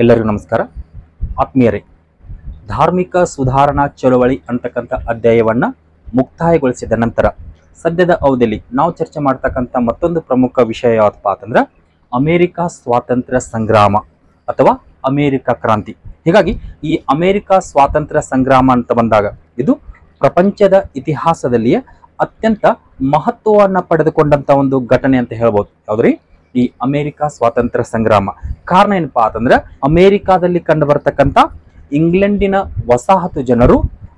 ಎಲ್ಲರಿಗೂ ನಮಸ್ಕಾರ. ಆತ್ಮೀಯರೇ, ಧಾರ್ಮಿಕ ಸುಧಾರಣಾ ಚಳವಳಿ ಅಂತಕ್ಕಂಥ ಅಧ್ಯಾಯವನ್ನು ಮುಕ್ತಾಯಗೊಳಿಸಿದ ನಂತರ ಸದ್ಯದ ಅವಧಿಯಲ್ಲಿ ನಾವು ಚರ್ಚೆ ಮಾಡ್ತಕ್ಕಂಥ ಮತ್ತೊಂದು ಪ್ರಮುಖ ವಿಷಯ ಯಾವತ್ತಪ್ಪ ಅಂತಂದ್ರೆ ಅಮೇರಿಕಾ ಸ್ವಾತಂತ್ರ್ಯ ಸಂಗ್ರಾಮ ಅಥವಾ ಅಮೇರಿಕಾ ಕ್ರಾಂತಿ. ಹೀಗಾಗಿ ಈ ಅಮೇರಿಕಾ ಸ್ವಾತಂತ್ರ್ಯ ಸಂಗ್ರಾಮ ಅಂತ ಬಂದಾಗ ಇದು ಪ್ರಪಂಚದ ಇತಿಹಾಸದಲ್ಲಿಯೇ ಅತ್ಯಂತ ಮಹತ್ವವನ್ನು ಪಡೆದುಕೊಂಡಂತ ಒಂದು ಘಟನೆ ಅಂತ ಹೇಳ್ಬೋದು. ಯಾವ್ದ್ರಿ? ಈ ಅಮೇರಿಕಾ ಸ್ವಾತಂತ್ರ್ಯ ಸಂಗ್ರಾಮ. ಕಾರಣ ಏನಪ್ಪಾ ಅಂತಂದ್ರೆ ಅಮೇರಿಕಾದಲ್ಲಿ ಕಂಡು ಬರ್ತಕ್ಕಂಥ ಇಂಗ್ಲೆಂಡಿನ ವಸಾಹತು ಜನರು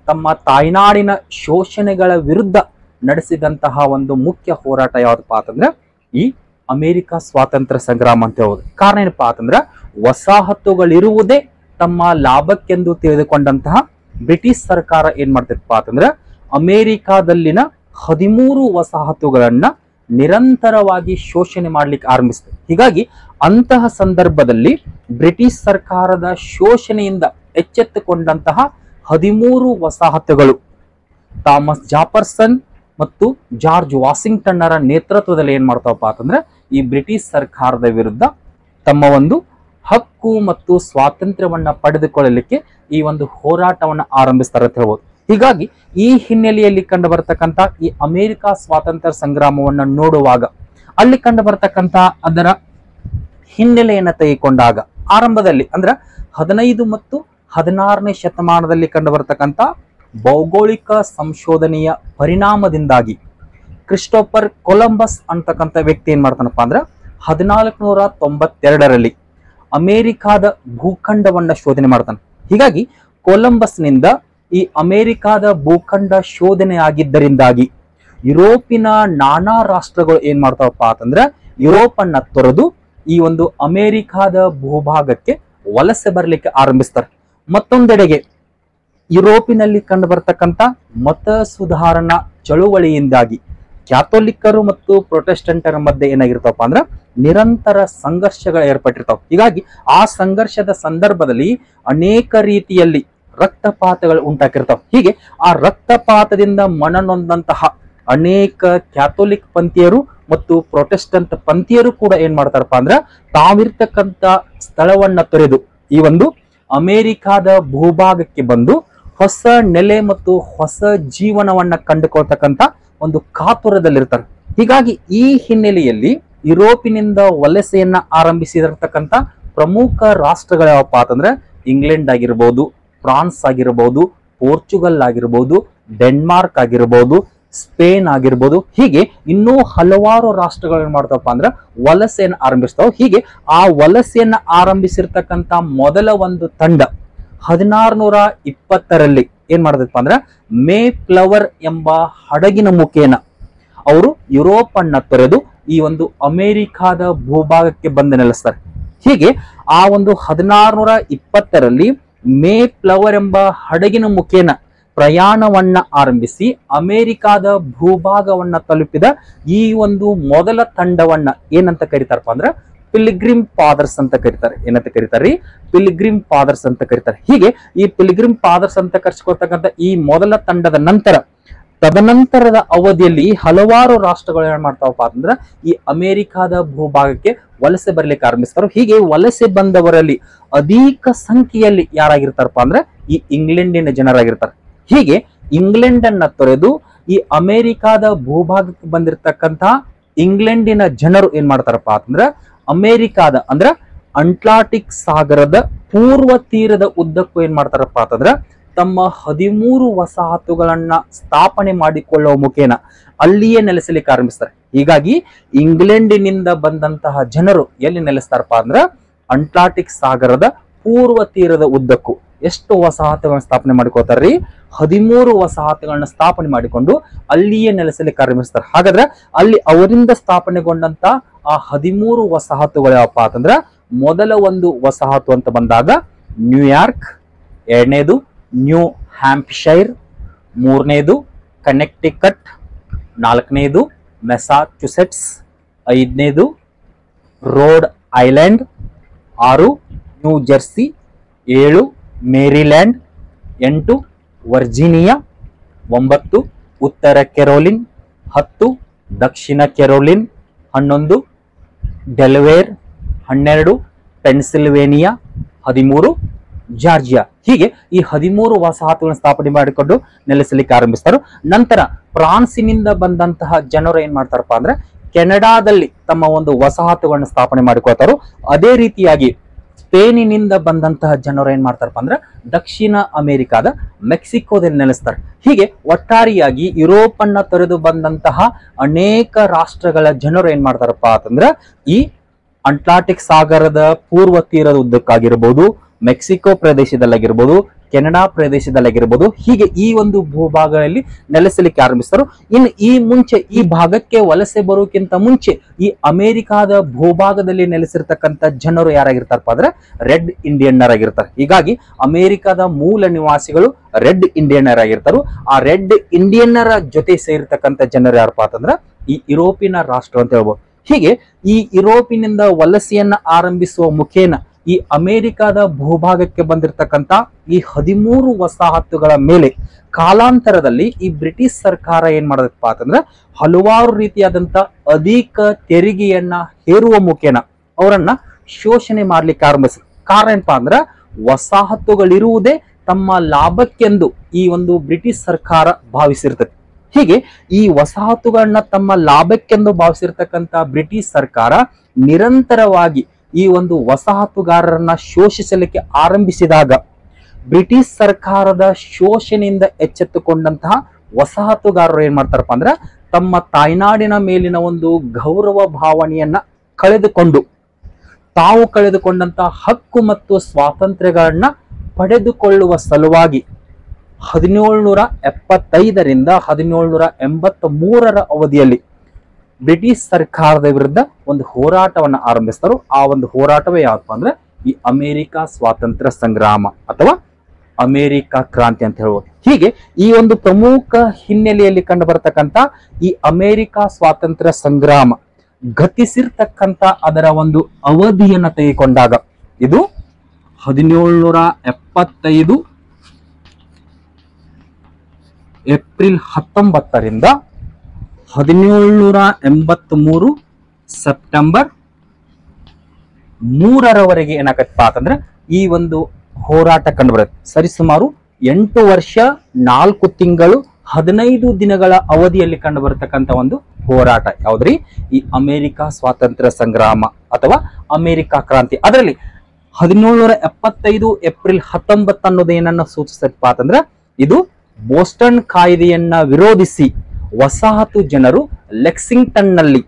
ತಮ್ಮ ತಾಯ್ನಾಡಿನ ಶೋಷಣೆಗಳ ವಿರುದ್ಧ ನಡೆಸಿದಂತಹ ಒಂದು ಮುಖ್ಯ ಹೋರಾಟ ಯಾವ್ದಪ್ಪ ಅಂತಂದ್ರೆ ಈ ಅಮೇರಿಕಾ ಸ್ವಾತಂತ್ರ್ಯ ಸಂಗ್ರಾಮ ಅಂತ ಹೇಳೋದು. ಕಾರಣ ಏನಪ್ಪಾ ಅಂತಂದ್ರೆ ವಸಾಹತುಗಳಿರುವುದೇ ತಮ್ಮ ಲಾಭಕ್ಕೆಂದು ತಿಳಿದುಕೊಂಡಂತಹ ಬ್ರಿಟಿಷ್ ಸರ್ಕಾರ ಏನ್ ಮಾಡ್ತಿತ್ತಪ್ಪ ಅಂತಂದ್ರೆ ಅಮೇರಿಕಾದಲ್ಲಿನ 13 ವಸಾಹತುಗಳನ್ನ ನಿರಂತರವಾಗಿ ಶೋಷಣೆ ಮಾಡ್ಲಿಕ್ಕೆ ಆರಂಭಿಸಿದೆ. ಹೀಗಾಗಿ ಅಂತಹ ಸಂದರ್ಭದಲ್ಲಿ ಬ್ರಿಟಿಷ್ ಸರ್ಕಾರದ ಶೋಷಣೆಯಿಂದ ಎಚ್ಚೆತ್ತುಕೊಂಡಂತಹ 13 ವಸಾಹತುಗಳು ಥಾಮಸ್ ಜಾಫರ್ಸನ್ ಮತ್ತು ಜಾರ್ಜ್ ವಾಷಿಂಗ್ಟನ್ನರ ನೇತೃತ್ವದಲ್ಲಿ ಏನ್ ಮಾಡ್ತಾವಪ್ಪ ಅಂತಂದ್ರೆ ಈ ಬ್ರಿಟಿಷ್ ಸರ್ಕಾರದ ವಿರುದ್ಧ ತಮ್ಮ ಒಂದು ಹಕ್ಕು ಮತ್ತು ಸ್ವಾತಂತ್ರ್ಯವನ್ನ ಪಡೆದುಕೊಳ್ಳಲಿಕ್ಕೆ ಈ ಒಂದು ಹೋರಾಟವನ್ನ ಆರಂಭಿಸ್ತಾರೆ ಅಂತ ಹೇಳ್ಬೋದು. ಹೀಗಾಗಿ ಈ ಹಿನ್ನೆಲೆಯಲ್ಲಿ ಕಂಡು ಬರ್ತಕ್ಕಂಥ ಈ ಅಮೇರಿಕಾ ಸ್ವಾತಂತ್ರ್ಯ ಸಂಗ್ರಾಮವನ್ನ ನೋಡುವಾಗ ಅಲ್ಲಿ ಕಂಡು ಬರ್ತಕ್ಕಂಥ ಅದರ ಹಿನ್ನೆಲೆಯನ್ನ ತೆಗೆದುಕೊಂಡಾಗ ಆರಂಭದಲ್ಲಿ ಅಂದ್ರೆ 15 ಮತ್ತು 16ನೇ ಶತಮಾನದಲ್ಲಿ ಕಂಡು ಬರ್ತಕ್ಕಂಥ ಭೌಗೋಳಿಕ ಸಂಶೋಧನೆಯ ಪರಿಣಾಮದಿಂದಾಗಿ ಕ್ರಿಸ್ಟೋಫರ್ ಕೊಲಂಬಸ್ ಅಂತಕ್ಕಂಥ ವ್ಯಕ್ತಿ ಏನ್ ಮಾಡ್ತಾನಪ್ಪ ಅಂದ್ರೆ 1492ರಲ್ಲಿ ಅಮೇರಿಕಾದ ಭೂಖಂಡವನ್ನ ಶೋಧನೆ ಮಾಡ್ತಾನೆ. ಹೀಗಾಗಿ ಕೊಲಂಬಸ್ನಿಂದ ಈ ಅಮೇರಿಕಾದ ಭೂಖಂಡ ಶೋಧನೆ ಆಗಿದ್ದರಿಂದಾಗಿ ಯುರೋಪಿನ ನಾನಾ ರಾಷ್ಟ್ರಗಳು ಏನ್ ಮಾಡ್ತಾವಪ್ಪ ಅಂತಂದ್ರೆ ಯುರೋಪ್ ಅನ್ನ ತೊರೆದು ಈ ಒಂದು ಅಮೇರಿಕಾದ ಭೂಭಾಗಕ್ಕೆ ವಲಸೆ ಬರಲಿಕ್ಕೆ ಆರಂಭಿಸ್ತಾರೆ. ಮತ್ತೊಂದೆಡೆಗೆ ಯುರೋಪಿನಲ್ಲಿ ಕಂಡು ಬರ್ತಕ್ಕಂಥ ಮತ ಸುಧಾರಣಾ ಚಳುವಳಿಯಿಂದಾಗಿ ಕ್ಯಾಥೋಲಿಕ್ಕರು ಮತ್ತು ಪ್ರೊಟೆಸ್ಟೆಂಟರ ಮಧ್ಯೆ ಏನಾಗಿರ್ತಾವಪ್ಪ ಅಂದ್ರೆ ನಿರಂತರ ಸಂಘರ್ಷಗಳು ಏರ್ಪಟ್ಟಿರ್ತಾವ. ಹೀಗಾಗಿ ಆ ಸಂಘರ್ಷದ ಸಂದರ್ಭದಲ್ಲಿ ಅನೇಕ ರೀತಿಯಲ್ಲಿ ರಕ್ತಪಾತಗಳು ಉಂಟಾಗಿರ್ತಾವ. ಹೀಗೆ ಆ ರಕ್ತಪಾತದಿಂದ ಮನನೊಂದಂತಹ ಅನೇಕ ಕ್ಯಾಥೋಲಿಕ್ ಪಂಥೀಯರು ಮತ್ತು ಪ್ರೊಟೆಸ್ಟೆಂಟ್ ಪಂಥೀಯರು ಕೂಡ ಏನ್ ಮಾಡ್ತಾರಪ್ಪ ಅಂದ್ರೆ ತಾವಿರ್ತಕ್ಕಂಥ ಸ್ಥಳವನ್ನ ತೊರೆದು ಈ ಒಂದು ಅಮೇರಿಕಾದ ಭೂಭಾಗಕ್ಕೆ ಬಂದು ಹೊಸ ನೆಲೆ ಮತ್ತು ಹೊಸ ಜೀವನವನ್ನ ಕಂಡುಕೊಳ್ತಕ್ಕಂಥ ಒಂದು ಕಾತುರದಲ್ಲಿರ್ತಾರೆ. ಹೀಗಾಗಿ ಈ ಹಿನ್ನೆಲೆಯಲ್ಲಿ ಯುರೋಪಿನಿಂದ ವಲಸೆಯನ್ನ ಆರಂಭಿಸಿರತಕ್ಕಂಥ ಪ್ರಮುಖ ರಾಷ್ಟ್ರಗಳು ಯಾವಪ್ಪ ಅಂತಂದ್ರೆ ಇಂಗ್ಲೆಂಡ್ ಆಗಿರ್ಬೋದು, ಫ್ರಾನ್ಸ್ ಆಗಿರ್ಬೋದು, ಪೋರ್ಚುಗಲ್ ಆಗಿರ್ಬೋದು, ಡೆನ್ಮಾರ್ಕ್ ಆಗಿರ್ಬೋದು, ಸ್ಪೇನ್ ಆಗಿರ್ಬೋದು, ಹೀಗೆ ಇನ್ನೂ ಹಲವಾರು ರಾಷ್ಟ್ರಗಳು ಏನ್ ಮಾಡ್ತಾವಪ್ಪ ಅಂದ್ರೆ ವಲಸೆಯನ್ನು ಆರಂಭಿಸ್ತಾವ. ಹೀಗೆ ಆ ವಲಸೆಯನ್ನ ಆರಂಭಿಸಿರ್ತಕ್ಕಂಥ ಮೊದಲ ಒಂದು ತಂಡ 1620ರಲ್ಲಿ ಏನ್ ಮಾಡ್ತಪ್ಪ ಅಂದ್ರೆ ಮೇ ಫ್ಲವರ್ ಎಂಬ ಹಡಗಿನ ಮುಖೇನ ಅವರು ಯುರೋಪ್ ಅನ್ನ ತೊರೆದು ಈ ಒಂದು ಅಮೇರಿಕಾದ ಭೂಭಾಗಕ್ಕೆ ಬಂದು ನೆಲೆಸ್ತಾರೆ. ಹೀಗೆ ಆ ಒಂದು 1620ರಲ್ಲಿ ಮೇ ಫ್ಲವರ್ ಎಂಬ ಹಡಗಿನ ಮುಖೇನ ಪ್ರಯಾಣವನ್ನ ಆರಂಭಿಸಿ ಅಮೇರಿಕಾದ ಭೂಭಾಗವನ್ನ ತಲುಪಿದ ಈ ಒಂದು ಮೊದಲ ತಂಡವನ್ನ ಏನಂತ ಕರೀತಾರಪ್ಪ ಅಂದ್ರೆ ಪಿಲ್ಗ್ರಿಮ್ ಫಾದರ್ಸ್ ಅಂತ ಕರೀತಾರೆ. ಏನಂತ ಕರೀತಾರೆ? ಪಿಲ್ಗ್ರಿಮ್ ಫಾದರ್ಸ್ ಅಂತ ಕರೀತಾರೆ. ಹೀಗೆ ಈ ಪಿಲ್ಗ್ರಿಮ್ ಫಾದರ್ಸ್ ಅಂತ ಕರೆಸಿಕೊಳ್ತಕ್ಕಂಥ ಈ ಮೊದಲ ತಂಡದ ನಂತರ ತದನಂತರದ ಅವಧಿಯಲ್ಲಿ ಹಲವಾರು ರಾಷ್ಟ್ರಗಳು ಏನ್ ಮಾಡ್ತಾವಪ್ಪ ಅಂತಂದ್ರೆ ಈ ಅಮೇರಿಕಾದ ಭೂಭಾಗಕ್ಕೆ ವಲಸೆ ಬರ್ಲಿಕ್ಕೆ ಆರಂಭಿಸ್ತಾರೆ. ಹೀಗೆ ವಲಸೆ ಬಂದವರಲ್ಲಿ ಅಧಿಕ ಸಂಖ್ಯೆಯಲ್ಲಿ ಯಾರಾಗಿರ್ತಾರಪ್ಪ ಅಂದ್ರೆ ಈ ಇಂಗ್ಲೆಂಡಿನ ಜನರಾಗಿರ್ತಾರೆ. ಹೀಗೆ ಇಂಗ್ಲೆಂಡ್ ಅನ್ನ ತೊರೆದು ಈ ಅಮೇರಿಕಾದ ಭೂಭಾಗಕ್ಕೆ ಬಂದಿರತಕ್ಕಂತ ಇಂಗ್ಲೆಂಡಿನ ಜನರು ಏನ್ ಮಾಡ್ತಾರಪ್ಪ ಅಂತಂದ್ರೆ ಅಮೇರಿಕಾದ ಅಂದ್ರೆ ಅಟ್ಲಾಂಟಿಕ್ ಸಾಗರದ ಪೂರ್ವ ತೀರದ ಉದ್ದಕ್ಕೂ ಏನ್ ಮಾಡ್ತಾರಪ್ಪ ಅಂತಂದ್ರೆ ತಮ್ಮ 13 ವಸಾಹತುಗಳನ್ನ ಸ್ಥಾಪನೆ ಮಾಡಿಕೊಳ್ಳುವ ಮುಖೇನ ಅಲ್ಲಿಯೇ ನೆಲೆಸಲಿಕ್ಕೆ ಆರಂಭಿಸ್ತಾರೆ. ಹೀಗಾಗಿ ಇಂಗ್ಲೆಂಡಿನಿಂದ ಬಂದಂತಹ ಜನರು ಎಲ್ಲಿ ನೆಲೆಸ್ತಾರಪ್ಪ ಅಂದ್ರೆ ಅಟ್ಲಾಂಟಿಕ್ ಸಾಗರದ ಪೂರ್ವ ತೀರದ ಉದ್ದಕ್ಕೂ ಎಷ್ಟು ವಸಾಹತುಗಳನ್ನ ಸ್ಥಾಪನೆ ಮಾಡಿಕೊಳ್ತಾರ್ರಿ? 13 ವಸಾಹತುಗಳನ್ನ ಸ್ಥಾಪನೆ ಮಾಡಿಕೊಂಡು ಅಲ್ಲಿಯೇ ನೆಲೆಸಲಿಕ್ಕೆ ಆರಂಭಿಸ್ತಾರೆ. ಹಾಗಾದ್ರೆ ಅಲ್ಲಿ ಅವರಿಂದ ಸ್ಥಾಪನೆಗೊಂಡಂತ ಆ 13 ವಸಾಹತುಗಳು ಯಾವಪ್ಪ ಅಂತಂದ್ರೆ ಮೊದಲ ಒಂದು ವಸಾಹತು ಅಂತ ಬಂದಾಗ ನ್ಯೂಯಾರ್ಕ್, ಎರಡನೇದು ನ್ಯೂ ಹ್ಯಾಂಪ್ಶೈರ್, ಮೂರನೇದು ಕನೆಕ್ಟಿಕಟ್, ನಾಲ್ಕನೇದು ಮೆಸಾಚುಸೆಟ್ಸ್, ಐದನೇದು road island, 6 new Jersey, 7 Maryland, 8 Virginia, 9 ಉತ್ತರ ಕೆರೋಲಿನ್, 10 ದಕ್ಷಿಣ ಕೆರೋಲಿನ್, 11 ಡೆಲವೇರ್, 12 ಪೆನ್ಸಿಲ್ವೇನಿಯಾ, 13 ಜಾರ್ಜಿಯಾ. ಹೀಗೆ ಈ 13 ವಸಾಹತುಗಳನ್ನು ಸ್ಥಾಪನೆ ಮಾಡಿಕೊಂಡು ನೆಲೆಸಲಿಕ್ಕೆ ಆರಂಭಿಸ್ತಾರೆ. ನಂತರ ಫ್ರಾನ್ಸಿನಿಂದ ಬಂದಂತಹ ಜನರು ಏನ್ ಮಾಡ್ತಾರಪ್ಪ ಅಂದ್ರೆ ಕೆನಡಾದಲ್ಲಿ ತಮ್ಮ ಒಂದು ವಸಾಹತುಗಳನ್ನು ಸ್ಥಾಪನೆ ಮಾಡಿಕೊಳ್ತಾರೋ. ಅದೇ ರೀತಿಯಾಗಿ ಸ್ಪೇನಿನಿಂದ ಬಂದಂತಹ ಜನರು ಏನ್ ಮಾಡ್ತಾರಪ್ಪ ಅಂದ್ರೆ ದಕ್ಷಿಣ ಅಮೆರಿಕಾದ ಮೆಕ್ಸಿಕೋದಲ್ಲಿ ನೆಲೆಸ್ತಾರೆ. ಹೀಗೆ ಒಟ್ಟಾರೆಯಾಗಿ ಯುರೋಪ್ ಅನ್ನ ತೊರೆದು ಬಂದಂತಹ ಅನೇಕ ರಾಷ್ಟ್ರಗಳ ಜನರು ಏನ್ ಮಾಡ್ತಾರಪ್ಪ ಅಂತಂದ್ರೆ ಈ ಅಟ್ಲಾಂಟಿಕ್ ಸಾಗರದ ಪೂರ್ವ ತೀರದ ಉದ್ದಕ್ಕಾಗಿರ್ಬೋದು, ಮೆಕ್ಸಿಕೋ ಪ್ರದೇಶದಲ್ಲಾಗಿರ್ಬೋದು, ಕೆನಡಾ ಪ್ರದೇಶದಲ್ಲಾಗಿರ್ಬೋದು, ಹೀಗೆ ಈ ಒಂದು ಭೂಭಾಗಗಳಲ್ಲಿ ನೆಲೆಸಲಿಕ್ಕೆ ಆರಂಭಿಸ್ತಾರೆ. ಇನ್ನು ಈ ಮುಂಚೆ ಈ ಭಾಗಕ್ಕೆ ವಲಸೆ ಬರೋಕ್ಕಿಂತ ಮುಂಚೆ ಈ ಅಮೆರಿಕಾದ ಭೂಭಾಗದಲ್ಲಿ ನೆಲೆಸಿರ್ತಕ್ಕಂಥ ಜನರು ಯಾರಾಗಿರ್ತಾರಪ್ಪ ಅಂದ್ರೆ ರೆಡ್ ಇಂಡಿಯನ್ನರ್ ಆಗಿರ್ತಾರೆ. ಹೀಗಾಗಿ ಅಮೆರಿಕಾದ ಮೂಲ ನಿವಾಸಿಗಳು ರೆಡ್ ಇಂಡಿಯನ್ನರ್ ಆಗಿರ್ತಾರೆ. ಆ ರೆಡ್ ಇಂಡಿಯನ್ನರ ಜೊತೆ ಸೇರಿರ್ತಕ್ಕಂಥ ಜನರು ಯಾರಪ್ಪ ಅಂತಂದ್ರೆ ಈ ಯುರೋಪಿನ ರಾಷ್ಟ್ರ ಅಂತ ಹೇಳ್ಬೋದು. ಹೀಗೆ ಈ ಯುರೋಪಿನಿಂದ ವಲಸೆಯನ್ನ ಆರಂಭಿಸುವ ಮುಖೇನ ಈ ಅಮೆರಿಕಾದ ಭೂಭಾಗಕ್ಕೆ ಬಂದಿರತಕ್ಕಂತ ಈ 13 ವಸಾಹತುಗಳ ಮೇಲೆ ಕಾಲಾಂತರದಲ್ಲಿ ಈ ಬ್ರಿಟಿಷ್ ಸರ್ಕಾರ ಏನ್ ಮಾಡದಪ್ಪ ಅಂತಂದ್ರೆ ಹಲವಾರು ರೀತಿಯಾದಂತ ಅಧಿಕ ತೆರಿಗೆಯನ್ನ ಹೇರುವ ಮುಖೇನ ಅವರನ್ನ ಶೋಷಣೆ ಮಾಡ್ಲಿಕ್ಕೆ ಆರಂಭಿಸ. ಕಾರಣ ಏನಪ್ಪಾ ಅಂದ್ರ ವಸಾಹತುಗಳಿರುವುದೇ ತಮ್ಮ ಲಾಭಕ್ಕೆಂದು ಈ ಒಂದು ಬ್ರಿಟಿಷ್ ಸರ್ಕಾರ ಭಾವಿಸಿರ್ತದೆ. ಹೀಗೆ ಈ ವಸಾಹತುಗಳನ್ನ ತಮ್ಮ ಲಾಭಕ್ಕೆಂದು ಭಾವಿಸಿರ್ತಕ್ಕಂಥ ಬ್ರಿಟಿಷ್ ಸರ್ಕಾರ ನಿರಂತರವಾಗಿ ಈ ಒಂದು ವಸಾಹತುಗಾರರನ್ನ ಶೋಷಿಸಲಿಕ್ಕೆ ಆರಂಭಿಸಿದಾಗ ಬ್ರಿಟಿಷ್ ಸರ್ಕಾರದ ಶೋಷಣೆಯಿಂದ ಎಚ್ಚೆತ್ತುಕೊಂಡಂತಹ ವಸಾಹತುಗಾರರು ಏನ್ ಮಾಡ್ತಾರಪ್ಪ ಅಂದ್ರೆ ತಮ್ಮ ತಾಯ್ನಾಡಿನ ಮೇಲಿನ ಒಂದು ಗೌರವ ಭಾವನೆಯನ್ನ ಕಳೆದುಕೊಂಡು ತಾವು ಕಳೆದುಕೊಂಡಂತಹ ಹಕ್ಕು ಮತ್ತು ಸ್ವಾತಂತ್ರ್ಯಗಳನ್ನ ಪಡೆದುಕೊಳ್ಳುವ ಸಲುವಾಗಿ 1775ರಿಂದ 1783ರ ಅವಧಿಯಲ್ಲಿ ಬ್ರಿಟಿಷ್ ಸರ್ಕಾರದ ವಿರುದ್ಧ ಒಂದು ಹೋರಾಟವನ್ನು ಆರಂಭಿಸ್ತಾರೆ. ಆ ಒಂದು ಹೋರಾಟವೇ ಯಾವಪ್ಪ ಅಂದ್ರೆ ಈ ಅಮೆರಿಕ ಸ್ವಾತಂತ್ರ್ಯ ಸಂಗ್ರಾಮ ಅಥವಾ ಅಮೆರಿಕ ಕ್ರಾಂತಿ ಅಂತ ಹೇಳ್ಬೋದು. ಹೀಗೆ ಈ ಒಂದು ಪ್ರಮುಖ ಹಿನ್ನೆಲೆಯಲ್ಲಿ ಕಂಡು ಬರತಕ್ಕಂತ ಈ ಅಮೆರಿಕ ಸ್ವಾತಂತ್ರ್ಯ ಸಂಗ್ರಾಮ ಗತಿಸಿರ್ತಕ್ಕಂತ ಅದರ ಒಂದು ಅವಧಿಯನ್ನ ತೆಗೆದುಕೊಂಡಾಗ ಇದು 1775 ಏಪ್ರಿಲ್ 19ರಿಂದ 1783 ಸೆಪ್ಟೆಂಬರ್ 3ರವರೆಗೆ ಏನಾಗತ್ತಪ್ಪ ಅಂತಂದ್ರೆ ಈ ಒಂದು ಹೋರಾಟ ಕಂಡು ಬರುತ್ತೆ. ಸರಿಸುಮಾರು 8 ವರ್ಷ 4 ತಿಂಗಳು 15 ದಿನಗಳ ಅವಧಿಯಲ್ಲಿ ಕಂಡು ಬರತಕ್ಕಂತ ಒಂದು ಹೋರಾಟ ಯಾವ್ದ್ರಿ ಈ ಅಮೆರಿಕ ಸ್ವಾತಂತ್ರ್ಯ ಸಂಗ್ರಾಮ ಅಥವಾ ಅಮೆರಿಕ ಕ್ರಾಂತಿ. ಅದರಲ್ಲಿ 1775 ಏಪ್ರಿಲ್ 19 ಅನ್ನೋದು ಏನನ್ನ ಸೂಚಿಸತ್ತಪ್ಪ ಅಂತಂದ್ರೆ ಇದು ಬೋಸ್ಟನ್ ಕಾಯ್ದೆಯನ್ನ ವಿರೋಧಿಸಿ ವಸಾಹತು ಜನರು ಲೆಕ್ಸಿಂಗ್ಟನ್ ನಲ್ಲಿ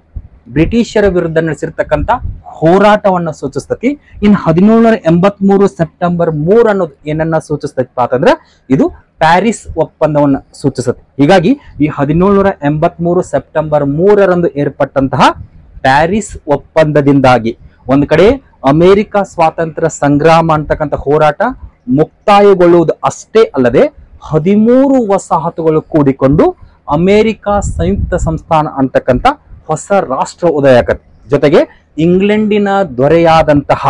ಬ್ರಿಟಿಷರ ವಿರುದ್ಧ ನಡೆಸಿರ್ತಕ್ಕಂಥ ಹೋರಾಟವನ್ನ ಸೂಚಿಸ್ತತಿ. ಇನ್ನು 1783 ಸೆಪ್ಟೆಂಬರ್ 3 ಅನ್ನೋದು ಏನನ್ನ ಸೂಚಿಸ್ತೈತಪ್ಪ ಅಂತಂದ್ರೆ ಇದು ಪ್ಯಾರಿಸ್ ಒಪ್ಪಂದವನ್ನ ಸೂಚಿಸುತ್ತೆ. ಹೀಗಾಗಿ ಈ 1783 ಸೆಪ್ಟೆಂಬರ್ 3ರಂದು ಏರ್ಪಟ್ಟಂತಹ ಪ್ಯಾರಿಸ್ ಒಪ್ಪಂದದಿಂದಾಗಿ ಒಂದು ಕಡೆ ಅಮೆರಿಕ ಸ್ವಾತಂತ್ರ್ಯ ಸಂಗ್ರಾಮ ಅಂತಕ್ಕಂಥ ಹೋರಾಟ ಮುಕ್ತಾಯಗೊಳ್ಳುವುದು ಅಷ್ಟೇ ಅಲ್ಲದೆ 13 ವಸಾಹತುಗಳು ಕೂಡಿಕೊಂಡು ಅಮೆರಿಕ ಸಂಯುಕ್ತ ಸಂಸ್ಥಾನ ಅಂತಕ್ಕಂಥ ಹೊಸ ರಾಷ್ಟ್ರ ಉದಯ ಆಗತ್ತೆ. ಜೊತೆಗೆ ಇಂಗ್ಲೆಂಡಿನ ದೊರೆಯಾದಂತಹ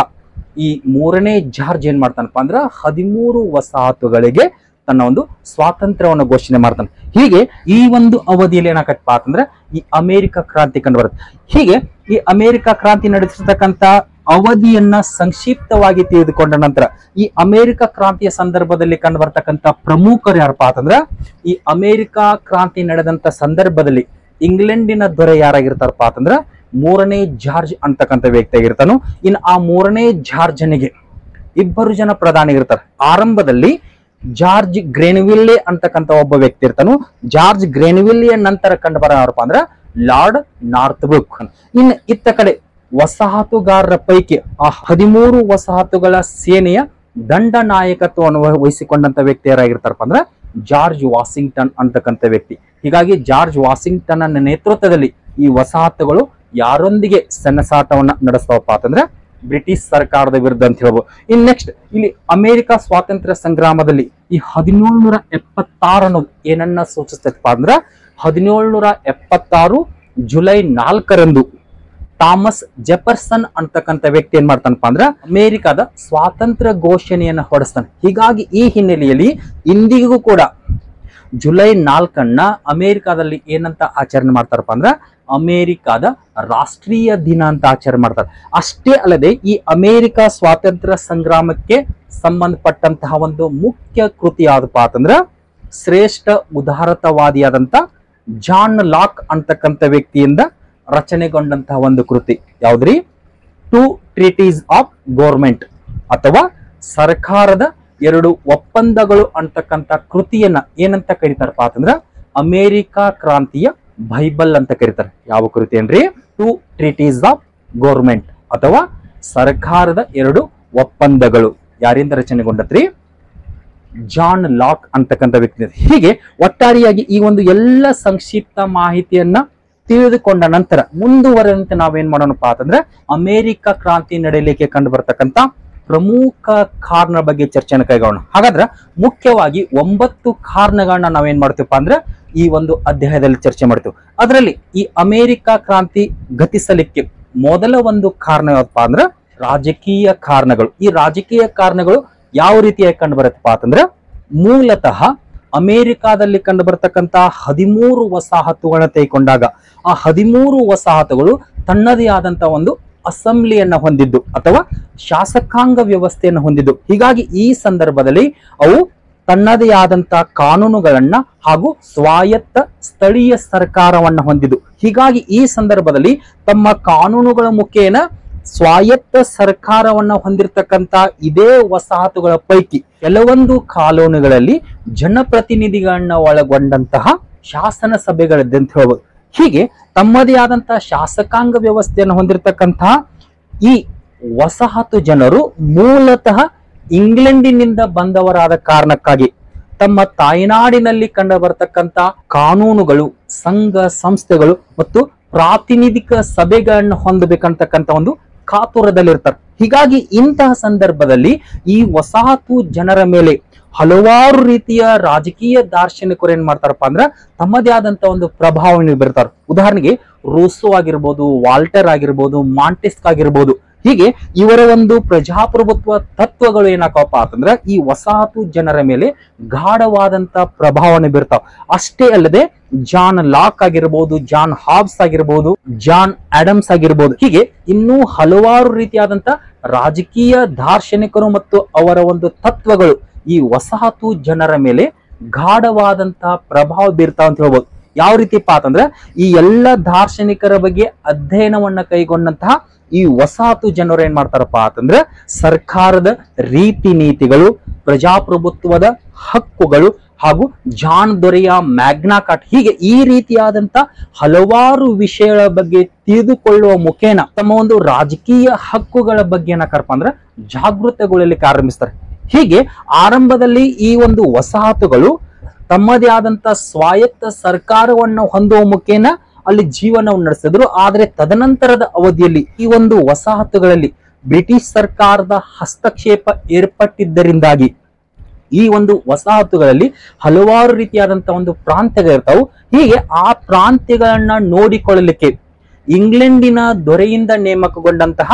ಈ 3ನೇ ಜಾರ್ಜ್ ಏನ್ ಮಾಡ್ತಾನಪ್ಪ ಅಂದ್ರ 13 ವಸಾಹತುಗಳಿಗೆ ತನ್ನ ಒಂದು ಸ್ವಾತಂತ್ರ್ಯವನ್ನು ಘೋಷಣೆ ಮಾಡ್ತಾನೆ. ಹೀಗೆ ಈ ಒಂದು ಅವಧಿಯಲ್ಲಿ ಏನಾಗತ್ತಪ್ಪ ಅಂತಂದ್ರೆ ಈ ಅಮೆರಿಕ ಕ್ರಾಂತಿ ಕಂಡು ಬರುತ್ತೆ. ಹೀಗೆ ಈ ಅಮೆರಿಕ ಕ್ರಾಂತಿ ನಡೆಸಿರ್ತಕ್ಕಂಥ ಅವಧಿಯನ್ನ ಸಂಕ್ಷಿಪ್ತವಾಗಿ ತಿಳಿದುಕೊಂಡ ನಂತರ ಈ ಅಮೆರಿಕ ಕ್ರಾಂತಿಯ ಸಂದರ್ಭದಲ್ಲಿ ಕಂಡು ಬರ್ತಕ್ಕಂಥ ಪ್ರಮುಖರು ಯಾರಪ್ಪ ಅಂತಂದ್ರೆ ಈ ಅಮೆರಿಕ ಕ್ರಾಂತಿ ನಡೆದಂತ ಸಂದರ್ಭದಲ್ಲಿ ಇಂಗ್ಲೆಂಡಿನ ದೊರೆ ಯಾರಾಗಿರ್ತಾರಪ್ಪ ಅಂತಂದ್ರ 3ನೇ ಜಾರ್ಜ್ ಅಂತಕ್ಕಂಥ ವ್ಯಕ್ತಿ ಆಗಿರ್ತಾನು. ಇನ್ನು ಆ 3ನೇ ಜಾರ್ಜನಿಗೆ 2 ಜನ ಪ್ರಧಾನಿಗಿರ್ತಾರೆ. ಆರಂಭದಲ್ಲಿ ಜಾರ್ಜ್ ಗ್ರೆನ್ವಿಲ್ಲೆ ಅಂತಕ್ಕಂಥ ಒಬ್ಬ ವ್ಯಕ್ತಿ ಇರ್ತಾನು. ಜಾರ್ಜ್ ಗ್ರೆನ್ವಿಲ್ಲೆ ನಂತರ ಕಂಡು ಬರ ಯಾರಪ್ಪ ಅಂದ್ರ ಲಾರ್ಡ್ ನಾರ್ಥಬ್ರೂಕ್. ಇನ್ನು ಇತ್ತ ಕಡೆ ವಸಾಹತುಗಾರರ ಪೈಕಿ ಆ 13 ವಸಾಹತುಗಳ ಸೇನೆಯ ದಂಡ ನಾಯಕತ್ವವನ್ನು ವಹಿಸಿಕೊಂಡಂತ ವ್ಯಕ್ತಿ ಯಾರಾಗಿರ್ತಾರಪ್ಪ ಅಂದ್ರೆ ಜಾರ್ಜ್ ವಾಷಿಂಗ್ಟನ್ ಅಂತಕ್ಕಂಥ ವ್ಯಕ್ತಿ. ಹೀಗಾಗಿ ಜಾರ್ಜ್ ವಾಷಿಂಗ್ಟನ್ ನ ನೇತೃತ್ವದಲ್ಲಿ ಈ ವಸಾಹತುಗಳು ಯಾರೊಂದಿಗೆ ಸೆಣಸಾಟವನ್ನ ನಡೆಸ್ತಾವಪ್ಪ ಅಂತಂದ್ರೆ ಬ್ರಿಟಿಷ್ ಸರ್ಕಾರದ ವಿರುದ್ಧ ಅಂತ ಹೇಳ್ಬೋದು. ಇನ್ ನೆಕ್ಸ್ಟ್ ಇಲ್ಲಿ ಅಮೆರಿಕ ಸ್ವಾತಂತ್ರ್ಯ ಸಂಗ್ರಾಮದಲ್ಲಿ ಈ 1776 ಅನ್ನೋದು ಏನನ್ನ ಸೂಚಿಸ್ತಪ್ಪ ಅಂದ್ರೆ 1776 ಜುಲೈ 4ರಂದು ಥಾಮಸ್ ಜೆಫರ್ಸನ್ ಅಂತಕ್ಕಂಥ ವ್ಯಕ್ತಿ ಏನ್ ಮಾಡ್ತಾನಪ್ಪ ಅಂದ್ರೆ ಅಮೆರಿಕದ ಸ್ವಾತಂತ್ರ್ಯ ಘೋಷಣೆಯನ್ನ ಹೊರಡಿಸ್ತಾನೆ. ಹೀಗಾಗಿ ಈ ಹಿನ್ನೆಲೆಯಲ್ಲಿ ಇಂದಿಗೂ ಕೂಡ ಜುಲೈ 4 ಅಮೆರಿಕಾದಲ್ಲಿ ಏನಂತ ಆಚರಣೆ ಮಾಡ್ತಾರಪ್ಪ ಅಂದ್ರೆ ಅಮೆರಿಕಾದ ರಾಷ್ಟ್ರೀಯ ದಿನ ಅಂತ ಆಚರಣೆ ಮಾಡ್ತಾರೆ. ಅಷ್ಟೇ ಅಲ್ಲದೆ ಈ ಅಮೆರಿಕ ಸ್ವಾತಂತ್ರ್ಯ ಸಂಗ್ರಾಮಕ್ಕೆ ಸಂಬಂಧಪಟ್ಟಂತಹ ಒಂದು ಮುಖ್ಯ ಕೃತಿ ಯಾವ್ದಪ್ಪ ಅಂತಂದ್ರ ಶ್ರೇಷ್ಠ ಉದಾರತಾವಾದಿಯಾದಂತ ಜಾನ್ ಲಾಕ್ ಅಂತಕ್ಕಂಥ ವ್ಯಕ್ತಿಯಿಂದ ರಚನೆಗೊಂಡಂತಹ ಒಂದು ಕೃತಿ ಯಾವ್ದ್ರಿ? ಟು ಟ್ರೀಟೀಸ್ ಆಫ್ ಗೌರ್ಮೆಂಟ್ ಅಥವಾ ಸರ್ಕಾರದ ಎರಡು ಒಪ್ಪಂದಗಳು ಅಂತಕ್ಕಂಥ ಕೃತಿಯನ್ನ ಏನಂತ ಕರೀತಾರಪ್ಪ ಅಂತಂದ್ರ ಅಮೆರಿಕಾ ಕ್ರಾಂತಿಯ ಬೈಬಲ್ ಅಂತ ಕರೀತಾರೆ. ಯಾವ ಕೃತಿ ಏನ್ರಿ? ಟು ಟ್ರೀಟೀಸ್ ಆಫ್ ಗೌರ್ಮೆಂಟ್ ಅಥವಾ ಸರ್ಕಾರದ ಎರಡು ಒಪ್ಪಂದಗಳು. ಯಾರಿಂದ ರಚನೆಗೊಂಡತ್ರಿ? ಜಾನ್ ಲಾಕ್ ಅಂತಕ್ಕಂಥ ವ್ಯಕ್ತಿ. ಹೀಗೆ ಒಟ್ಟಾರೆಯಾಗಿ ಈ ಒಂದು ಎಲ್ಲ ಸಂಕ್ಷಿಪ್ತ ಮಾಹಿತಿಯನ್ನ ತಿಳಿದುಕೊಂಡ ನಂತರ ಮುಂದುವರೆದಂತೆ ನಾವೇನ್ ಮಾಡೋಣಪ್ಪ ಅಂತಂದ್ರೆ ಅಮೆರಿಕ ಕ್ರಾಂತಿ ನಡೆಯಲಿಕ್ಕೆ ಕಂಡು ಬರ್ತಕ್ಕಂಥ ಪ್ರಮುಖ ಕಾರಣ ಬಗ್ಗೆ ಚರ್ಚೆನ ಕೈಗೊಳ್ಳೋಣ. ಹಾಗಾದ್ರೆ ಮುಖ್ಯವಾಗಿ 9 ಕಾರಣಗಳನ್ನ ನಾವೇನ್ ಮಾಡ್ತೀವಪ್ಪ ಅಂದ್ರೆ ಈ ಒಂದು ಅಧ್ಯಾಯದಲ್ಲಿ ಚರ್ಚೆ ಮಾಡ್ತೀವಿ. ಅದರಲ್ಲಿ ಈ ಅಮೆರಿಕ ಕ್ರಾಂತಿ ಗತಿಸಲಿಕ್ಕೆ ಮೊದಲ ಒಂದು ಕಾರಣ ಯಾವಪ್ಪ ಅಂದ್ರೆ ರಾಜಕೀಯ ಕಾರಣಗಳು. ಈ ರಾಜಕೀಯ ಕಾರಣಗಳು ಯಾವ ರೀತಿಯಾಗಿ ಕಂಡು ಬರುತ್ತಪ್ಪ ಅಂತಂದ್ರೆ ಮೂಲತಃ ಅಮೆರಿಕಾದಲ್ಲಿ ಕಂಡು ಬರ್ತಕ್ಕಂತ 13 ವಸಾಹತುಗಳನ್ನ ತೆಗೆದುಕೊಂಡಾಗ ಆ 13 ವಸಾಹತುಗಳು ತನ್ನದೇ ಆದಂತ ಒಂದು ಅಸೆಂಬ್ಲಿಯನ್ನ ಹೊಂದಿದ್ದು ಅಥವಾ ಶಾಸಕಾಂಗ ವ್ಯವಸ್ಥೆಯನ್ನು ಹೊಂದಿದ್ದು. ಹೀಗಾಗಿ ಈ ಸಂದರ್ಭದಲ್ಲಿ ಅವು ತನ್ನದೇ ಆದಂತ ಕಾನೂನುಗಳನ್ನ ಹಾಗೂ ಸ್ವಾಯತ್ತ ಸ್ಥಳೀಯ ಸರ್ಕಾರವನ್ನ ಹೊಂದಿದ್ದು. ಹೀಗಾಗಿ ಈ ಸಂದರ್ಭದಲ್ಲಿ ತಮ್ಮ ಕಾನೂನುಗಳ ಮುಖೇನ ಸ್ವಾಯತ್ತ ಸರ್ಕಾರವನ್ನ ಹೊಂದಿರತಕ್ಕಂತ ಇದೇ ವಸಾಹತುಗಳ ಪೈಕಿ ಕೆಲವೊಂದು ಕಾನೂನುಗಳಲ್ಲಿ ಜನಪ್ರತಿನಿಧಿಗಳನ್ನ ಒಳಗೊಂಡಂತಹ ಶಾಸನ ಸಭೆಗಳಿದೆ ಅಂತ ಹೇಳ್ಬೋದು. ಹೀಗೆ ತಮ್ಮದೇ ಆದಂತಹ ಶಾಸಕಾಂಗ ವ್ಯವಸ್ಥೆಯನ್ನು ಹೊಂದಿರತಕ್ಕಂತಹ ಈ ವಸಾಹತು ಜನರು ಮೂಲತಃ ಇಂಗ್ಲೆಂಡಿನಿಂದ ಬಂದವರಾದ ಕಾರಣಕ್ಕಾಗಿ ತಮ್ಮ ತಾಯ್ನಾಡಿನಲ್ಲಿ ಕಂಡು ಬರತಕ್ಕಂತ ಕಾನೂನುಗಳು, ಸಂಘ ಸಂಸ್ಥೆಗಳು ಮತ್ತು ಪ್ರಾತಿನಿಧಿಕ ಸಭೆಗಳನ್ನು ಹೊಂದಬೇಕಂತಕ್ಕಂಥ ಒಂದು ಕಾತುರದಲ್ಲಿರ್ತಾರೆ. ಹೀಗಾಗಿ ಇಂತಹ ಸಂದರ್ಭದಲ್ಲಿ ಈ ವಸಾಹತು ಜನರ ಮೇಲೆ ಹಲವಾರು ರೀತಿಯ ರಾಜಕೀಯ ದಾರ್ಶನಿಕರು ಏನ್ ಮಾಡ್ತಾರಪ್ಪ ಅಂದ್ರೆ ತಮ್ಮದೇ ಆದಂತ ಒಂದು ಪ್ರಭಾವವನ್ನು ಬೀರ್ತಾರೆ. ಉದಾಹರಣೆಗೆ ರೂಸೋ ಆಗಿರ್ಬೋದು, ವಾಲ್ಟರ್ ಆಗಿರ್ಬೋದು, ಮಾಂಟೆಸ್ಕ್ ಆಗಿರ್ಬೋದು. ಹೀಗೆ ಇವರ ಒಂದು ಪ್ರಜಾಪ್ರಭುತ್ವ ತತ್ವಗಳು ಏನಾಕವಪ್ಪ ಅಂತಂದ್ರೆ ಈ ವಸಾಹತು ಜನರ ಮೇಲೆ ಗಾಢವಾದಂತ ಪ್ರಭಾವವನ್ನು ಬೀರ್ತಾವ. ಅಷ್ಟೇ ಅಲ್ಲದೆ ಜಾನ್ ಲಾಕ್ ಆಗಿರ್ಬೋದು, ಜಾನ್ ಹಾಬ್ಸ್ ಆಗಿರ್ಬೋದು, ಜಾನ್ ಆಡಮ್ಸ್ ಆಗಿರ್ಬೋದು, ಹೀಗೆ ಇನ್ನೂ ಹಲವಾರು ರೀತಿಯಾದಂತ ರಾಜಕೀಯ ದಾರ್ಶನಿಕರು ಮತ್ತು ಅವರ ಒಂದು ತತ್ವಗಳು ಈ ವಸಾಹತು ಜನರ ಮೇಲೆ ಗಾಢವಾದಂತಹ ಪ್ರಭಾವ ಬೀರ್ತಾವ ಅಂತ ಹೇಳ್ಬೋದು. ಯಾವ ರೀತಿಪ್ಪ ಅಂತಂದ್ರೆ ಈ ಎಲ್ಲ ದಾರ್ಶನಿಕರ ಬಗ್ಗೆ ಅಧ್ಯಯನವನ್ನ ಕೈಗೊಂಡಂತಹ ಈ ವಸಾಹತು ಜನರು ಏನ್ ಮಾಡ್ತಾರಪ್ಪ ಅಂತಂದ್ರೆ ಸರ್ಕಾರದ ರೀತಿ ನೀತಿಗಳು, ಪ್ರಜಾಪ್ರಭುತ್ವದ ಹಕ್ಕುಗಳು ಹಾಗೂ ಜಾನ್ ದೊರೆಯ ಮ್ಯಾಗ್ನಾ ಕಾರ್ಟ, ಹೀಗೆ ಈ ರೀತಿಯಾದಂತ ಹಲವಾರು ವಿಷಯಗಳ ಬಗ್ಗೆ ತಿಳಿದುಕೊಳ್ಳುವ ಮುಖೇನ ತಮ್ಮ ಒಂದು ರಾಜಕೀಯ ಹಕ್ಕುಗಳ ಬಗ್ಗೆ ಏನಾಕರಪ್ಪ ಅಂದ್ರೆ ಜಾಗೃತಗೊಳ್ಳಲಿಕ್ಕೆ ಆರಂಭಿಸ್ತಾರೆ. ಹೀಗೆ ಆರಂಭದಲ್ಲಿ ಈ ಒಂದು ವಸಾಹತುಗಳು ತಮ್ಮದೇ ಆದಂತ ಸ್ವಾಯತ್ತ ಸರ್ಕಾರವನ್ನು ಹೊಂದುವ ಮುಖೇನ ಅಲ್ಲಿ ಜೀವನವನ್ನು ನಡೆಸಿದ್ರು. ಆದ್ರೆ ತದನಂತರದ ಅವಧಿಯಲ್ಲಿ ಈ ಒಂದು ವಸಾಹತುಗಳಲ್ಲಿ ಬ್ರಿಟಿಷ್ ಸರ್ಕಾರದ ಹಸ್ತಕ್ಷೇಪ ಏರ್ಪಟ್ಟಿದ್ದರಿಂದಾಗಿ ಈ ಒಂದು ವಸಾಹತುಗಳಲ್ಲಿ ಹಲವಾರು ರೀತಿಯಾದಂತಹ ಒಂದು ಪ್ರಾಂತ್ಯಗಳಿರ್ತಾವು. ಹೀಗೆ ಆ ಪ್ರಾಂತ್ಯಗಳನ್ನ ನೋಡಿಕೊಳ್ಳಲಿಕ್ಕೆ ಇಂಗ್ಲೆಂಡಿನ ದೊರೆಯಿಂದ ನೇಮಕಗೊಂಡಂತಹ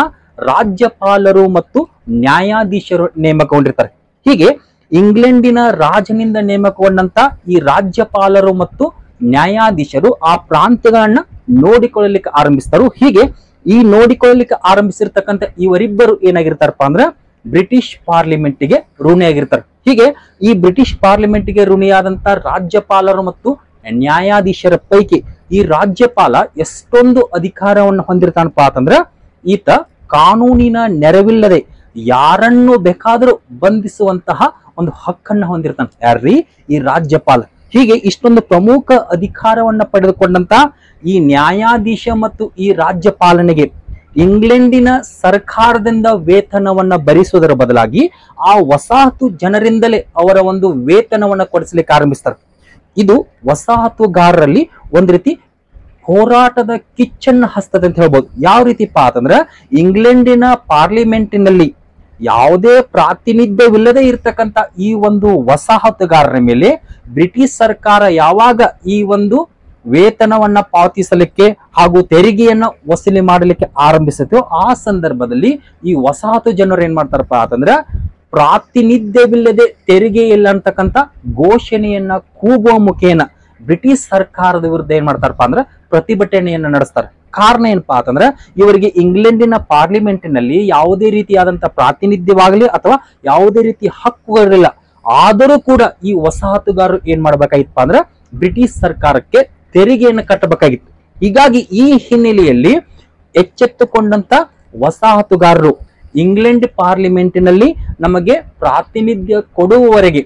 ರಾಜ್ಯಪಾಲರು ಮತ್ತು ನ್ಯಾಯಾಧೀಶರು ನೇಮಕಗೊಂಡಿರ್ತಾರೆ. ಹೀಗೆ ಇಂಗ್ಲೆಂಡಿನ ರಾಜನಿಂದ ನೇಮಕಗೊಂಡಂತ ಈ ರಾಜ್ಯಪಾಲರು ಮತ್ತು ನ್ಯಾಯಾಧೀಶರು ಆ ಪ್ರಾಂತ್ಯಗಳನ್ನ ನೋಡಿಕೊಳ್ಳಲಿಕ್ಕೆ ಆರಂಭಿಸ್ತಾರೆ. ಹೀಗೆ ಈ ನೋಡಿಕೊಳ್ಳಲಿಕ್ಕೆ ಆರಂಭಿಸಿರ್ತಕ್ಕಂಥ ಇವರಿಬ್ಬರು ಏನಾಗಿರ್ತಾರಪ್ಪ ಅಂದ್ರೆ ಬ್ರಿಟಿಷ್ ಪಾರ್ಲಿಮೆಂಟ್ಗೆ ಋಣಿಯಾಗಿರ್ತಾರೆ. ಹೀಗೆ ಈ ಬ್ರಿಟಿಷ್ ಪಾರ್ಲಿಮೆಂಟ್ಗೆ ಋಣಿಯಾದಂತ ರಾಜ್ಯಪಾಲರು ಮತ್ತು ನ್ಯಾಯಾಧೀಶರ ಪೈಕಿ ಈ ರಾಜ್ಯಪಾಲ ಎಷ್ಟೊಂದು ಅಧಿಕಾರವನ್ನು ಹೊಂದಿರ್ತಾನಪ್ಪ ಅಂತಂದ್ರ ಈತ ಕಾನೂನಿನ ನೆರವಿಲ್ಲದೆ ಯಾರನ್ನು ಬೇಕಾದರೂ ಬಂಧಿಸುವಂತಹ ಒಂದು ಹಕ್ಕನ್ನ ಹೊಂದಿರ್ತಾನೆ. ಯಾರ್ರೀ? ಈ ರಾಜ್ಯಪಾಲ. ಹೀಗೆ ಇಷ್ಟೊಂದು ಪ್ರಮುಖ ಅಧಿಕಾರವನ್ನ ಪಡೆದುಕೊಂಡಂತ ಈ ನ್ಯಾಯಾಧೀಶ ಮತ್ತು ಈ ರಾಜ್ಯಪಾಲನೆಗೆ ಇಂಗ್ಲೆಂಡಿನ ಸರ್ಕಾರದಿಂದ ವೇತನವನ್ನ ಭರಿಸುವುದರ ಬದಲಾಗಿ ಆ ವಸಾಹತು ಜನರಿಂದಲೇ ಅವರ ಒಂದು ವೇತನವನ್ನ ಕೊಡಿಸಲಿಕ್ಕೆ ಆರಂಭಿಸ್ತಾರೆ. ಇದು ವಸಾಹತುಗಾರರಲ್ಲಿ ಒಂದ್ ರೀತಿ ಹೋರಾಟದ ಕಿಚ್ಚನ್ನ ಹಸ್ತದ ಅಂತ ಹೇಳ್ಬೋದು. ಯಾವ ರೀತಿಪ್ಪ ಅಂತಂದ್ರೆ ಇಂಗ್ಲೆಂಡಿನ ಪಾರ್ಲಿಮೆಂಟಿನಲ್ಲಿ ಯಾವುದೇ ಪ್ರಾತಿನಿಧ್ಯವಿಲ್ಲದೆ ಇರ್ತಕ್ಕಂಥ ಈ ಒಂದು ವಸಾಹತುಗಾರರ ಮೇಲೆ ಬ್ರಿಟಿಷ್ ಸರ್ಕಾರ ಯಾವಾಗ ಈ ಒಂದು ವೇತನವನ್ನ ಪಾವತಿಸಲಿಕ್ಕೆ ಹಾಗೂ ತೆರಿಗೆಯನ್ನ ವಸೂಲಿ ಮಾಡಲಿಕ್ಕೆ ಆರಂಭಿಸುತ್ತೋ ಆ ಸಂದರ್ಭದಲ್ಲಿ ಈ ವಸಾಹತು ಜನರು ಏನ್ ಮಾಡ್ತಾರಪ್ಪ ಅಂತಂದ್ರೆ ಪ್ರಾತಿನಿಧ್ಯವಿಲ್ಲದೆ ತೆರಿಗೆ ಇಲ್ಲ ಅಂತಕ್ಕಂಥ ಘೋಷಣೆಯನ್ನ ಕೂಗುವ ಮುಖೇನ ಬ್ರಿಟಿಷ್ ಸರ್ಕಾರದ ವಿರುದ್ಧ ಏನ್ ಮಾಡ್ತಾರಪ್ಪ ಅಂದ್ರೆ ಪ್ರತಿಭಟನೆಯನ್ನು ನಡೆಸ್ತಾರೆ. ಕಾರಣ ಏನಪ್ಪಾ ಅಂತಂದ್ರೆ ಇವರಿಗೆ ಇಂಗ್ಲೆಂಡಿನ ಪಾರ್ಲಿಮೆಂಟಿನಲ್ಲಿ ಯಾವುದೇ ರೀತಿಯಾದಂತಹ ಪ್ರಾತಿನಿಧ್ಯವಾಗಲಿ ಅಥವಾ ಯಾವುದೇ ರೀತಿಯ ಹಕ್ಕುಗಳಿಲ್ಲ. ಆದರೂ ಕೂಡ ಈ ವಸಾಹತುಗಾರರು ಏನ್ ಮಾಡ್ಬೇಕಾಗಿತ್ತಪ್ಪ ಅಂದ್ರೆ ಬ್ರಿಟಿಷ್ ಸರ್ಕಾರಕ್ಕೆ ತೆರಿಗೆಯನ್ನು ಕಟ್ಟಬೇಕಾಗಿತ್ತು. ಹೀಗಾಗಿ ಈ ಹಿನ್ನೆಲೆಯಲ್ಲಿ ಎಚ್ಚೆತ್ತುಕೊಂಡಂತ ವಸಾಹತುಗಾರರು ಇಂಗ್ಲೆಂಡ್ ಪಾರ್ಲಿಮೆಂಟಿನಲ್ಲಿ ನಮಗೆ ಪ್ರಾತಿನಿಧ್ಯ ಕೊಡುವವರೆಗೆ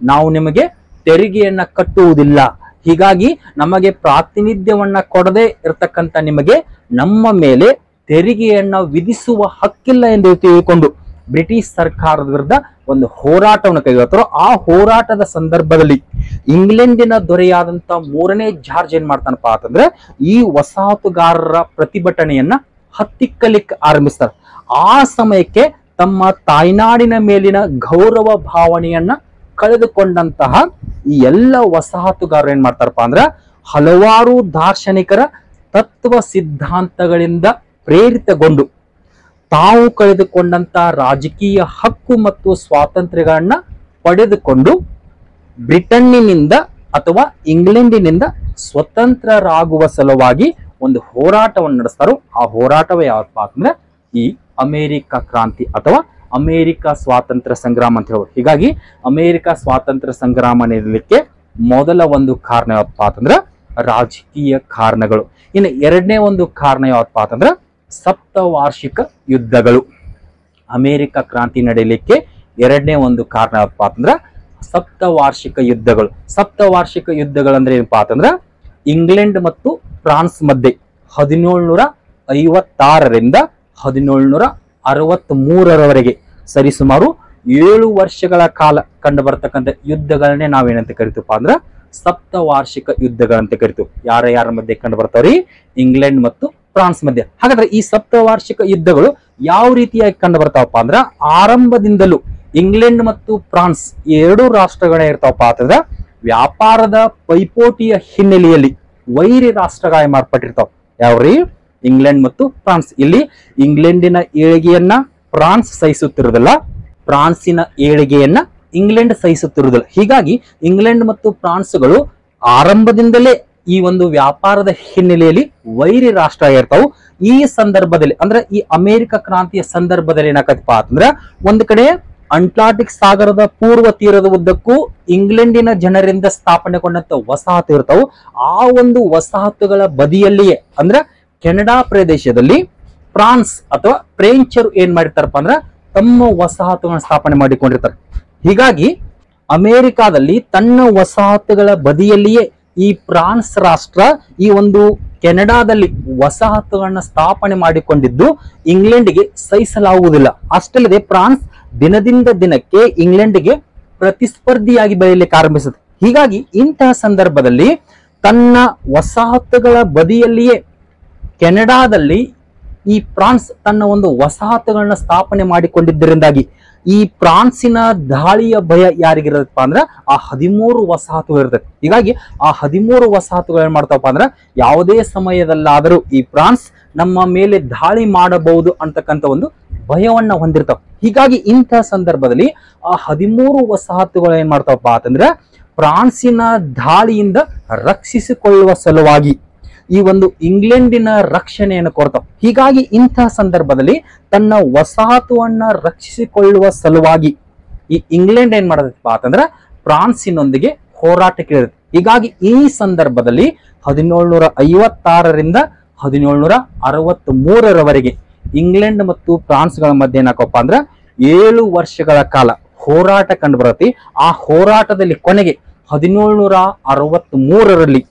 ನಾವು ನಿಮಗೆ ತೆರಿಗೆಯನ್ನ ಕಟ್ಟುವುದಿಲ್ಲ, ಹೀಗಾಗಿ ನಮಗೆ ಪ್ರಾತಿನಿಧ್ಯವನ್ನ ಕೊಡದೆ ಇರತಕ್ಕಂತ ನಿಮಗೆ ನಮ್ಮ ಮೇಲೆ ತೆರಿಗೆಯನ್ನ ವಿಧಿಸುವ ಹಕ್ಕಿಲ್ಲ ಎಂದು ತಿಳಿದುಕೊಂಡು ಬ್ರಿಟಿಷ್ ಸರ್ಕಾರದ ವಿರುದ್ಧ ಒಂದು ಹೋರಾಟವನ್ನು ಕೈಗೊಳ್ತಾರೋ. ಆ ಹೋರಾಟದ ಸಂದರ್ಭದಲ್ಲಿ ಇಂಗ್ಲೆಂಡಿನ ದೊರೆಯಾದಂತ 3ನೇ ಜಾರ್ಜ್ ಏನ್ ಮಾಡ್ತಾನಪ್ಪ ಅಂತಂದ್ರೆ ಈ ವಸಾಹತುಗಾರರ ಪ್ರತಿಭಟನೆಯನ್ನ ಹತ್ತಿಕ್ಕಲಿಕ್ಕೆ ಆರಂಭಿಸ್ತಾರೆ. ಆ ಸಮಯಕ್ಕೆ ತಮ್ಮ ತಾಯ್ನಾಡಿನ ಮೇಲಿನ ಗೌರವ ಭಾವನೆಯನ್ನ ಕಳೆದುಕೊಂಡಂತಹ ಈ ಎಲ್ಲ ವಸಾಹತುಗಾರರು ಏನ್ ಮಾಡ್ತಾರಪ್ಪ ಅಂದ್ರ ಹಲವಾರು ದಾರ್ಶನಿಕರ ತತ್ವ ಸಿದ್ಧಾಂತಗಳಿಂದ ಪ್ರೇರಿತಗೊಂಡು ತಾವು ಕಳೆದುಕೊಂಡಂತ ರಾಜಕೀಯ ಹಕ್ಕು ಮತ್ತು ಸ್ವಾತಂತ್ರ್ಯಗಳನ್ನ ಪಡೆದುಕೊಂಡು ಬ್ರಿಟನ್ನಿನಿಂದ ಅಥವಾ ಇಂಗ್ಲೆಂಡಿನಿಂದ ಸ್ವತಂತ್ರರಾಗುವ ಸಲುವಾಗಿ ಒಂದು ಹೋರಾಟವನ್ನು ನಡೆಸ್ತಾರೋ. ಆ ಹೋರಾಟವೇ ಯಾವಪ್ಪ ಅಂತಂದ್ರೆ ಈ ಅಮೆರಿಕ ಕ್ರಾಂತಿ ಅಥವಾ ಅಮೆರಿಕ ಸ್ವಾತಂತ್ರ್ಯ ಸಂಗ್ರಾಮ ಅಂತ ಹೇಳ್ಬೋದು. ಹೀಗಾಗಿ ಅಮೆರಿಕ ಸ್ವಾತಂತ್ರ್ಯ ಸಂಗ್ರಾಮ ನೀಡಲಿಕ್ಕೆ ಮೊದಲ ಒಂದು ಕಾರಣ ಯಾವಪ್ಪ ಅಂತಂದ್ರ ರಾಜಕೀಯ ಕಾರಣಗಳು. ಇನ್ನು ಎರಡನೇ ಒಂದು ಕಾರಣ ಯಾವಪ್ಪ ಅಂತಂದ್ರ ಸಪ್ತವಾರ್ಷಿಕ ಯುದ್ಧಗಳು. ಅಮೆರಿಕ ಕ್ರಾಂತಿ ನಡೆಯಲಿಕ್ಕೆ ಎರಡನೇ ಒಂದು ಕಾರಣ ಯಾವಪ್ಪ ಅಂತಂದ್ರ ಸಪ್ತವಾರ್ಷಿಕ ಯುದ್ಧಗಳು. ಸಪ್ತವಾರ್ಷಿಕ ಯುದ್ಧಗಳಂದ್ರೆ ಏನಪ್ಪಾ ಅಂತಂದ್ರ ಇಂಗ್ಲೆಂಡ್ ಮತ್ತು ಫ್ರಾನ್ಸ್ ಮಧ್ಯೆ 1756ರಿಂದ 1763ರವರೆಗೆ ಸರಿಸುಮಾರು 7 ವರ್ಷಗಳ ಕಾಲ ಕಂಡು ಬರ್ತಕ್ಕಂಥ ಯುದ್ಧಗಳನ್ನೇ ನಾವೇನಂತ ಕರಿತೀವಪ್ಪ ಅಂದ್ರ ಸಪ್ತವಾರ್ಷಿಕ ಯುದ್ಧಗಳಂತ ಕರಿತೀವಿ. ಯಾರ ಮಧ್ಯೆ ಕಂಡು ಬರ್ತಾವ್ರಿ? ಇಂಗ್ಲೆಂಡ್ ಮತ್ತು ಫ್ರಾನ್ಸ್ ಮಧ್ಯೆ. ಹಾಗಾದ್ರೆ ಈ ಸಪ್ತವಾರ್ಷಿಕ ಯುದ್ಧಗಳು ಯಾವ ರೀತಿಯಾಗಿ ಕಂಡು ಬರ್ತಾವಪ್ಪ ಅಂದ್ರ ಆರಂಭದಿಂದಲೂ ಇಂಗ್ಲೆಂಡ್ ಮತ್ತು ಫ್ರಾನ್ಸ್ ಎರಡೂ ರಾಷ್ಟ್ರಗಳೇ ಇರ್ತಾವಪ್ಪ ಅಂತಂದ್ರ ವ್ಯಾಪಾರದ ಪೈಪೋಟಿಯ ಹಿನ್ನೆಲೆಯಲ್ಲಿ ವೈರಿ ರಾಷ್ಟ್ರಗಳಾಗಿ ಮಾರ್ಪಟ್ಟಿರ್ತಾವ. ಯಾವ್ರಿ? ಇಂಗ್ಲೆಂಡ್ ಮತ್ತು ಫ್ರಾನ್ಸ್. ಇಲ್ಲಿ ಇಂಗ್ಲೆಂಡಿನ ಏಳಿಗೆಯನ್ನ ಫ್ರಾನ್ಸ್ ಸಹಿಸುತ್ತಿರುವುದಿಲ್ಲ, ಫ್ರಾನ್ಸಿನ ಏಳಿಗೆಯನ್ನ ಇಂಗ್ಲೆಂಡ್ ಸಹಿಸುತ್ತಿರುವುದಿಲ್ಲ. ಹೀಗಾಗಿ ಇಂಗ್ಲೆಂಡ್ ಮತ್ತು ಫ್ರಾನ್ಸ್ಗಳು ಆರಂಭದಿಂದಲೇ ಈ ಒಂದು ವ್ಯಾಪಾರದ ಹಿನ್ನೆಲೆಯಲ್ಲಿ ವೈರಿ ರಾಷ್ಟ್ರ ಇರ್ತಾವು. ಈ ಸಂದರ್ಭದಲ್ಲಿ ಅಂದ್ರೆ ಈ ಅಮೆರಿಕ ಕ್ರಾಂತಿಯ ಸಂದರ್ಭದಲ್ಲಿ ಏನಾಗತ್ತಪ್ಪ ಅಂತಂದ್ರ ಒಂದು ಕಡೆ ಅಂಟಾರ್ಟಿಕ್ ಸಾಗರದ ಪೂರ್ವ ತೀರದ ಉದ್ದಕ್ಕೂ ಇಂಗ್ಲೆಂಡಿನ ಜನರಿಂದ ಸ್ಥಾಪನೆಗೊಂಡಂತ ವಸಾಹತು ಇರ್ತಾವು. ಆ ಒಂದು ವಸಾಹತುಗಳ ಬದಿಯಲ್ಲಿಯೇ ಅಂದ್ರೆ ಕೆನಡಾ ಪ್ರದೇಶದಲ್ಲಿ ಫ್ರಾನ್ಸ್ ಅಥವಾ ಫ್ರೆಂಚರು ಏನ್ ಮಾಡಿರ್ತಾರಪ್ಪ ಅಂದ್ರ ತಮ್ಮ ವಸಾಹತುಗಳನ್ನ ಸ್ಥಾಪನೆ ಮಾಡಿಕೊಂಡಿರ್ತಾರೆ. ಹೀಗಾಗಿ ಅಮೆರಿಕಾದಲ್ಲಿ ತನ್ನ ವಸಾಹತುಗಳ ಬದಿಯಲ್ಲಿಯೇ ಈ ಫ್ರಾನ್ಸ್ ರಾಷ್ಟ್ರ ಈ ಒಂದು ಕೆನಡಾದಲ್ಲಿ ವಸಾಹತುಗಳನ್ನ ಸ್ಥಾಪನೆ ಮಾಡಿಕೊಂಡಿದ್ದು ಇಂಗ್ಲೆಂಡ್ಗೆ ಸಹಿಸಲಾಗುವುದಿಲ್ಲ. ಅಷ್ಟಲ್ಲದೆ ಫ್ರಾನ್ಸ್ ದಿನದಿಂದ ದಿನಕ್ಕೆ ಇಂಗ್ಲೆಂಡ್ಗೆ ಪ್ರತಿಸ್ಪರ್ಧಿಯಾಗಿ ಬೆಳೆಯಲಿಕ್ಕೆ ಆರಂಭಿಸುತ್ತೆ. ಹೀಗಾಗಿ ಇಂತಹ ಸಂದರ್ಭದಲ್ಲಿ ತನ್ನ ವಸಾಹತುಗಳ ಬದಿಯಲ್ಲಿಯೇ ಕೆನಡಾದಲ್ಲಿ ಈ ಫ್ರಾನ್ಸ್ ತನ್ನ ಒಂದು ವಸಾಹತುಗಳನ್ನ ಸ್ಥಾಪನೆ ಮಾಡಿಕೊಂಡಿದ್ದರಿಂದಾಗಿ ಈ ಫ್ರಾನ್ಸಿನ ದಾಳಿಯ ಭಯ ಯಾರಿಗಿರತ್ತಪ್ಪ ಅಂದ್ರ ಆ 13 ವಸಾಹತುಗಳು ಇರ್ತದೆ. ಹೀಗಾಗಿ ಆ 13 ವಸಾಹತುಗಳು ಏನ್ ಮಾಡ್ತಾವಪ್ಪ ಅಂದ್ರ ಯಾವುದೇ ಸಮಯದಲ್ಲಾದರೂ ಈ ಫ್ರಾನ್ಸ್ ನಮ್ಮ ಮೇಲೆ ದಾಳಿ ಮಾಡಬಹುದು ಅಂತಕ್ಕಂಥ ಒಂದು ಭಯವನ್ನ ಹೊಂದಿರ್ತಾವ. ಹೀಗಾಗಿ ಇಂತಹ ಸಂದರ್ಭದಲ್ಲಿ ಆ 13 ವಸಾಹತುಗಳು ಏನ್ ಮಾಡ್ತಾವಪ್ಪ ಅಂತಂದ್ರ ಫ್ರಾನ್ಸಿನ ದಾಳಿಯಿಂದ ರಕ್ಷಿಸಿಕೊಳ್ಳುವ ಸಲುವಾಗಿ ಈ ಒಂದು ಇಂಗ್ಲೆಂಡಿನ ರಕ್ಷಣೆಯನ್ನು ಕೊಡ್ತಾವ. ಹೀಗಾಗಿ ಇಂತಹ ಸಂದರ್ಭದಲ್ಲಿ ತನ್ನ ವಸಾಹತುವನ್ನ ರಕ್ಷಿಸಿಕೊಳ್ಳುವ ಸಲುವಾಗಿ ಈ ಇಂಗ್ಲೆಂಡ್ ಏನ್ ಮಾಡದಪ್ಪ ಅಂತಂದ್ರ ಫ್ರಾನ್ಸಿನೊಂದಿಗೆ ಹೋರಾಟಕ್ಕೆ ಇರುತ್ತೆ. ಹೀಗಾಗಿ ಈ ಸಂದರ್ಭದಲ್ಲಿ 1756ರಿಂದ 1763ರವರೆಗೆ ಇಂಗ್ಲೆಂಡ್ ಮತ್ತು ಫ್ರಾನ್ಸ್ಗಳ ಮಧ್ಯೆ ಏನಾಕಪ್ಪ ಅಂದ್ರ 7 ವರ್ಷಗಳ ಕಾಲ ಹೋರಾಟ ಕಂಡು ಬರುತ್ತೆ. ಆ ಹೋರಾಟದಲ್ಲಿ ಕೊನೆಗೆ 1763ರಲ್ಲಿ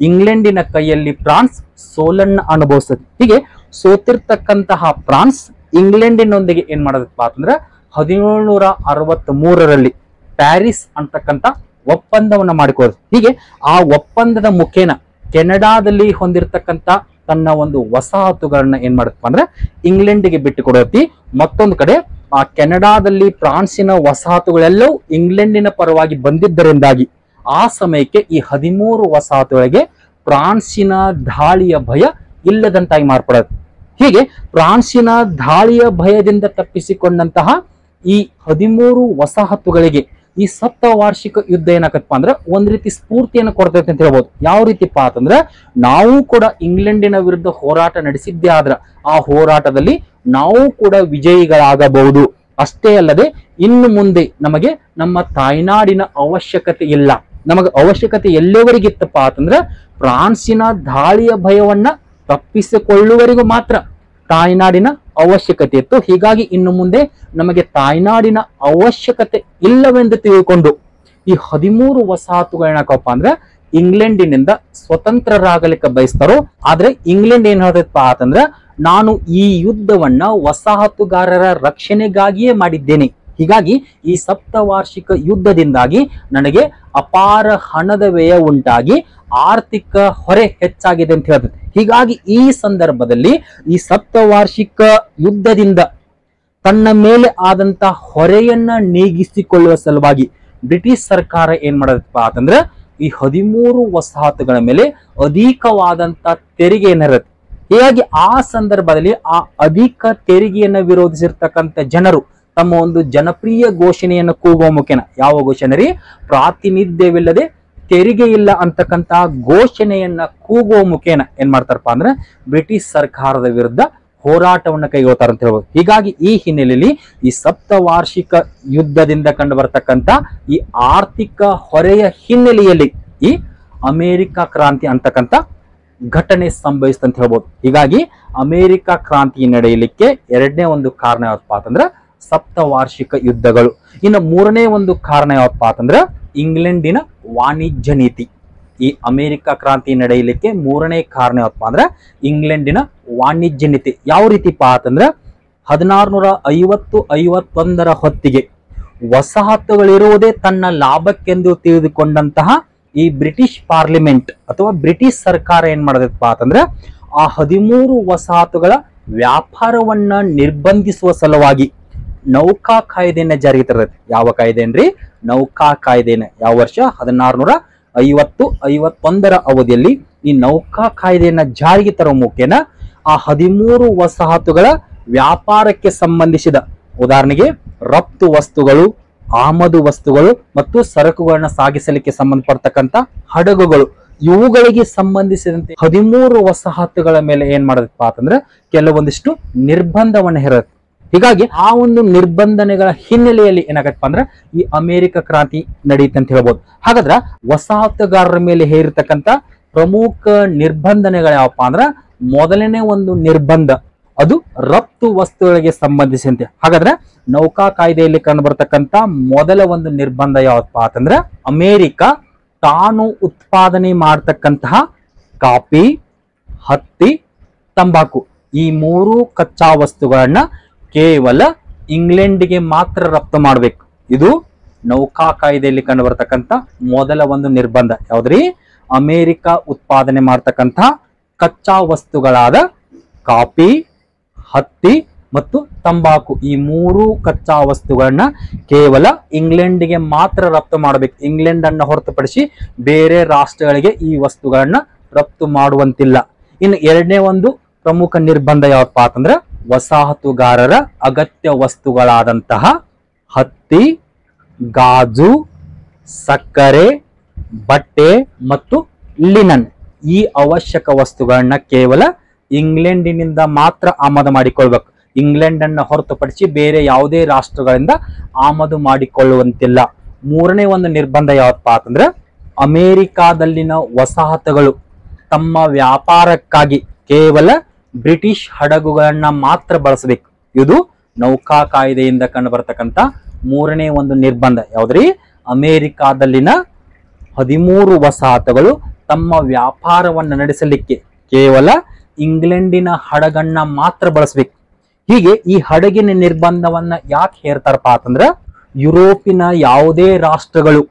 ಇಂಗ್ಲೆಂಡಿನ ಕೈಯಲ್ಲಿ ಫ್ರಾನ್ಸ್ ಸೋಲನ್ನ ಅನುಭವಿಸ್ತದೆ. ಹೀಗೆ ಸೋತಿರ್ತಕ್ಕಂತಹ ಫ್ರಾನ್ಸ್ ಇಂಗ್ಲೆಂಡಿನೊಂದಿಗೆ ಏನ್ ಮಾಡದಪ್ಪ ಅಂತಂದ್ರ 1763ರಲ್ಲಿ ಪ್ಯಾರಿಸ್ ಅಂತಕ್ಕಂಥ ಒಪ್ಪಂದವನ್ನ ಮಾಡಿಕೊಳ್ಳೋದು. ಹೀಗೆ ಆ ಒಪ್ಪಂದದ ಮುಖೇನ ಕೆನಡಾದಲ್ಲಿ ಹೊಂದಿರತಕ್ಕಂತ ತನ್ನ ಒಂದು ವಸಾಹತುಗಳನ್ನ ಏನ್ ಮಾಡಪ್ಪ ಅಂದ್ರೆ ಇಂಗ್ಲೆಂಡ್ಗೆ ಬಿಟ್ಟು ಕೊಡತಿ. ಮತ್ತೊಂದು ಕಡೆ ಆ ಕೆನಡಾದಲ್ಲಿ ಫ್ರಾನ್ಸಿನ ವಸಾಹತುಗಳೆಲ್ಲವೂ ಇಂಗ್ಲೆಂಡಿನ ಪರವಾಗಿ ಬಂದಿದ್ದರಿಂದಾಗಿ ಆ ಸಮಯಕ್ಕೆ ಈ 13 ವಸಾಹತುಗಳಿಗೆ ಫ್ರಾನ್ಸಿನ ದಾಳಿಯ ಭಯ ಇಲ್ಲದಂತಾಗಿ ಮಾರ್ಪಡೋದು. ಹೀಗೆ ಫ್ರಾನ್ಸಿನ ದಾಳಿಯ ಭಯದಿಂದ ತಪ್ಪಿಸಿಕೊಂಡಂತಹ ಈ 13 ವಸಾಹತುಗಳಿಗೆ ಈ ಸಪ್ತವಾರ್ಷಿಕ ಯುದ್ಧ ಏನಾಗತ್ತಪ್ಪ ಅಂದ್ರೆ ಒಂದ್ ರೀತಿ ಸ್ಫೂರ್ತಿಯನ್ನು ಕೊಡ್ತೈತೆ ಅಂತ ಹೇಳ್ಬೋದು. ಯಾವ ರೀತಿಪ್ಪ ಅಂತಂದ್ರೆ ನಾವು ಕೂಡ ಇಂಗ್ಲೆಂಡಿನ ವಿರುದ್ಧ ಹೋರಾಟ ನಡೆಸಿದ್ದೇ ಆದ್ರ ಆ ಹೋರಾಟದಲ್ಲಿ ನಾವು ಕೂಡ ವಿಜಯಿಗಳಾಗಬಹುದು. ಅಷ್ಟೇ ಅಲ್ಲದೆ ಇನ್ನು ಮುಂದೆ ನಮಗೆ ನಮ್ಮ ತಾಯ್ನಾಡಿನ ಅವಶ್ಯಕತೆ ಇಲ್ಲ. ನಮಗೆ ಅವಶ್ಯಕತೆ ಎಲ್ಲಿವರೆಗಿತ್ತಪ್ಪ ಅಂತಂದ್ರೆ ಫ್ರಾನ್ಸಿನ ದಾಳಿಯ ಭಯವನ್ನ ತಪ್ಪಿಸಿಕೊಳ್ಳುವವರೆಗೂ ಮಾತ್ರ ತಾಯ್ನಾಡಿನ ಅವಶ್ಯಕತೆ ಇತ್ತು. ಹೀಗಾಗಿ ಇನ್ನು ಮುಂದೆ ನಮಗೆ ತಾಯ್ನಾಡಿನ ಅವಶ್ಯಕತೆ ಇಲ್ಲವೆಂದು ತಿಳಿದುಕೊಂಡು ಈ 13 ವಸಾಹತುಗಳೇನಕ್ಕಪ್ಪ ಅಂದ್ರೆ ಇಂಗ್ಲೆಂಡಿನಿಂದ ಸ್ವತಂತ್ರರಾಗಲಿಕ್ಕೆ ಬಯಸ್ತಾರೋ. ಆದ್ರೆ ಇಂಗ್ಲೆಂಡ್ ಏನ್ ಹೇಳ್ತೈತಪ್ಪ ಅಂತಂದ್ರೆ ನಾನು ಈ ಯುದ್ಧವನ್ನ ವಸಾಹತುಗಾರರ ರಕ್ಷಣೆಗಾಗಿಯೇ ಮಾಡಿದ್ದೇನೆ. ಹೀಗಾಗಿ ಈ ಸಪ್ತವಾರ್ಷಿಕ ಯುದ್ಧದಿಂದಾಗಿ ನನಗೆ ಅಪಾರ ಹಣದ ವ್ಯಯ ಉಂಟಾಗಿ ಆರ್ಥಿಕ ಹೊರೆ ಹೆಚ್ಚಾಗಿದೆ ಅಂತ ಹೇಳ್ತದೆ. ಹೀಗಾಗಿ ಈ ಸಂದರ್ಭದಲ್ಲಿ ಈ ಸಪ್ತವಾರ್ಷಿಕ ಯುದ್ಧದಿಂದ ತನ್ನ ಮೇಲೆ ಆದಂತ ಹೊರೆಯನ್ನ ನೀಗಿಸಿಕೊಳ್ಳುವ ಸಲುವಾಗಿ ಬ್ರಿಟಿಷ್ ಸರ್ಕಾರ ಏನ್ ಮಾಡದಪ್ಪ ಅಂತಂದ್ರೆ ಈ 13 ವಸಾಹತುಗಳ ಮೇಲೆ ಅಧಿಕವಾದಂತ ತೆರಿಗೆ ಏನಿರುತ್ತೆ. ಹೀಗಾಗಿ ಆ ಸಂದರ್ಭದಲ್ಲಿ ಆ ಅಧಿಕ ತೆರಿಗೆಯನ್ನ ವಿರೋಧಿಸಿರ್ತಕ್ಕಂಥ ಜನರು ತಮ್ಮ ಒಂದು ಜನಪ್ರಿಯ ಘೋಷಣೆಯನ್ನು ಕೂಗುವ ಮುಖೇನ, ಯಾವ ಘೋಷಣೆ ರೀ, ಪ್ರಾತಿನಿಧ್ಯವಿಲ್ಲದೆ ತೆರಿಗೆ ಇಲ್ಲ ಅಂತಕ್ಕಂತ ಘೋಷಣೆಯನ್ನ ಕೂಗುವ ಮುಖೇನ ಏನ್ ಮಾಡ್ತಾರಪ್ಪ ಅಂದ್ರೆ ಬ್ರಿಟಿಷ್ ಸರ್ಕಾರದ ವಿರುದ್ಧ ಹೋರಾಟವನ್ನ ಕೈಗೊಳ್ತಾರೆ ಅಂತ ಹೇಳ್ಬೋದು. ಹೀಗಾಗಿ ಈ ಹಿನ್ನೆಲೆಯಲ್ಲಿ ಈ ಸಪ್ತವಾರ್ಷಿಕ ಯುದ್ಧದಿಂದ ಕಂಡು ಬರ್ತಕ್ಕಂಥ ಈ ಆರ್ಥಿಕ ಹೊರೆಯ ಹಿನ್ನೆಲೆಯಲ್ಲಿ ಈ ಅಮೆರಿಕ ಕ್ರಾಂತಿ ಅಂತಕ್ಕಂಥ ಘಟನೆ ಸಂಭವಿಸಿತು ಅಂತ ಹೇಳ್ಬೋದು. ಹೀಗಾಗಿ ಅಮೆರಿಕ ಕ್ರಾಂತಿ ನಡೆಯಲಿಕ್ಕೆ ಎರಡನೇ ಒಂದು ಕಾರಣ ಯಾವಪ್ಪ ಅಂತಂದ್ರೆ ಸಪ್ತವಾರ್ಷಿಕ ಯುದ್ಧಗಳು. ಇನ್ನು ಮೂರನೇ ಒಂದು ಕಾರಣ ಯಾವಪ್ಪ ಅಂತಂದ್ರೆ ಇಂಗ್ಲೆಂಡಿನ ವಾಣಿಜ್ಯ ನೀತಿ. ಈ ಅಮೆರಿಕ ಕ್ರಾಂತಿ ನಡೆಯಲಿಕ್ಕೆ ಮೂರನೇ ಕಾರಣ ಯಾವಪ್ಪ ಅಂದ್ರೆ ಇಂಗ್ಲೆಂಡಿನ ವಾಣಿಜ್ಯ ನೀತಿ. ಯಾವ ರೀತಿಪ್ಪ ಅಂತಂದ್ರೆ 1650-51 ಹೊತ್ತಿಗೆ ವಸಾಹತುಗಳಿರುವುದೇ ತನ್ನ ಲಾಭಕ್ಕೆಂದು ತಿಳಿದುಕೊಂಡಂತಹ ಈ ಬ್ರಿಟಿಷ್ ಪಾರ್ಲಿಮೆಂಟ್ ಅಥವಾ ಬ್ರಿಟಿಷ್ ಸರ್ಕಾರ ಏನ್ ಮಾಡದಪ್ಪ ಅಂತಂದ್ರೆ ಆ 13 ವಸಾಹತುಗಳ ವ್ಯಾಪಾರವನ್ನ ನಿರ್ಬಂಧಿಸುವ ಸಲುವಾಗಿ ನೌಕಾ ಕಾಯ್ದೆಯನ್ನ ಜಾರಿಗೆ ತರತ್ತೆ. ಯಾವ ಕಾಯ್ದೆನ್ರಿ? ನೌಕಾ ಕಾಯ್ದೆನ. ಯಾವ ವರ್ಷ? 1650-51 ಅವಧಿಯಲ್ಲಿ ಈ ನೌಕಾ ಕಾಯ್ದೆಯನ್ನ ಜಾರಿಗೆ ತರುವ ಮುಖೇನ ಆ 13 ವಸಾಹತುಗಳ ವ್ಯಾಪಾರಕ್ಕೆ ಸಂಬಂಧಿಸಿದ, ಉದಾಹರಣೆಗೆ ರಫ್ತು ವಸ್ತುಗಳು, ಆಮದು ವಸ್ತುಗಳು ಮತ್ತು ಸರಕುಗಳನ್ನ ಸಾಗಿಸಲಿಕ್ಕೆ ಸಂಬಂಧಪಡ್ತಕ್ಕಂಥ ಹಡಗುಗಳು, ಇವುಗಳಿಗೆ ಸಂಬಂಧಿಸಿದಂತೆ 13 ವಸಾಹತುಗಳ ಮೇಲೆ ಏನ್ ಮಾಡದಪ್ಪ ಅಂತಂದ್ರೆ ಕೆಲವೊಂದಿಷ್ಟು ನಿರ್ಬಂಧವನ್ನ ಹೇರುತ್ತೆ. ಹೀಗಾಗಿ ಆ ಒಂದು ನಿರ್ಬಂಧನೆಗಳ ಹಿನ್ನೆಲೆಯಲ್ಲಿ ಏನಾಗತ್ತಪ್ಪ ಅಂದ್ರೆ ಈ ಅಮೆರಿಕ ಕ್ರಾಂತಿ ನಡೆಯುತ್ತೆ ಅಂತ ಹೇಳ್ಬೋದು. ಹಾಗಾದ್ರೆ ವಸಾಹತುಗಾರರ ಮೇಲೆ ಹೇರಿರ್ತಕ್ಕಂಥ ಪ್ರಮುಖ ನಿರ್ಬಂಧನೆಗಳು ಯಾವಪ್ಪ ಅಂದ್ರೆ ಮೊದಲನೇ ಒಂದು ನಿರ್ಬಂಧ ಅದು ರಫ್ತು ವಸ್ತುಗಳಿಗೆ ಸಂಬಂಧಿಸಿದಂತೆ. ಹಾಗಾದ್ರೆ ನೌಕಾ ಕಾಯ್ದೆಯಲ್ಲಿ ಕಂಡು ಬರ್ತಕ್ಕಂಥ ಮೊದಲ ಒಂದು ನಿರ್ಬಂಧ ಯಾವಪ್ಪ ಅಂತಂದ್ರೆ ಅಮೆರಿಕ ತಾನು ಉತ್ಪಾದನೆ ಮಾಡತಕ್ಕಂತಹ ಕಾಫಿ, ಹತ್ತಿ, ತಂಬಾಕು ಈ 3 ಕಚ್ಚಾ ವಸ್ತುಗಳನ್ನ ಕೇವಲ ಇಂಗ್ಲೆಂಡ್ಗೆ ಮಾತ್ರ ರಫ್ತು ಮಾಡಬೇಕು. ಇದು ನೌಕಾ ಕಾಯ್ದೆಯಲ್ಲಿ ಕಂಡು ಬರ್ತಕ್ಕಂಥ ಮೊದಲ ಒಂದು ನಿರ್ಬಂಧ. ಯಾವ್ದ್ರಿ? ಅಮೆರಿಕ ಉತ್ಪಾದನೆ ಮಾಡತಕ್ಕಂಥ ಕಚ್ಚಾ ವಸ್ತುಗಳಾದ ಕಾಫಿ, ಹತ್ತಿ ಮತ್ತು ತಂಬಾಕು ಈ 3 ಕಚ್ಚಾ ವಸ್ತುಗಳನ್ನ ಕೇವಲ ಇಂಗ್ಲೆಂಡ್ಗೆ ಮಾತ್ರ ರಫ್ತು ಮಾಡಬೇಕು. ಇಂಗ್ಲೆಂಡ್ ಅನ್ನ ಹೊರತುಪಡಿಸಿ ಬೇರೆ ರಾಷ್ಟ್ರಗಳಿಗೆ ಈ ವಸ್ತುಗಳನ್ನ ರಫ್ತು ಮಾಡುವಂತಿಲ್ಲ. ಇನ್ನು ಎರಡನೇ ಒಂದು ಪ್ರಮುಖ ನಿರ್ಬಂಧ ಯಾವಪ್ಪ ಅಂತಂದ್ರೆ ವಸಾಹತುಗಾರರ ಅಗತ್ಯ ವಸ್ತುಗಳಾದಂತಹ ಹತ್ತಿ, ಗಾಜು, ಸಕ್ಕರೆ, ಬಟ್ಟೆ ಮತ್ತು ಲಿನನ್ ಈ ಅವಶ್ಯಕ ವಸ್ತುಗಳನ್ನ ಕೇವಲ ಇಂಗ್ಲೆಂಡಿನಿಂದ ಮಾತ್ರ ಆಮದು ಮಾಡಿಕೊಳ್ಬೇಕು. ಇಂಗ್ಲೆಂಡ್ ಅನ್ನ ಹೊರತುಪಡಿಸಿ ಬೇರೆ ಯಾವುದೇ ರಾಷ್ಟ್ರಗಳಿಂದ ಆಮದು ಮಾಡಿಕೊಳ್ಳುವಂತಿಲ್ಲ. ಮೂರನೇ ಒಂದು ನಿರ್ಬಂಧ ಯಾವಪ್ಪ ಅಂತಂದ್ರೆ ಅಮೆರಿಕಾದಲ್ಲಿನ ವಸಾಹತುಗಳು ತಮ್ಮ ವ್ಯಾಪಾರಕ್ಕಾಗಿ ಕೇವಲ ಬ್ರಿಟಿಷ್ ಹಡಗುಗಳನ್ನ ಮಾತ್ರ ಬಳಸಬೇಕು. ಇದು ನೌಕಾ ಕಾಯ್ದೆಯಿಂದ ಕಂಡು ಬರ್ತಕ್ಕಂಥ ಮೂರನೇ ಒಂದು ನಿರ್ಬಂಧ. ಯಾವ್ದ್ರಿ? ಅಮೆರಿಕಾದಲ್ಲಿನ 13 ವಸಾಹತುಗಳು ತಮ್ಮ ವ್ಯಾಪಾರವನ್ನು ನಡೆಸಲಿಕ್ಕೆ ಕೇವಲ ಇಂಗ್ಲೆಂಡಿನ ಹಡಗನ್ನ ಮಾತ್ರ ಬಳಸಬೇಕು. ಹೀಗೆ ಈ ಹಡಗಿನ ನಿರ್ಬಂಧವನ್ನ ಯಾಕೆ ಹೇರ್ತಾರಪ್ಪ ಅಂತಂದ್ರೆ ಯುರೋಪಿನ ಯಾವುದೇ ರಾಷ್ಟ್ರಗಳು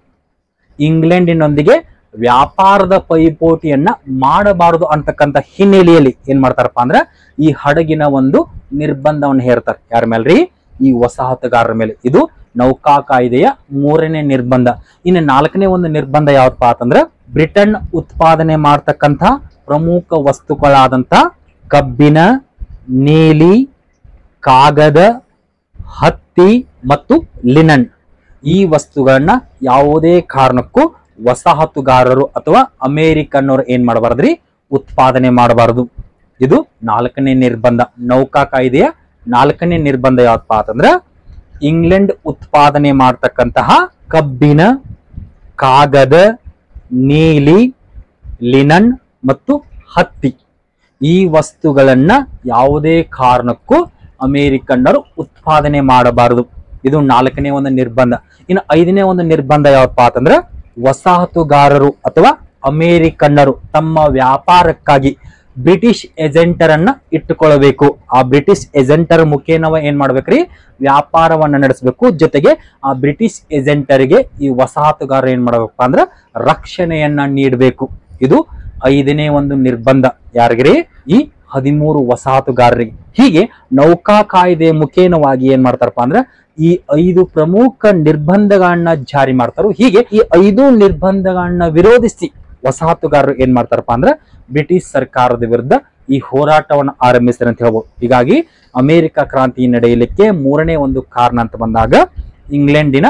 ಇಂಗ್ಲೆಂಡಿನೊಂದಿಗೆ ವ್ಯಾಪಾರದ ಪೈಪೋಟಿಯನ್ನ ಮಾಡಬಾರದು ಅಂತಕ್ಕಂಥ ಹಿನ್ನೆಲೆಯಲ್ಲಿ ಏನ್ ಮಾಡ್ತಾರಪ್ಪ ಅಂದ್ರೆ ಈ ಹಡಗಿನ ಒಂದು ನಿರ್ಬಂಧವನ್ನು ಹೇರ್ತಾರೆ. ಯಾರ ಮೇಲ್ರಿ? ಈ ವಸಾಹತುಗಾರರ ಮೇಲೆ. ಇದು ನೌಕಾ ಕಾಯ್ದೆಯ ಮೂರನೇ ನಿರ್ಬಂಧ. ಇನ್ನು ನಾಲ್ಕನೇ ಒಂದು ನಿರ್ಬಂಧ ಯಾವಪ್ಪ ಅಂತಂದ್ರೆ ಬ್ರಿಟನ್ ಉತ್ಪಾದನೆ ಮಾಡ್ತಕ್ಕಂಥ ಪ್ರಮುಖ ವಸ್ತುಗಳಾದಂತ ಕಬ್ಬಿನ, ನೀಲಿ, ಕಾಗದ, ಹತ್ತಿ ಮತ್ತು ಲಿನನ್ ಈ ವಸ್ತುಗಳನ್ನ ಯಾವುದೇ ಕಾರಣಕ್ಕೂ ವಸಾಹತುಗಾರರು ಅಥವಾ ಅಮೇರಿಕನ್ನರು ಏನ್ ಮಾಡಬಾರದ್ರಿ, ಉತ್ಪಾದನೆ ಮಾಡಬಾರದು. ಇದು 4ನೇ ನಿರ್ಬಂಧ. ನೌಕಾ ಕಾಯ್ದೆಯ 4ನೇ ನಿರ್ಬಂಧ ಯಾವಪ್ಪ ಅಂತಂದ್ರ ಇಂಗ್ಲೆಂಡ್ ಉತ್ಪಾದನೆ ಮಾಡತಕ್ಕಂತಹ ಕಬ್ಬಿಣ, ಕಾಗದ, ನೀಲಿ, ಲಿನನ್ ಮತ್ತು ಹತ್ತಿ ಈ ವಸ್ತುಗಳನ್ನ ಯಾವುದೇ ಕಾರಣಕ್ಕೂ ಅಮೇರಿಕನ್ನರು ಉತ್ಪಾದನೆ ಮಾಡಬಾರದು. ಇದು 4ನೇ ಒಂದು ನಿರ್ಬಂಧ. ಇನ್ನು 5ನೇ ಒಂದು ನಿರ್ಬಂಧ ಯಾವಪ್ಪ ಅಂತಂದ್ರ ವಸಾಹತುಗಾರರು ಅಥವಾ ಅಮೇರಿಕನ್ನರು ತಮ್ಮ ವ್ಯಾಪಾರಕ್ಕಾಗಿ ಬ್ರಿಟಿಷ್ ಏಜೆಂಟರನ್ನ ಇಟ್ಟುಕೊಳ್ಳಬೇಕು. ಆ ಬ್ರಿಟಿಷ್ ಏಜೆಂಟರ ಮುಖೇನವ ಏನ್ ಮಾಡ್ಬೇಕ್ರಿ, ವ್ಯಾಪಾರವನ್ನ ನಡೆಸಬೇಕು. ಜೊತೆಗೆ ಆ ಬ್ರಿಟಿಷ್ ಏಜೆಂಟರಿಗೆ ಈ ವಸಾಹತುಗಾರ ಏನ್ ಮಾಡ್ಬೇಕಪ್ಪ ಅಂದ್ರ ರಕ್ಷಣೆಯನ್ನ ನೀಡಬೇಕು. ಇದು 5ನೇ ಒಂದು ನಿರ್ಬಂಧ. ಯಾರಿಗ್ರಿ, ಈ 13 ವಸಾಹತುಗಾರರಿಗೆ. ಹೀಗೆ ನೌಕಾ ಕಾಯ್ದೆ ಮುಖೇನವಾಗಿ ಏನ್ ಮಾಡ್ತಾರಪ್ಪ ಅಂದ್ರ ಈ 5 ಪ್ರಮುಖ ನಿರ್ಬಂಧಗಳನ್ನ ಜಾರಿ ಮಾಡ್ತಾರ. ಹೀಗೆ ಈ 5 ನಿರ್ಬಂಧಗಳನ್ನ ವಿರೋಧಿಸಿ ವಸಾಹತುಗಾರರು ಏನ್ ಮಾಡ್ತಾರಪ್ಪ ಅಂದ್ರ ಬ್ರಿಟಿಷ್ ಸರ್ಕಾರದ ವಿರುದ್ಧ ಈ ಹೋರಾಟವನ್ನು ಆರಂಭಿಸ್ತಾರೆ ಅಂತ ಹೇಳ್ಬೋದು. ಹೀಗಾಗಿ ಅಮೆರಿಕ ಕ್ರಾಂತಿ ನಡೆಯಲಿಕ್ಕೆ 3ನೇ ಒಂದು ಕಾರಣ ಅಂತ ಬಂದಾಗ ಇಂಗ್ಲೆಂಡಿನ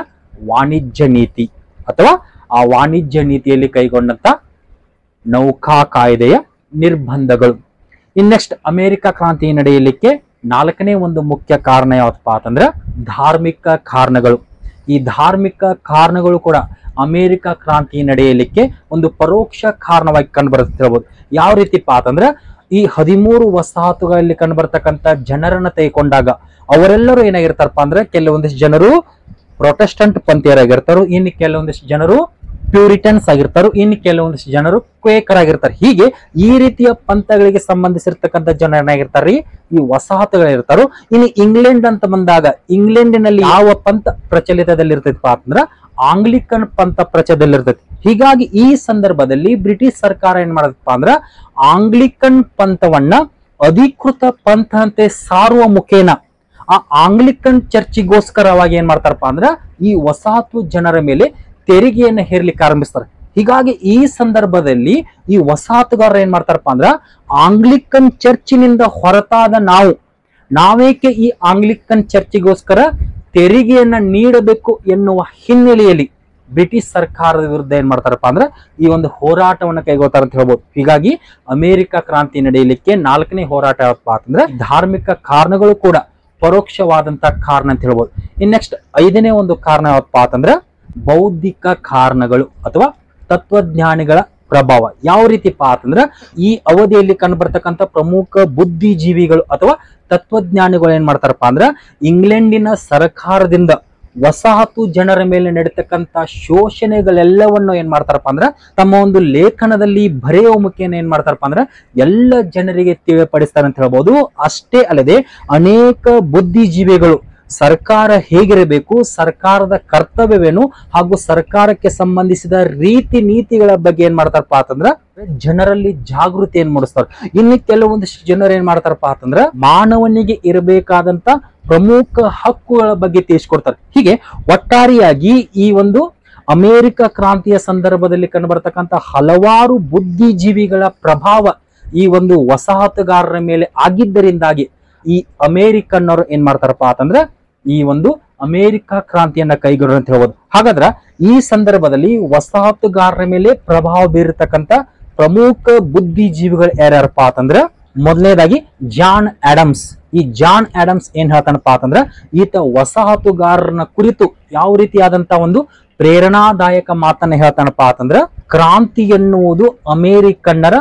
ವಾಣಿಜ್ಯ ನೀತಿ ಅಥವಾ ಆ ವಾಣಿಜ್ಯ ನೀತಿಯಲ್ಲಿ ಕೈಗೊಂಡಂತ ನೌಕಾ ಕಾಯ್ದೆಯ ನಿರ್ಬಂಧಗಳು. ನೆಕ್ಸ್ಟ್ ಅಮೆರಿಕ ಕ್ರಾಂತಿ ನಡೆಯಲಿಕ್ಕೆ 4ನೇ ಒಂದು ಮುಖ್ಯ ಕಾರಣ ಯಾವತ್ತಪ್ಪ ಅಂತಂದ್ರೆ ಧಾರ್ಮಿಕ ಕಾರಣಗಳು. ಈ ಧಾರ್ಮಿಕ ಕಾರಣಗಳು ಕೂಡ ಅಮೆರಿಕ ಕ್ರಾಂತಿ ನಡೆಯಲಿಕ್ಕೆ ಒಂದು ಪರೋಕ್ಷ ಕಾರಣವಾಗಿ ಕಂಡುಬರುತ್ತೆ ಹೇಳ್ಬೋದು. ಯಾವ ರೀತಿಪ್ಪ ಅಂತಂದ್ರೆ ಈ 13 ವಸಾಹತುಗಳಲ್ಲಿ ಕಂಡುಬರ್ತಕ್ಕಂಥ ಜನರನ್ನ ತೆಗೆದುಕೊಂಡಾಗ ಅವರೆಲ್ಲರೂ ಏನಾಗಿರ್ತಾರಪ್ಪ ಅಂದ್ರೆ ಕೆಲವೊಂದಿಷ್ಟು ಜನರು ಪ್ರೊಟೆಸ್ಟೆಂಟ್ ಪಂಥೀಯರಾಗಿರ್ತಾರು, ಇನ್ನು ಕೆಲವೊಂದಿಷ್ಟು ಜನರು ಪ್ಯೂರಿಟನ್ಸ್ ಆಗಿರ್ತಾರು, ಇನ್ನು ಕೆಲವೊಂದಿಷ್ಟು ಜನರು ಕ್ವೇಕರ್ ಆಗಿರ್ತಾರೆ. ಹೀಗೆ ಈ ರೀತಿಯ ಪಂಥಗಳಿಗೆ ಸಂಬಂಧಿಸಿರ್ತಕ್ಕಂಥ ಜನ ಏನಾಗಿರ್ತಾರ್ರಿ, ಈ ವಸಾಹತುಗಳಿರ್ತಾರು. ಇನ್ನು ಇಂಗ್ಲೆಂಡ್ ಅಂತ ಬಂದಾಗ ಇಂಗ್ಲೆಂಡಿನಲ್ಲಿ ಯಾವ ಪಂಥ ಪ್ರಚಲಿತದಲ್ಲಿ ಇರ್ತೈತಪ್ಪ ಅಂತಂದ್ರ ಆಂಗ್ಲಿಕನ್ ಪಂಥ ಪ್ರಚಲಿತದಲ್ಲಿರ್ತೈತಿ. ಹೀಗಾಗಿ ಈ ಸಂದರ್ಭದಲ್ಲಿ ಬ್ರಿಟಿಷ್ ಸರ್ಕಾರ ಏನ್ ಮಾಡದಪ್ಪ ಅಂದ್ರ ಆಂಗ್ಲಿಕನ್ ಪಂಥವನ್ನ ಅಧಿಕೃತ ಪಂಥ ಅಂತೆ ಸಾರುವ ಮುಖೇನ ಆ ಆಂಗ್ಲಿಕನ್ ಚರ್ಚಿಗೋಸ್ಕರವಾಗಿ ಏನ್ ಮಾಡ್ತಾರಪ್ಪ ಅಂದ್ರ ಈ ವಸಾಹತು ಜನರ ಮೇಲೆ ತೆರಿಗೆಯನ್ನ ಹೇರ್ಲಿಕ್ಕೆ ಆರಂಭಿಸ್ತಾರೆ. ಹೀಗಾಗಿ ಈ ಸಂದರ್ಭದಲ್ಲಿ ಈ ವಸಾಹತುಗಾರರು ಏನ್ ಮಾಡ್ತಾರಪ್ಪ ಅಂದ್ರ ಆಂಗ್ಲಿಕನ್ ಚರ್ಚಿನಿಂದ ಹೊರತಾದ ನಾವೇಕೆ ಈ ಆಂಗ್ಲಿಕನ್ ಚರ್ಚಿಗೋಸ್ಕರ ತೆರಿಗೆಯನ್ನ ನೀಡಬೇಕು ಎನ್ನುವ ಹಿನ್ನೆಲೆಯಲ್ಲಿ ಬ್ರಿಟಿಷ್ ಸರ್ಕಾರದ ವಿರುದ್ಧ ಏನ್ ಮಾಡ್ತಾರಪ್ಪ ಅಂದ್ರೆ ಈ ಒಂದು ಹೋರಾಟವನ್ನ ಕೈಗೊಳ್ತಾರೆ ಅಂತ ಹೇಳ್ಬೋದು. ಹೀಗಾಗಿ ಅಮೆರಿಕ ಕ್ರಾಂತಿ ನಡೆಯಲಿಕ್ಕೆ 4ನೇ ಹೋರಾಟ ಯಾವಪ್ಪ ಅಂತಂದ್ರೆ ಧಾರ್ಮಿಕ ಕಾರಣಗಳು ಕೂಡ ಪರೋಕ್ಷವಾದಂತ ಕಾರಣ ಅಂತ ಹೇಳ್ಬೋದು. ನೆಕ್ಸ್ಟ್ 5ನೇ ಒಂದು ಕಾರಣ ಯಾವಪ್ಪ ಅಂತಂದ್ರೆ ಬೌದ್ಧಿಕ ಕಾರಣಗಳು ಅಥವಾ ತತ್ವಜ್ಞಾನಿಗಳ ಪ್ರಭಾವ. ಯಾವ ರೀತಿಪ್ಪ ಅಂತಂದ್ರೆ ಈ ಅವಧಿಯಲ್ಲಿ ಕಂಡುಬರ್ತಕ್ಕಂಥ ಪ್ರಮುಖ ಬುದ್ಧಿಜೀವಿಗಳು ಅಥವಾ ತತ್ವಜ್ಞಾನಿಗಳು ಏನ್ ಮಾಡ್ತಾರಪ್ಪ ಅಂದ್ರ ಇಂಗ್ಲೆಂಡಿನ ಸರ್ಕಾರದಿಂದ ವಸಾಹತು ಜನರ ಮೇಲೆ ನಡೀತಕ್ಕಂಥ ಶೋಷಣೆಗಳೆಲ್ಲವನ್ನು ಏನ್ ಮಾಡ್ತಾರಪ್ಪ ಅಂದ್ರ ತಮ್ಮ ಒಂದು ಲೇಖನದಲ್ಲಿ ಬರೆಯುವ ಮುಖೇನ ಏನ್ ಮಾಡ್ತಾರಪ್ಪ ಅಂದ್ರ ಎಲ್ಲ ಜನರಿಗೆ ತಿಳಿಪಡಿಸ್ತಾರೆ ಅಂತ ಹೇಳ್ಬೋದು. ಅಷ್ಟೇ ಅಲ್ಲದೆ ಅನೇಕ ಬುದ್ಧಿಜೀವಿಗಳು ಸರ್ಕಾರ ಹೇಗಿರಬೇಕು, ಸರ್ಕಾರದ ಕರ್ತವ್ಯವೇನು ಹಾಗೂ ಸರ್ಕಾರಕ್ಕೆ ಸಂಬಂಧಿಸಿದ ರೀತಿ ನೀತಿಗಳ ಬಗ್ಗೆ ಏನ್ ಮಾಡ್ತಾರಪ್ಪ ಅಂತಂದ್ರ ಜನರಲ್ಲಿ ಜಾಗೃತಿಯನ್ನು ಮೂಡಿಸ್ತಾರೆ. ಇನ್ನು ಕೆಲವೊಂದಿಷ್ಟು ಜನರು ಏನ್ ಮಾಡ್ತಾರಪ್ಪ ಅಂತಂದ್ರ ಮಾನವನಿಗೆ ಇರಬೇಕಾದಂತ ಪ್ರಮುಖ ಹಕ್ಕುಗಳ ಬಗ್ಗೆ ತಿಳಿಸ್ಕೊಡ್ತಾರೆ. ಹೀಗೆ ಒಟ್ಟಾರೆಯಾಗಿ ಈ ಒಂದು ಅಮೆರಿಕ ಕ್ರಾಂತಿಯ ಸಂದರ್ಭದಲ್ಲಿ ಕಂಡುಬರ್ತಕ್ಕಂಥ ಹಲವಾರು ಬುದ್ಧಿಜೀವಿಗಳ ಪ್ರಭಾವ ಈ ಒಂದು ವಸಾಹತುಗಾರರ ಮೇಲೆ ಆಗಿದ್ದರಿಂದಾಗಿ ಈ ಅಮೇರಿಕನ್ನರು ಏನ್ ಮಾಡ್ತಾರಪ್ಪ ಅಂತಂದ್ರೆ ಈ ಒಂದು ಅಮೆರಿಕ ಕ್ರಾಂತಿಯನ್ನ ಕೈಗೊಂಡ್ರು ಅಂತ ಹೇಳ್ಬೋದು. ಹಾಗಾದ್ರ ಈ ಸಂದರ್ಭದಲ್ಲಿ ವಸಾಹತುಗಾರರ ಮೇಲೆ ಪ್ರಭಾವ ಬೀರತಕ್ಕಂತ ಪ್ರಮುಖ ಬುದ್ಧಿಜೀವಿಗಳು ಯಾರ್ಯಾರಪ್ಪ ಅಂತಂದ್ರೆ ಮೊದಲನೇದಾಗಿ ಜಾನ್ ಆಡಮ್ಸ್. ಈ ಜಾನ್ ಆಡಮ್ಸ್ ಏನ್ ಹೇಳ್ತಾನಪ್ಪ ಅಂತಂದ್ರ ಈತ ವಸಾಹತುಗಾರರನ್ನ ಕುರಿತು ಯಾವ ರೀತಿಯಾದಂತ ಒಂದು ಪ್ರೇರಣಾದಾಯಕ ಮಾತನ್ನ ಹೇಳ್ತಾನಪ್ಪ ಅಂತಂದ್ರ ಕ್ರಾಂತಿ ಎನ್ನುವುದು ಅಮೇರಿಕನ್ನರ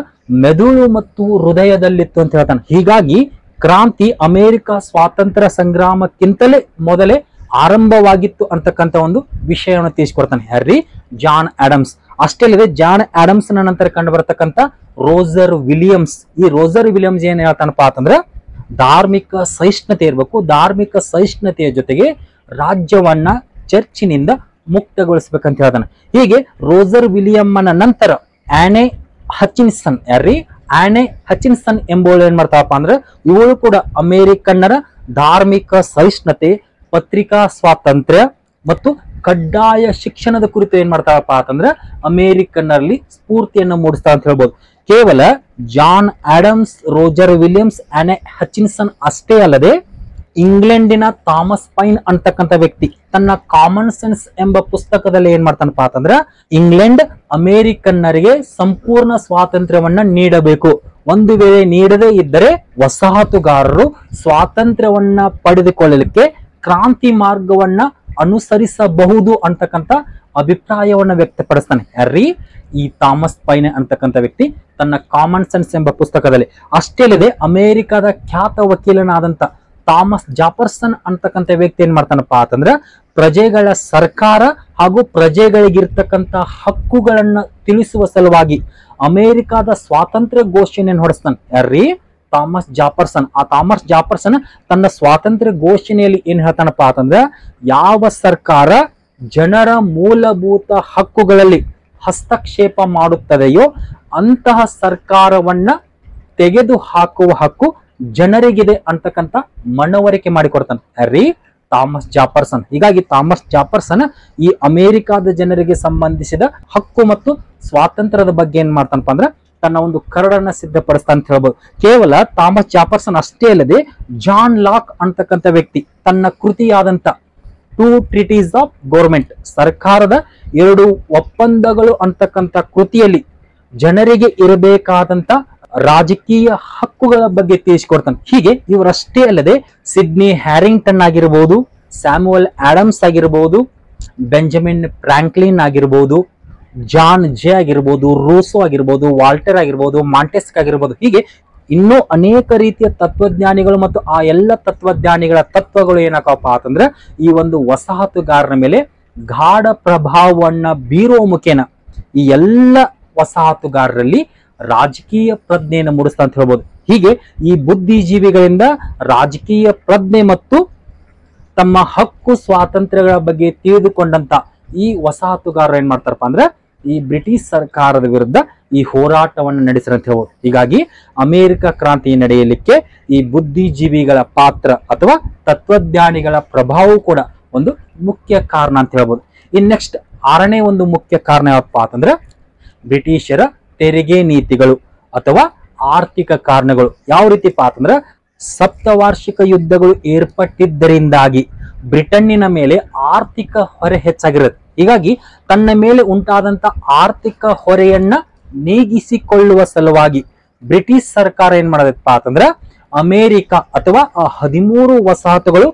ಮೆದುಳು ಮತ್ತು ಹೃದಯದಲ್ಲಿತ್ತು ಅಂತ ಹೇಳ್ತಾನೆ. ಹೀಗಾಗಿ ಕ್ರಾಂತಿ ಅಮೆರಿಕ ಸ್ವಾತಂತ್ರ್ಯ ಸಂಗ್ರಾಮಕ್ಕಿಂತಲೇ ಮೊದಲೇ ಆರಂಭವಾಗಿತ್ತು ಅಂತಕ್ಕಂಥ ಒಂದು ವಿಷಯವನ್ನು ತಿಳಿಸ್ಕೊಡ್ತಾನೆ ಯಾರ್ರಿ, ಜಾನ್ ಆಡಮ್ಸ್. ಅಷ್ಟೇ ಅಲ್ಲದೆ ಜಾನ್ ಆಡಮ್ಸ್ ನಂತರ ಕಂಡು ಬರ್ತಕ್ಕಂಥ ರೋಜರ್ ವಿಲಿಯಮ್ಸ್. ಈ ರೋಜರ್ ವಿಲಿಯಮ್ಸ್ ಏನ್ ಹೇಳ್ತಾನಪ್ಪ ಅಂತಂದ್ರೆ ಧಾರ್ಮಿಕ ಸಹಿಷ್ಣುತೆ ಇರಬೇಕು, ಧಾರ್ಮಿಕ ಸಹಿಷ್ಣುತೆಯ ಜೊತೆಗೆ ರಾಜ್ಯವನ್ನ ಚರ್ಚಿನಿಂದ ಮುಕ್ತಗೊಳಿಸ್ಬೇಕಂತ ಹೇಳ್ತಾನೆ. ಹೀಗೆ ರೋಜರ್ ವಿಲಿಯಮ್ಮನ ನಂತರ ಆನೆ ಹಚಿನ್ಸನ್, ಯಾರ್ರಿ ಆನೆ ಹಚಿನ್ಸನ್ ಎಂಬುವಳು ಏನ್ ಮಾಡ್ತಾವಪ್ಪ ಅಂದ್ರೆ ಇವಳು ಕೂಡ ಅಮೇರಿಕನ್ನರ ಧಾರ್ಮಿಕ ಸಹಿಷ್ಣುತೆ, ಪತ್ರಿಕಾ ಸ್ವಾತಂತ್ರ್ಯ ಮತ್ತು ಕಡ್ಡಾಯ ಶಿಕ್ಷಣದ ಕುರಿತು ಏನ್ ಮಾಡ್ತಾವಪ್ಪ ಅಂತಂದ್ರೆ ಅಮೇರಿಕನ್ನರಲ್ಲಿ ಸ್ಫೂರ್ತಿಯನ್ನು ಮೂಡಿಸ್ತಾ ಅಂತ ಹೇಳ್ಬೋದು. ಕೇವಲ ಜಾನ್ ಆಡಮ್ಸ್, ರೋಜರ್ ವಿಲಿಯಮ್ಸ್, ಆನೆ ಹಚಿನ್ಸನ್ ಅಷ್ಟೇ ಅಲ್ಲದೆ ಇಂಗ್ಲೆಂಡಿನ ಥಾಮಸ್ ಪೈನ್ ಅಂತಕ್ಕಂಥ ವ್ಯಕ್ತಿ ತನ್ನ ಕಾಮನ್ ಸೆನ್ಸ್ ಎಂಬ ಪುಸ್ತಕದಲ್ಲಿ ಏನ್ ಮಾಡ್ತಾನಪ್ಪ ಅಂತಂದ್ರ ಇಂಗ್ಲೆಂಡ್ ಅಮೆರಿಕನ್ನರಿಗೆ ಸಂಪೂರ್ಣ ಸ್ವಾತಂತ್ರ್ಯವನ್ನ ನೀಡಬೇಕು, ಒಂದು ವೇಳೆ ನೀಡದೇ ಇದ್ದರೆ ವಸಾಹತುಗಾರರು ಸ್ವಾತಂತ್ರ್ಯವನ್ನ ಪಡೆದುಕೊಳ್ಳಲಿಕ್ಕೆ ಕ್ರಾಂತಿ ಮಾರ್ಗವನ್ನ ಅನುಸರಿಸಬಹುದು ಅಂತಕ್ಕಂಥ ಅಭಿಪ್ರಾಯವನ್ನ ವ್ಯಕ್ತಪಡಿಸ್ತಾನೆ. ಯಾರ್ರೀ? ಈ ಥಾಮಸ್ ಪೈನ್ ಅಂತಕ್ಕಂಥ ವ್ಯಕ್ತಿ ತನ್ನ ಕಾಮನ್ ಸೆನ್ಸ್ ಎಂಬ ಪುಸ್ತಕದಲ್ಲಿ. ಅಷ್ಟೇ ಅಲ್ಲದೆ ಅಮೆರಿಕದ ಖ್ಯಾತ ವಕೀಲನಾದಂತ ಥಾಮಸ್ ಜಾಫರ್ಸನ್ ಅಂತಕ್ಕಂಥ ವ್ಯಕ್ತಿ ಏನ್ ಮಾಡ್ತಾನಪ್ಪ ಅಂತಂದ್ರ ಪ್ರಜೆಗಳ ಸರ್ಕಾರ ಹಾಗೂ ಪ್ರಜೆಗಳಿಗಿರ್ತಕ್ಕಂಥ ಹಕ್ಕುಗಳನ್ನ ತಿಳಿಸುವ ಸಲುವಾಗಿ ಅಮೆರಿಕದ ಸ್ವಾತಂತ್ರ್ಯ ಘೋಷಣೆಯನ್ನು ಹೊರಡಿಸ್ತಾನೆ. ಯಾರ್ರೀ? ಥಾಮಸ್ ಜಾಫರ್ಸನ್. ಆ ಥಾಮಸ್ ಜಾಫರ್ಸನ್ ತನ್ನ ಸ್ವಾತಂತ್ರ್ಯ ಘೋಷಣೆಯಲ್ಲಿ ಏನ್ ಹೇಳ್ತಾನಪ್ಪ ಅಂತಂದ್ರ ಯಾವ ಸರ್ಕಾರ ಜನರ ಮೂಲಭೂತ ಹಕ್ಕುಗಳಲ್ಲಿ ಹಸ್ತಕ್ಷೇಪ ಮಾಡುತ್ತದೆಯೋ ಅಂತಹ ಸರ್ಕಾರವನ್ನ ತೆಗೆದು ಹಾಕುವ ಹಕ್ಕು ಜನರಿಗಿದೆ ಅಂತಕ್ಕಂಥ ಮನವರಿಕೆ ಮಾಡಿಕೊಡ್ತಾನೆ. ಯಾರ್ರೀ? ಥಾಮಸ್ ಜಾಫರ್ಸನ್. ಹೀಗಾಗಿ ಥಾಮಸ್ ಜಾಫರ್ಸನ್ ಈ ಅಮೆರಿಕಾದ ಜನರಿಗೆ ಸಂಬಂಧಿಸಿದ ಹಕ್ಕು ಮತ್ತು ಸ್ವಾತಂತ್ರ್ಯದ ಬಗ್ಗೆ ಏನ್ ಮಾಡ್ತಾನಪ್ಪ ಅಂದ್ರೆ ತನ್ನ ಒಂದು ಕರಡನ್ನ ಸಿದ್ಧಪಡಿಸ್ತಾ ಅಂತ ಹೇಳ್ಬೋದು. ಕೇವಲ ಥಾಮಸ್ ಜಾಫರ್ಸನ್ ಅಷ್ಟೇ ಅಲ್ಲದೆ ಜಾನ್ ಲಾಕ್ ಅಂತಕ್ಕಂಥ ವ್ಯಕ್ತಿ ತನ್ನ ಕೃತಿಯಾದಂತ 2 ಟ್ರೀಟೀಸ್ ಆಫ್ ಗೌರ್ಮೆಂಟ್, ಸರ್ಕಾರದ 2 ಒಪ್ಪಂದಗಳು ಅಂತಕ್ಕಂಥ ಕೃತಿಯಲ್ಲಿ ಜನರಿಗೆ ಇರಬೇಕಾದಂತ ರಾಜಕೀಯ ಹಕ್ಕುಗಳ ಬಗ್ಗೆ ತಿಳಿಸಿಕೊಡ್ತಾನೆ. ಹೀಗೆ ಇವರಷ್ಟೇ ಅಲ್ಲದೆ ಸಿಡ್ನಿ ಹ್ಯಾರಿಂಗ್ಟನ್ ಆಗಿರಬಹುದು, ಸ್ಯಾಮ್ಯುಯಲ್ ಆಡಮ್ಸ್ ಆಗಿರಬಹುದು, ಬೆಂಜಮಿನ್ ಫ್ರಾಂಕ್ಲಿನ್ ಆಗಿರಬಹುದು, ಜಾನ್ ಜೆ ಆಗಿರ್ಬೋದು, ರೂಸೋ ಆಗಿರ್ಬೋದು, ವಾಲ್ಟರ್ ಆಗಿರ್ಬೋದು, ಮಾಂಟೆಸ್ಕ್ ಆಗಿರ್ಬೋದು, ಹೀಗೆ ಇನ್ನೂ ಅನೇಕ ರೀತಿಯ ತತ್ವಜ್ಞಾನಿಗಳು ಮತ್ತು ಆ ಎಲ್ಲ ತತ್ವಜ್ಞಾನಿಗಳ ತತ್ವಗಳು ಏನಾಕಪ್ಪ ಅಂತಂದ್ರೆ ಈ ಒಂದು ವಸಾಹತುಗಾರರ ಮೇಲೆ ಗಾಢ ಪ್ರಭಾವವನ್ನ ಬೀರುವ ಮುಖೇನ ಈ ಎಲ್ಲ ವಸಾಹತುಗಾರರಲ್ಲಿ ರಾಜಕೀಯ ಪ್ರಜ್ಞೆಯನ್ನು ಮೂಡಿಸ್ತಾ ಅಂತ ಹೇಳ್ಬೋದು. ಹೀಗೆ ಈ ಬುದ್ಧಿಜೀವಿಗಳಿಂದ ರಾಜಕೀಯ ಪ್ರಜ್ಞೆ ಮತ್ತು ತಮ್ಮ ಹಕ್ಕು ಸ್ವಾತಂತ್ರ್ಯಗಳ ಬಗ್ಗೆ ತಿಳಿದುಕೊಂಡಂತ ಈ ವಸಾಹತುಗಾರರು ಏನ್ ಮಾಡ್ತಾರಪ್ಪ ಅಂದ್ರೆ ಈ ಬ್ರಿಟಿಷ್ ಸರ್ಕಾರದ ವಿರುದ್ಧ ಈ ಹೋರಾಟವನ್ನು ನಡೆಸಿರ ಅಂತ ಹೇಳ್ಬೋದು. ಹೀಗಾಗಿ ಅಮೆರಿಕ ಕ್ರಾಂತಿ ನಡೆಯಲಿಕ್ಕೆ ಈ ಬುದ್ಧಿಜೀವಿಗಳ ಪಾತ್ರ ಅಥವಾ ತತ್ವಜ್ಞಾನಿಗಳ ಪ್ರಭಾವ ಕೂಡ ಒಂದು ಮುಖ್ಯ ಕಾರಣ ಅಂತ ಹೇಳ್ಬೋದು. ಇನ್ ನೆಕ್ಸ್ಟ್ 6ನೇ ಒಂದು ಮುಖ್ಯ ಕಾರಣ ಯಾವಪ್ಪ ಅಂತಂದ್ರೆ ಬ್ರಿಟಿಷರ ತೆರಿಗೆ ನೀತಿಗಳು ಅಥವಾ ಆರ್ಥಿಕ ಕಾರಣಗಳು. ಯಾವ ರೀತಿಪ್ಪ ಅಂತಂದ್ರೆ ಸಪ್ತವಾರ್ಷಿಕ ಯುದ್ಧಗಳು ಏರ್ಪಟ್ಟಿದ್ದರಿಂದಾಗಿ ಬ್ರಿಟನ್ನಿನ ಮೇಲೆ ಆರ್ಥಿಕ ಹೊರೆ ಹೆಚ್ಚಾಗಿರುತ್ತೆ. ಹೀಗಾಗಿ ತನ್ನ ಮೇಲೆ ಉಂಟಾದಂತ ಆರ್ಥಿಕ ಹೊರೆಯನ್ನ ನೀಗಿಸಿಕೊಳ್ಳುವ ಸಲುವಾಗಿ ಬ್ರಿಟಿಷ್ ಸರ್ಕಾರ ಏನ್ ಮಾಡದಪ್ಪ ಅಂತಂದ್ರ ಅಮೆರಿಕ ಅಥವಾ 13 ವಸಾಹತುಗಳು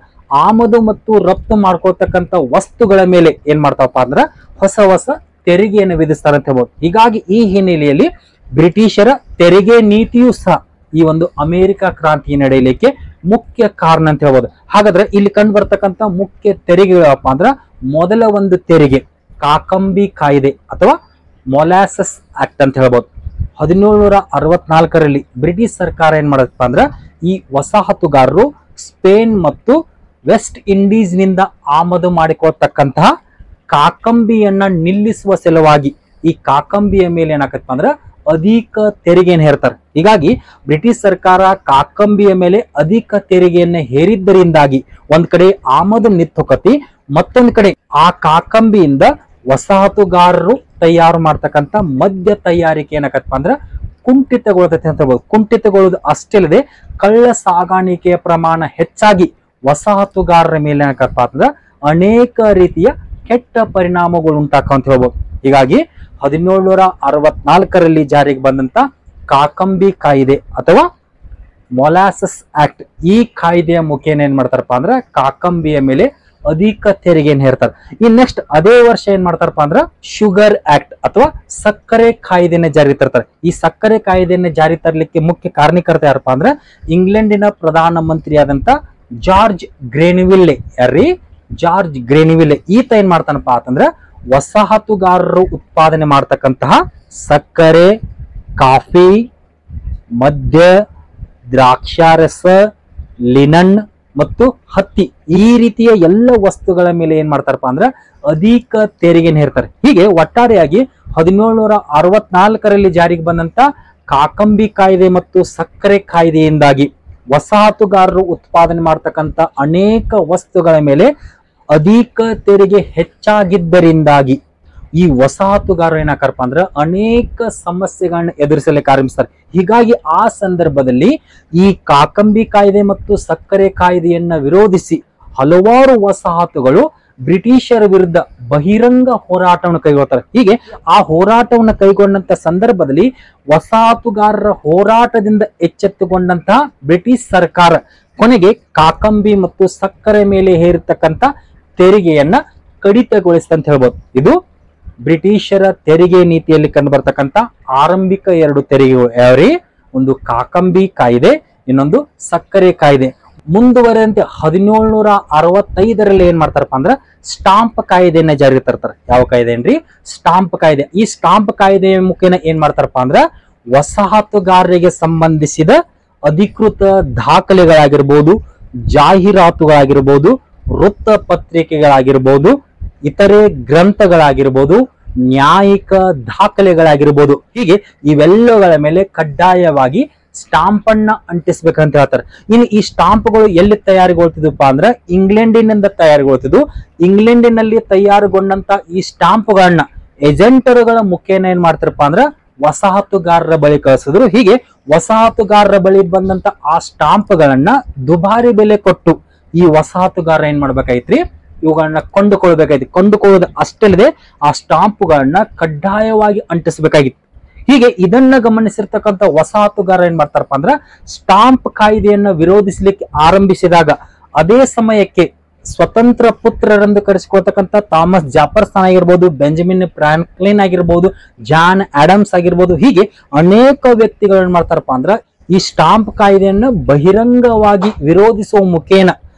ಆಮದು ಮತ್ತು ರಫ್ತು ಮಾಡ್ಕೊಳ್ತಕ್ಕಂಥ ವಸ್ತುಗಳ ಮೇಲೆ ಏನ್ ಮಾಡ್ತಾವಪ್ಪ ಅಂದ್ರ ಹೊಸ ತೆರಿಗೆಯನ್ನು ವಿಧಿಸ್ತಾರೆ ಅಂತ ಹೇಳ್ಬೋದು. ಹೀಗಾಗಿ ಈ ಹಿನ್ನೆಲೆಯಲ್ಲಿ ಬ್ರಿಟಿಷರ ತೆರಿಗೆ ನೀತಿಯೂ ಸಹ ಈ ಒಂದು ಅಮೆರಿಕ ಕ್ರಾಂತಿ ನಡೆಯಲಿಕ್ಕೆ ಮುಖ್ಯ ಕಾರಣ ಅಂತ ಹೇಳ್ಬೋದು. ಹಾಗಾದ್ರೆ ಇಲ್ಲಿ ಕಂಡು ಬರ್ತಕ್ಕಂಥ ಮುಖ್ಯ ತೆರಿಗೆಗಳಪ್ಪ ಅಂದ್ರ ಮೊದಲ ಒಂದು ತೆರಿಗೆ ಕಾಕಂಬಿ ಕಾಯ್ದೆ ಅಥವಾ ಮೊಲಾಸಸ್ ಆಕ್ಟ್ ಅಂತ ಹೇಳ್ಬೋದು. 1764ರಲ್ಲಿ ಬ್ರಿಟಿಷ್ ಸರ್ಕಾರ ಏನ್ ಮಾಡತ್ತಪ್ಪ ಅಂದ್ರ ಈ ವಸಾಹತುಗಾರರು ಸ್ಪೇನ್ ಮತ್ತು ವೆಸ್ಟ್ ಇಂಡೀಸ್ ನಿಂದ ಆಮದು ಮಾಡಿಕೊಳ್ತಕ್ಕಂತಹ ಕಾಕಂಬಿಯನ್ನ ನಿಲ್ಲಿಸುವ ಸಲುವಾಗಿ ಈ ಕಾಕಂಬಿಯ ಮೇಲೆ ಏನಾಗತ್ತಪ್ಪ ಅಂದ್ರ ಅಧಿಕ ತೆರಿಗೆಯನ್ನು ಹೇರ್ತಾರೆ. ಹೀಗಾಗಿ ಬ್ರಿಟಿಷ್ ಸರ್ಕಾರ ಕಾಕಂಬಿಯ ಮೇಲೆ ಅಧಿಕ ತೆರಿಗೆಯನ್ನು ಹೇರಿದ್ದರಿಂದಾಗಿ ಒಂದ್ ಕಡೆ ಆಮದು ನಿಂತೋಕತಿ, ಮತ್ತೊಂದ್ ಕಡೆ ಆ ಕಾಕಂಬಿಯಿಂದ ವಸಾಹತುಗಾರರು ತಯಾರು ಮಾಡ್ತಕ್ಕಂಥ ಮದ್ಯ ತಯಾರಿಕೆ ಏನಾಗತ್ತಪ್ಪ ಅಂದ್ರ ಕುಂಠಿತಗೊಳ್ತೈತೆ ಅಂತ ಹೇಳ್ಬೋದು. ಕುಂಠಿತಗೊಳ್ಳೋದು ಅಷ್ಟೇ ಅಲ್ಲದೆ ಕಳ್ಳ ಸಾಗಾಣಿಕೆಯ ಪ್ರಮಾಣ ಹೆಚ್ಚಾಗಿ ವಸಾಹತುಗಾರರ ಮೇಲೆ ಏನಾಗತ್ತಪ್ಪ ಅಂತಂದ್ರ ಅನೇಕ ರೀತಿಯ ಕೆಟ್ಟ ಪರಿಣಾಮಗಳು ಉಂಟಾಕ ಅಂತ ಹೇಳ್ಬೋದು. ಹೀಗಾಗಿ 1764ರಲ್ಲಿ ಜಾರಿಗೆ ಬಂದಂತ ಕಾಕಂಬಿ ಕಾಯ್ದೆ ಅಥವಾ ಮೊಲಾಸಸ್ ಆಕ್ಟ್, ಈ ಕಾಯ್ದೆಯ ಮುಖೇನ ಏನ್ ಮಾಡ್ತಾರಪ್ಪ ಅಂದ್ರೆ ಕಾಕಂಬಿಯ ಮೇಲೆ ಅಧಿಕ ತೆರಿಗೆಯನ್ನು ಹೇರ್ತಾರೆ. ಇನ್ ನೆಕ್ಸ್ಟ್ ಅದೇ ವರ್ಷ ಏನ್ ಮಾಡ್ತಾರಪ್ಪ ಅಂದ್ರ ಶುಗರ್ ಆಕ್ಟ್ ಅಥವಾ ಸಕ್ಕರೆ ಕಾಯ್ದೆನ ಜಾರಿ ತರ್ತಾರೆ. ಈ ಸಕ್ಕರೆ ಕಾಯ್ದೆಯನ್ನ ಜಾರಿ ತರಲಿಕ್ಕೆ ಮುಖ್ಯ ಕಾರಣೀಕರ್ತ ಯಾರಪ್ಪ ಅಂದ್ರೆ ಇಂಗ್ಲೆಂಡಿನ ಪ್ರಧಾನ ಮಂತ್ರಿಯಾದಂತ ಜಾರ್ಜ್ ಗ್ರೇನ್ವಿಲ್ಲೆ. ಯಾರ್ರೀ? ಜಾರ್ಜ್ ಗ್ರೇನ್ವಿಲ್ಲೆ. ಈತ ಏನ್ ಮಾಡ್ತಾನಪ್ಪ ಅಂತಂದ್ರ ವಸಾಹತುಗಾರರು ಉತ್ಪಾದನೆ ಮಾಡ್ತಕ್ಕಂತಹ ಸಕ್ಕರೆ, ಕಾಫಿ, ಮದ್ಯ, ದ್ರಾಕ್ಷಾರಸ, ಲಿನನ್ ಮತ್ತು ಹತ್ತಿ, ಈ ರೀತಿಯ ಎಲ್ಲ ವಸ್ತುಗಳ ಮೇಲೆ ಏನ್ ಮಾಡ್ತಾರಪ್ಪ ಅಂದ್ರ ಅಧಿಕ ತೆರಿಗೆಯನ್ನು ಹೇರ್ತಾರೆ. ಹೀಗೆ ಒಟ್ಟಾರೆಯಾಗಿ 1764ರಲ್ಲಿ ಜಾರಿಗೆ ಬಂದಂತ ಕಾಕಂಬಿ ಕಾಯ್ದೆ ಮತ್ತು ಸಕ್ಕರೆ ಕಾಯ್ದೆಯಿಂದಾಗಿ ವಸಾಹತುಗಾರರು ಉತ್ಪಾದನೆ ಮಾಡ್ತಕ್ಕಂಥ ಅನೇಕ ವಸ್ತುಗಳ ಮೇಲೆ ಅಧಿಕ ತೆರಿಗೆ ಹೆಚ್ಚಾಗಿದ್ದರಿಂದಾಗಿ ಈ ವಸಾಹತುಗಾರರು ಏನಾಕರಪ್ಪ ಅಂದ್ರೆ ಅನೇಕ ಸಮಸ್ಯೆಗಳನ್ನ ಎದುರಿಸಲಿಕ್ಕೆ ಆರಂಭಿಸ್ತಾರೆ. ಹೀಗಾಗಿ ಆ ಸಂದರ್ಭದಲ್ಲಿ ಈ ಕಾಕಂಬಿ ಕಾಯ್ದೆ ಮತ್ತು ಸಕ್ಕರೆ ಕಾಯ್ದೆಯನ್ನ ವಿರೋಧಿಸಿ ಹಲವಾರು ವಸಾಹತುಗಳು ಬ್ರಿಟಿಷರ ವಿರುದ್ಧ ಬಹಿರಂಗ ಹೋರಾಟವನ್ನು ಕೈಗೊಳ್ತಾರೆ. ಹೀಗೆ ಆ ಹೋರಾಟವನ್ನು ಕೈಗೊಂಡಂತ ಸಂದರ್ಭದಲ್ಲಿ ವಸಾಹತುಗಾರರ ಹೋರಾಟದಿಂದ ಎಚ್ಚೆತ್ತುಕೊಂಡಂತಹ ಬ್ರಿಟಿಷ್ ಸರ್ಕಾರ ಕೊನೆಗೆ ಕಾಕಂಬಿ ಮತ್ತು ಸಕ್ಕರೆ ಮೇಲೆ ಹೇರಿರ್ತಕ್ಕಂಥ ತೆರಿಗೆಯನ್ನ ಕಡಿತಗೊಳಿಸಿದೆ ಅಂತ ಹೇಳ್ಬೋದು. ಇದು ಬ್ರಿಟಿಷರ ತೆರಿಗೆ ನೀತಿಯಲ್ಲಿ ಕಂಡು ಬರ್ತಕ್ಕಂಥ ಆರಂಭಿಕ 2 ತೆರಿಗೆಗಳು ಯಾವ್ರಿ? ಒಂದು ಕಾಕಂಬಿ ಕಾಯ್ದೆ, ಇನ್ನೊಂದು ಸಕ್ಕರೆ ಕಾಯ್ದೆ. ಮುಂದುವರೆದಂತೆ 1765ರಲ್ಲಿ ಏನ್ ಮಾಡ್ತಾರಪ್ಪ ಅಂದ್ರ ಸ್ಟಾಂಪ್ ಕಾಯ್ದೆಯನ್ನ ಜಾರಿಗೆ ತರ್ತಾರೆ. ಯಾವ ಕಾಯ್ದೆ ಏನ್ರಿ? ಸ್ಟಾಂಪ್ ಕಾಯ್ದೆ. ಈ ಸ್ಟಾಂಪ್ ಕಾಯ್ದೆಯ ಮುಖೇನ ಏನ್ ಮಾಡ್ತಾರಪ್ಪ ಅಂದ್ರ ವಸಾಹತುಗಾರರಿಗೆ ಸಂಬಂಧಿಸಿದ ಅಧಿಕೃತ ದಾಖಲೆಗಳಾಗಿರ್ಬೋದು, ಜಾಹೀರಾತುಗಳಾಗಿರ್ಬೋದು, ವೃತ್ತ ಪತ್ರಿಕೆಗಳಾಗಿರ್ಬೋದು, ಇತರೆ ಗ್ರಂಥಗಳಾಗಿರ್ಬೋದು, ನ್ಯಾಯಿಕ ದಾಖಲೆಗಳಾಗಿರ್ಬೋದು, ಹೀಗೆ ಇವೆಲ್ಲಗಳ ಮೇಲೆ ಕಡ್ಡಾಯವಾಗಿ ಸ್ಟಾಂಪ್ ಅನ್ನ ಅಂಟಿಸ್ಬೇಕಂತ ಹೇಳ್ತಾರೆ. ಇನ್ನು ಈ ಸ್ಟಾಂಪ್ಗಳು ಎಲ್ಲಿ ತಯಾರಿಗೊಳ್ತಿದ್ವಪ್ಪ ಅಂದ್ರೆ ಇಂಗ್ಲೆಂಡಿನಿಂದ ತಯಾರಿಗೊಳ್ತಿದ್ವು. ಇಂಗ್ಲೆಂಡಿನಲ್ಲಿ ತಯಾರುಗೊಂಡಂತ ಈ ಸ್ಟಾಂಪ್ಗಳನ್ನ ಏಜೆಂಟರುಗಳ ಮುಖೇನ ಏನ್ ಮಾಡ್ತಾರಪ್ಪ ಅಂದ್ರ ವಸಾಹತುಗಾರರ ಬಳಿ ಕಳಿಸಿದ್ರು. ಹೀಗೆ ವಸಾಹತುಗಾರರ ಬಳಿ ಬಂದಂತ ಆ ಸ್ಟಾಂಪ್ಗಳನ್ನ ದುಬಾರಿ ಬೆಲೆ ಕೊಟ್ಟು ಈ ವಸಾಹತುಗಾರ ಏನ್ ಮಾಡ್ಬೇಕಾಯ್ತ್ರಿ? ಇವುಗಳನ್ನ ಕೊಂಡುಕೊಳ್ಬೇಕಾಯ್ತು. ಕೊಂಡುಕೊಳ್ಳೋದು ಅಷ್ಟಲ್ಲದೆ ಆ ಸ್ಟಾಂಪ್ಗಳನ್ನ ಕಡ್ಡಾಯವಾಗಿ ಅಂಟಿಸಬೇಕಾಗಿತ್ತು. ಹೀಗೆ ಇದನ್ನ ಗಮನಿಸಿರ್ತಕ್ಕಂಥ ವಸಾಹತುಗಾರ ಏನ್ ಮಾಡ್ತಾರಪ್ಪ ಅಂದ್ರ ಸ್ಟಾಂಪ್ ಕಾಯ್ದೆಯನ್ನ ವಿರೋಧಿಸಲಿಕ್ಕೆ ಆರಂಭಿಸಿದಾಗ ಅದೇ ಸಮಯಕ್ಕೆ ಸ್ವತಂತ್ರ ಪುತ್ರರೆಂದು ಕರೆಸಿಕೊಳ್ತಕ್ಕಂಥ ಥಾಮಸ್ ಜೆಫರ್ಸನ್ ಆಗಿರ್ಬೋದು, ಬೆಂಜಮಿನ್ ಫ್ರಾಂಕ್ಲಿನ್ ಆಗಿರ್ಬೋದು, ಜಾನ್ ಆಡಮ್ಸ್ ಆಗಿರ್ಬೋದು, ಹೀಗೆ ಅನೇಕ ವ್ಯಕ್ತಿಗಳು ಏನ್ ಮಾಡ್ತಾರಪ್ಪ ಅಂದ್ರ ಈ ಸ್ಟಾಂಪ್ ಕಾಯ್ದೆಯನ್ನ ಬಹಿರಂಗವಾಗಿ ವಿರೋಧಿಸುವ ಮುಖೇನ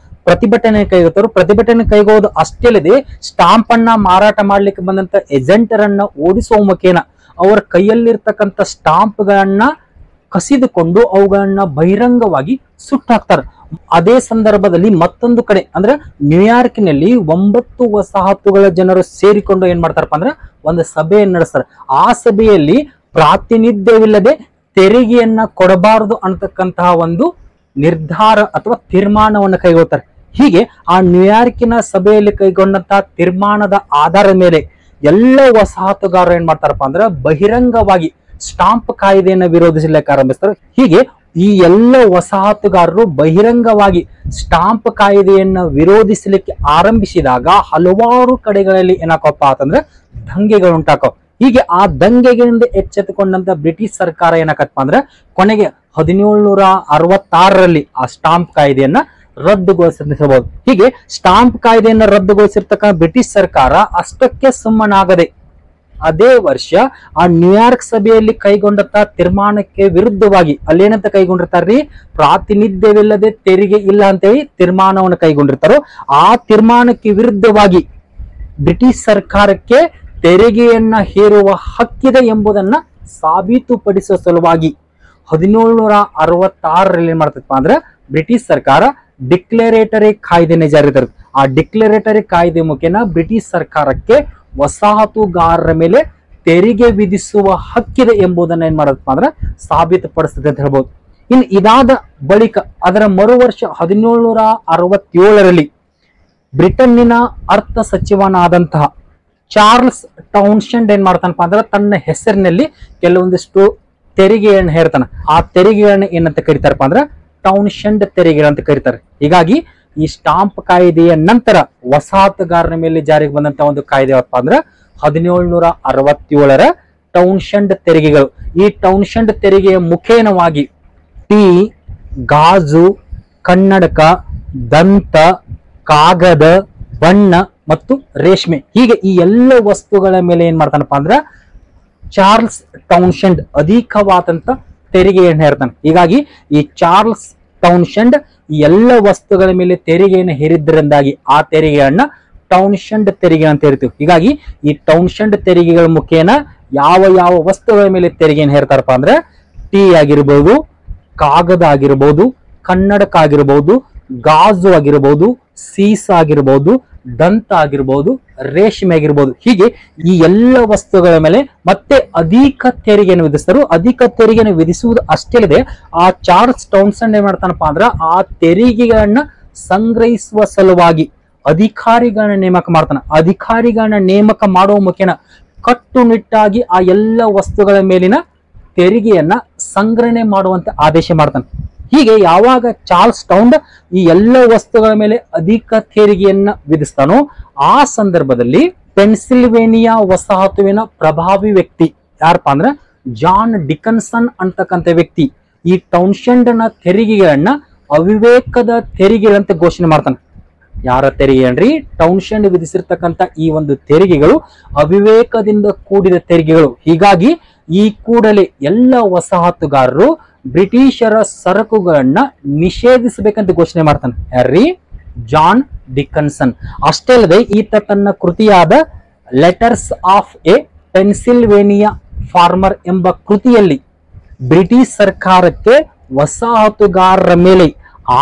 ಪ್ರತಿಭಟನೆ ಕೈಗೊಳ್ತಾರೆ. ಪ್ರತಿಭಟನೆ ಕೈಗೊಳ್ಳೋದು ಅಷ್ಟೇ ಅಲ್ಲದೆ ಸ್ಟಾಂಪ್ ಅನ್ನ ಮಾರಾಟ ಮಾಡ್ಲಿಕ್ಕೆ ಬಂದಂತ ಏಜೆಂಟರನ್ನ ಓಡಿಸುವ ಮುಖೇನ ಅವರ ಕೈಯಲ್ಲಿರ್ತಕ್ಕಂಥ ಸ್ಟಾಂಪ್ಗಳನ್ನ ಕಸಿದುಕೊಂಡು ಅವುಗಳನ್ನ ಬಹಿರಂಗವಾಗಿ ಸುಟ್ಟಾಕ್ತಾರೆ. ಅದೇ ಸಂದರ್ಭದಲ್ಲಿ ಮತ್ತೊಂದು ಕಡೆ ಅಂದ್ರೆ ನ್ಯೂಯಾರ್ಕ್ನಲ್ಲಿ 9 ವಸಾಹತುಗಳ ಜನರು ಸೇರಿಕೊಂಡು ಏನ್ ಮಾಡ್ತಾರಪ್ಪ ಅಂದ್ರೆ ಒಂದು ಸಭೆಯನ್ನು ನಡೆಸ್ತಾರೆ. ಆ ಸಭೆಯಲ್ಲಿ ಪ್ರಾತಿನಿಧ್ಯವಿಲ್ಲದೆ ತೆರಿಗೆಯನ್ನ ಕೊಡಬಾರದು ಅಂತಕ್ಕಂತಹ ಒಂದು ನಿರ್ಧಾರ ಅಥವಾ ತೀರ್ಮಾನವನ್ನು ಕೈಗೊಳ್ತಾರೆ. ಹೀಗೆ ಆ ನ್ಯೂಯಾರ್ಕಿನ ಸಭೆಯಲ್ಲಿ ಕೈಗೊಂಡಂತಹ ತೀರ್ಮಾನದ ಆಧಾರದ ಮೇಲೆ ಎಲ್ಲ ವಸಾಹತುಗಾರರು ಏನ್ ಮಾಡ್ತಾರಪ್ಪ ಅಂದ್ರೆ ಬಹಿರಂಗವಾಗಿ ಸ್ಟಾಂಪ್ ಕಾಯ್ದೆಯನ್ನು ವಿರೋಧಿಸಲಿಕ್ಕೆ ಆರಂಭಿಸ್ತಾರೆ. ಹೀಗೆ ಈ ಎಲ್ಲ ವಸಾಹತುಗಾರರು ಬಹಿರಂಗವಾಗಿ ಸ್ಟಾಂಪ್ ಕಾಯ್ದೆಯನ್ನ ವಿರೋಧಿಸಲಿಕ್ಕೆ ಆರಂಭಿಸಿದಾಗ ಹಲವಾರು ಕಡೆಗಳಲ್ಲಿ ಏನಾಕಪ್ಪ ಅಂತಂದ್ರೆ ದಂಗೆಗಳು ಉಂಟಾಕವ್. ಹೀಗೆ ಆ ದಂಗೆಗಳಿಂದ ಎಚ್ಚೆತ್ತುಕೊಂಡಂತ ಬ್ರಿಟಿಷ್ ಸರ್ಕಾರ ಏನಾಕಪ್ಪ ಅಂದ್ರೆ ಕೊನೆಗೆ 1766ರಲ್ಲಿ ಆ ಸ್ಟಾಂಪ್ ಕಾಯ್ದೆಯನ್ನ ರದ್ದುಗೊಳಿಸಬಹುದು. ಹೀಗೆ ಸ್ಟಾಂಪ್ ಕಾಯ್ದೆಯನ್ನ ರದ್ದುಗೊಳಿಸಿರ್ತಕ್ಕಂಥ ಬ್ರಿಟಿಷ್ ಸರ್ಕಾರ ಅಷ್ಟಕ್ಕೆ ಸುಮ್ಮನಾಗದೆ ಅದೇ ವರ್ಷ ಆ ನ್ಯೂಯಾರ್ಕ್ ಸಭೆಯಲ್ಲಿ ಕೈಗೊಂಡಂತ ತೀರ್ಮಾನಕ್ಕೆ ವಿರುದ್ಧವಾಗಿ ಅಲ್ಲೇನಂತ ಕೈಗೊಂಡಿರ್ತಾರ್ರಿ? ಪ್ರಾತಿನಿಧ್ಯವಿಲ್ಲದೆ ತೆರಿಗೆ ಇಲ್ಲ ಅಂತೇಳಿ ತೀರ್ಮಾನವನ್ನು ಕೈಗೊಂಡಿರ್ತಾರೋ ಆ ತೀರ್ಮಾನಕ್ಕೆ ವಿರುದ್ಧವಾಗಿ ಬ್ರಿಟಿಷ್ ಸರ್ಕಾರಕ್ಕೆ ತೆರಿಗೆಯನ್ನ ಹೇರುವ ಹಕ್ಕಿದೆ ಎಂಬುದನ್ನ ಸಾಬೀತುಪಡಿಸುವ ಸಲುವಾಗಿ 1766ರಲ್ಲಿ ಏನ್ ಮಾಡ್ತಪ್ಪ ಅಂದ್ರೆ ಬ್ರಿಟಿಷ್ ಸರ್ಕಾರ ಡಿಕ್ಲರೇಟರಿ ಕಾಯ್ದೆನ ಜಾರಿ ತರುತ್ತೆ. ಆ ಡಿಕ್ಲರೇಟರಿ ಕಾಯ್ದೆ ಮುಖೇನ ಬ್ರಿಟಿಷ್ ಸರ್ಕಾರಕ್ಕೆ ವಸಾಹತುಗಾರರ ಮೇಲೆ ತೆರಿಗೆ ವಿಧಿಸುವ ಹಕ್ಕಿದೆ ಎಂಬುದನ್ನ ಏನ್ ಮಾಡತ್ತಪ್ಪ ಅಂದ್ರೆ ಸಾಬೀತುಪಡಿಸ್ತದೆ ಅಂತ ಹೇಳ್ಬೋದು. ಇನ್ನು ಇದಾದ ಬಳಿಕ ಅದರ ಮರು ವರ್ಷ 1767ರಲ್ಲಿ ಬ್ರಿಟನ್ನಿನ ಅರ್ಥ ಸಚಿವನಾದಂತಹ ಚಾರ್ಲ್ಸ್ ಟೌನ್ಶೆಂಡ್ ಏನ್ ಮಾಡ್ತಾನಪ್ಪ ಅಂದ್ರೆ ತನ್ನ ಹೆಸರಿನಲ್ಲಿ ಕೆಲವೊಂದಿಷ್ಟು ತೆರಿಗೆಯನ್ನು ಹೇರ್ತಾನೆ. ಆ ತೆರಿಗೆಗಳನ್ನ ಏನಂತ ಕರೀತಾರಪ್ಪ ಅಂದ್ರೆ ಟೌನ್ಶೆಂಡ್ ತೆರಿಗೆ ಅಂತ ಕರೀತಾರೆ. ಹೀಗಾಗಿ ಈ ಸ್ಟಾಂಪ್ ಕಾಯ್ದೆಯ ನಂತರ ವಸಾಹತುಗಾರರ ಮೇಲೆ ಜಾರಿಗೆ ಬಂದಂತ ಒಂದು ಕಾಯ್ದೆ ಯಾವಪ್ಪ ಅಂದ್ರೆ 1767ರ ಟೌನ್ಶೆಂಡ್ ತೆರಿಗೆಗಳು. ಈ ಟೌನ್ಶೆಂಡ್ ತೆರಿಗೆಯ ಮುಖೇನವಾಗಿ ಟೀ, ಗಾಜು, ಕನ್ನಡಕ, ದಂತ, ಕಾಗದ, ಬಣ್ಣ ಮತ್ತು ರೇಷ್ಮೆ ಹೀಗೆ ಈ ಎಲ್ಲ ವಸ್ತುಗಳ ಮೇಲೆ ಏನ್ ಮಾಡ್ತಾನಪ್ಪ ಅಂದ್ರ ಚಾರ್ಲ್ಸ್ ಟೌನ್ಶೆಂಡ್ ಅಧಿಕವಾದಂತ ತೆರಿಗೆಯನ್ನು ಹೇರ್ತಾನೆ. ಹೀಗಾಗಿ ಈ ಚಾರ್ಲ್ಸ್ ಟೌನ್ಶೆಂಡ್ ಈ ಎಲ್ಲ ವಸ್ತುಗಳ ಮೇಲೆ ತೆರಿಗೆಯನ್ನು ಹೇರಿದ್ದರಿಂದಾಗಿ ಆ ತೆರಿಗೆಯನ್ನ ಟೌನ್ಶೆಂಡ್ ತೆರಿಗೆ ಅಂತ ಹೇಳ್ತೀವಿ. ಹೀಗಾಗಿ ಈ ಟೌನ್ಶೆಂಡ್ ತೆರಿಗೆಗಳ ಮುಖೇನ ಯಾವ ಯಾವ ವಸ್ತುಗಳ ಮೇಲೆ ತೆರಿಗೆಯನ್ನು ಹೇರ್ತಾರಪ್ಪ ಅಂದ್ರೆ ಟೀ ಆಗಿರ್ಬೋದು, ಕಾಗದ ಆಗಿರ್ಬೋದು, ಕನ್ನಡಕ ಆಗಿರ್ಬೋದು, ಗಾಜು ಆಗಿರ್ಬೋದು, ಸೀಸ ಆಗಿರ್ಬೋದು, ದಂತ ಆಗಿರ್ಬೋದು, ರೇಷ್ಮೆ ಆಗಿರ್ಬೋದು, ಹೀಗೆ ಈ ಎಲ್ಲ ವಸ್ತುಗಳ ಮೇಲೆ ಮತ್ತೆ ಅಧಿಕ ತೆರಿಗೆಯನ್ನು ವಿಧಿಸ್ತಾರೆ. ಅಧಿಕ ತೆರಿಗೆಯನ್ನು ವಿಧಿಸುವುದು ಅಷ್ಟೇ ಅಲ್ಲದೆ ಆ ಚಾರ್ಲ್ಸ್ ಟೌನ್ಶೆಂಡ್ ಏನ್ ಮಾಡ್ತಾನಪ್ಪ ಅಂದ್ರ ಆ ತೆರಿಗೆಗಳನ್ನ ಸಂಗ್ರಹಿಸುವ ಸಲುವಾಗಿ ಅಧಿಕಾರಿಗಳನ್ನ ನೇಮಕ ಮಾಡ್ತಾನೆ. ಅಧಿಕಾರಿಗಳನ್ನ ನೇಮಕ ಮಾಡುವ ಮುಖೇನ ಕಟ್ಟುನಿಟ್ಟಾಗಿ ಆ ಎಲ್ಲ ವಸ್ತುಗಳ ಮೇಲಿನ ತೆರಿಗೆಯನ್ನ ಸಂಗ್ರಹಣೆ ಮಾಡುವಂತೆ ಆದೇಶ ಮಾಡ್ತಾನೆ. ಹೀಗೆ ಯಾವಾಗ ಚಾರ್ಲ್ಸ್ ಟೌನ್ ಈ ಎಲ್ಲ ವಸ್ತುಗಳ ಮೇಲೆ ಅಧಿಕ ತೆರಿಗೆಯನ್ನ ವಿಧಿಸ್ತಾನೋ ಆ ಸಂದರ್ಭದಲ್ಲಿ ಪೆನ್ಸಿಲ್ವೇನಿಯಾ ವಸಾಹತುವಿನ ಪ್ರಭಾವಿ ವ್ಯಕ್ತಿ ಯಾರಪ್ಪ ಅಂದ್ರೆ ಜಾನ್ ಡಿಕನ್ಸನ್ ಅಂತಕ್ಕಂಥ ವ್ಯಕ್ತಿ ಈ ಟೌನ್ಶೆಂಡ್ ನ ತೆರಿಗೆಗಳನ್ನ ಅವಿವೇಕದ ತೆರಿಗೆಗಳಂತೆ ಘೋಷಣೆ ಮಾಡ್ತಾನೆ. ಯಾರ ತೆರಿಗೆ ಅನ್ರಿ? ಟೌನ್ಶೆಂಡ್ ವಿಧಿಸಿರ್ತಕ್ಕಂಥ ಈ ಒಂದು ತೆರಿಗೆಗಳು ಅವಿವೇಕದಿಂದ ಕೂಡಿದ ತೆರಿಗೆಗಳು. ಹೀಗಾಗಿ ಈ ಕೂಡಲೇ ಎಲ್ಲ ವಸಾಹತುಗಾರರು ಬ್ರಿಟಿಷರ ಸರಕುಗಳನ್ನ ನಿಷೇಧಿಸಬೇಕಂತ ಘೋಷಣೆ ಮಾಡ್ತಾನೆ. ಯಾರ್ರಿ? John Dickinson. ಅಷ್ಟೇ ಅಲ್ಲದೆ ಈತ ತನ್ನ ಕೃತಿಯಾದ letters of a Pennsylvania farmer ಎಂಬ ಕೃತಿಯಲ್ಲಿ ಬ್ರಿಟಿಷ್ ಸರ್ಕಾರಕ್ಕೆ ವಸಾಹತುಗಾರರ ಮೇಲೆ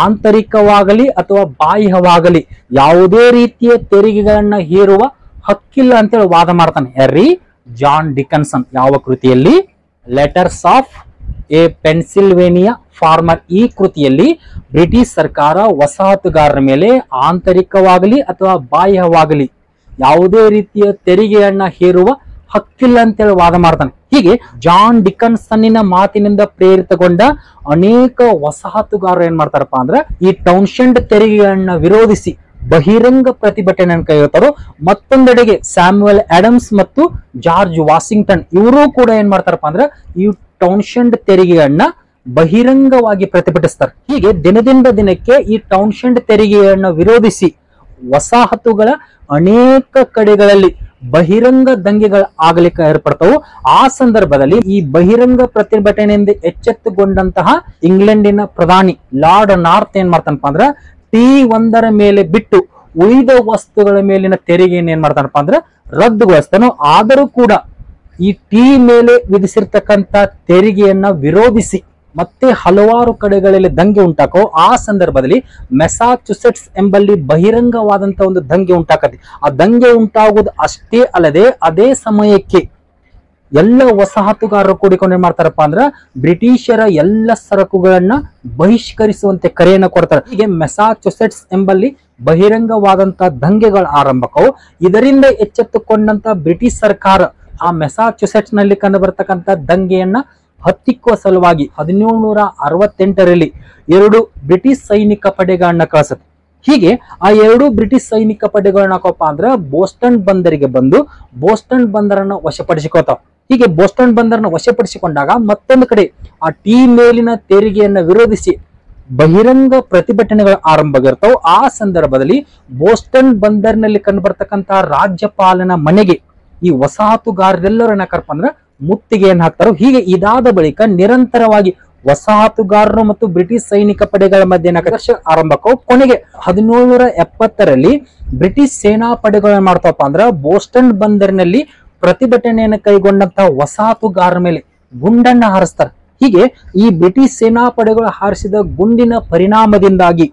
ಆಂತರಿಕವಾಗಲಿ ಅಥವಾ ಬಾಹ್ಯವಾಗಲಿ ಯಾವುದೇ ರೀತಿಯ ತೆರಿಗೆಗಳನ್ನ ಹೇರುವ ಹಕ್ಕಿಲ್ಲ ಅಂತೇಳಿ ವಾದ ಮಾಡ್ತಾನೆ. ಯಾರ್ರಿ? John Dickinson. ಯಾವ ಕೃತಿಯಲ್ಲಿ? Letters of a Pennsylvania farmer. ಈ ಕೃತಿಯಲ್ಲಿ ಬ್ರಿಟಿಷ್ ಸರ್ಕಾರ ವಸಾಹತುಗಾರರ ಮೇಲೆ ಆಂತರಿಕವಾಗಲಿ ಅಥವಾ ಬಾಹ್ಯವಾಗಲಿ ಯಾವುದೇ ರೀತಿಯ ತೆರಿಗೆಯನ್ನ ಹೇರುವ ಹಕ್ಕಿಲ್ಲ ಅಂತೇಳಿ ವಾದ ಮಾಡ್ತಾನೆ. ಹೀಗೆ ಜಾನ್ ಡಿಕನ್ಸನ್ನಿನ ಮಾತಿನಿಂದ ಪ್ರೇರಿತಗೊಂಡ ಅನೇಕ ವಸಾಹತುಗಾರರು ಏನ್ ಮಾಡ್ತಾರಪ್ಪ ಅಂದ್ರೆ ಈ ಟೌನ್ಶೆಂಡ್ ತೆರಿಗೆಗಳನ್ನ ವಿರೋಧಿಸಿ ಬಹಿರಂಗ ಪ್ರತಿಭಟನೆಯನ್ನು ಕೈಗೊಳ್ತಾರೋ. ಮತ್ತೊಂದೆಡೆಗೆ ಸ್ಯಾಮ್ಯುಯಲ್ ಆಡಮ್ಸ್ ಮತ್ತು ಜಾರ್ಜ್ ವಾಷಿಂಗ್ಟನ್ ಇವರು ಕೂಡ ಏನ್ ಮಾಡ್ತಾರಪ್ಪ ಅಂದ್ರೆ ಈ ಟೌನ್ಶೆಂಡ್ ತೆರಿಗೆಗಳನ್ನ ಬಹಿರಂಗವಾಗಿ ಪ್ರತಿಭಟಿಸ್ತಾರೆ. ಹೀಗೆ ದಿನದಿಂದ ದಿನಕ್ಕೆ ಈ ಟೌನ್ಶೆಂಡ್ ತೆರಿಗೆಗಳನ್ನ ವಿರೋಧಿಸಿ ವಸಾಹತುಗಳ ಅನೇಕ ಕಡೆಗಳಲ್ಲಿ ಬಹಿರಂಗ ದಂಗೆಗಳು ಆಗಲಿಕ್ಕೆ ಏರ್ಪಡ್ತಾವು. ಆ ಸಂದರ್ಭದಲ್ಲಿ ಈ ಬಹಿರಂಗ ಪ್ರತಿಭಟನೆಯಿಂದ ಎಚ್ಚೆತ್ತುಕೊಂಡಂತಹ ಇಂಗ್ಲೆಂಡಿನ ಪ್ರಧಾನಿ ಲಾರ್ಡ್ ನಾರ್ತ್ ಏನ್ ಮಾಡ್ತಾನಪ್ಪ ಅಂದ್ರ ಟೀ ಒಂದರ ಮೇಲೆ ಬಿಟ್ಟು ಉಳಿದ ವಸ್ತುಗಳ ಮೇಲಿನ ತೆರಿಗೆಯನ್ನು ಏನ್ ಮಾಡ್ತಾನಪ್ಪ ಅಂದ್ರೆ ರದ್ದುಗೊಳಿಸ್ತಾನೋ. ಆದರೂ ಕೂಡ ಈ ಟೀ ಮೇಲೆ ವಿಧಿಸಿರ್ತಕ್ಕಂಥ ತೆರಿಗೆಯನ್ನ ವಿರೋಧಿಸಿ ಮತ್ತೆ ಹಲವಾರು ಕಡೆಗಳಲ್ಲಿ ದಂಗೆ ಉಂಟಾಕೋ. ಆ ಸಂದರ್ಭದಲ್ಲಿ ಮೆಸಾಚುಸೆಟ್ಸ್ ಎಂಬಲ್ಲಿ ಬಹಿರಂಗವಾದಂತಹ ಒಂದು ದಂಗೆ ಉಂಟಾಕತಿ. ಆ ದಂಗೆ ಉಂಟಾಗುವುದು ಅಷ್ಟೇ ಅಲ್ಲದೆ ಅದೇ ಸಮಯಕ್ಕೆ ಎಲ್ಲ ವಸಾಹತುಗಾರರು ಕೂಡಿಕೊಂಡು ಏನ್ ಮಾಡ್ತಾರಪ್ಪ ಅಂದ್ರ ಬ್ರಿಟಿಷರ ಎಲ್ಲ ಸರಕುಗಳನ್ನ ಬಹಿಷ್ಕರಿಸುವಂತೆ ಕರೆಯನ್ನ ಕೊಡ್ತಾರೆ. ಹೀಗೆ ಮೆಸಾಚುಸೆಟ್ಸ್ ಎಂಬಲ್ಲಿ ಬಹಿರಂಗವಾದಂತಹ ದಂಗೆಗಳ ಆರಂಭಕ್ಕವು. ಇದರಿಂದ ಎಚ್ಚೆತ್ತುಕೊಂಡಂತ ಬ್ರಿಟಿಷ್ ಸರ್ಕಾರ ಆ ಮೆಸಾಚುಸೆಟ್ಸ್ ನಲ್ಲಿ ಕಂಡು ಬರ್ತಕ್ಕಂಥ ದಂಗೆಯನ್ನ ಹತ್ತಿಕ್ಕುವ ಸಲುವಾಗಿ 1768ರಲ್ಲಿ 2 ಬ್ರಿಟಿಷ್ ಸೈನಿಕ ಪಡೆಗಳನ್ನ ಕಳಿಸುತ್ತೆ. ಹೀಗೆ ಆ 2 ಬ್ರಿಟಿಷ್ ಸೈನಿಕ ಪಡೆಗಳನ್ನ ಹಾಕಪ್ಪ ಅಂದ್ರ ಬೋಸ್ಟನ್ ಬಂದರಿಗೆ ಬಂದು ಬೋಸ್ಟನ್ ಬಂದರನ್ನ ವಶಪಡಿಸಿಕೋತಾವ. ಹೀಗೆ ಬೋಸ್ಟನ್ ಬಂದರನ್ನ ವಶಪಡಿಸಿಕೊಂಡಾಗ ಮತ್ತೊಂದು ಕಡೆ ಆ ಟೀ ಮೇಲಿನ ತೆರಿಗೆಯನ್ನ ವಿರೋಧಿಸಿ ಬಹಿರಂಗ ಪ್ರತಿಭಟನೆಗಳ ಆರಂಭವಾಗಿರ್ತಾವ. ಆ ಸಂದರ್ಭದಲ್ಲಿ ಬೋಸ್ಟನ್ ಬಂದರ್ನಲ್ಲಿ ಕಂಡು ಬರ್ತಕ್ಕಂತಹ ರಾಜ್ಯಪಾಲನ ಮನೆಗೆ ಈ ವಸಾಹತುಗಾರರೆಲ್ಲರೂ ಏನಕ್ಕಪ್ಪ ಅಂದ್ರ ಮುತ್ತಿಗೆಯನ್ನು ಹಾಕ್ತಾರೋ. ಹೀಗೆ ಇದಾದ ಬಳಿಕ ನಿರಂತರವಾಗಿ ವಸಾಹತುಗಾರರು ಮತ್ತು ಬ್ರಿಟಿಷ್ ಸೈನಿಕ ಪಡೆಗಳ ಮಧ್ಯೆ ಸಂಘರ್ಷ ಆರಂಭಕ್ಕವು. ಕೊನೆಗೆ 1770ರಲ್ಲಿ ಬ್ರಿಟಿಷ್ ಸೇನಾ ಪಡೆಗಳು ಮಾಡ್ತಾವಪ್ಪ ಅಂದ್ರ ಬೋಸ್ಟನ್ ಬಂದರಿನಲ್ಲಿ ಪ್ರತಿಭಟನೆಯನ್ನು ಕೈಗೊಂಡಂತಹ ವಸಾಹತುಗಾರರ ಮೇಲೆ ಗುಂಡನ್ನ ಹಾರಿಸ್ತಾರೆ. ಹೀಗೆ ಈ ಬ್ರಿಟಿಷ್ ಸೇನಾ ಪಡೆಗಳು ಹಾರಿಸಿದ ಗುಂಡಿನ ಪರಿಣಾಮದಿಂದಾಗಿ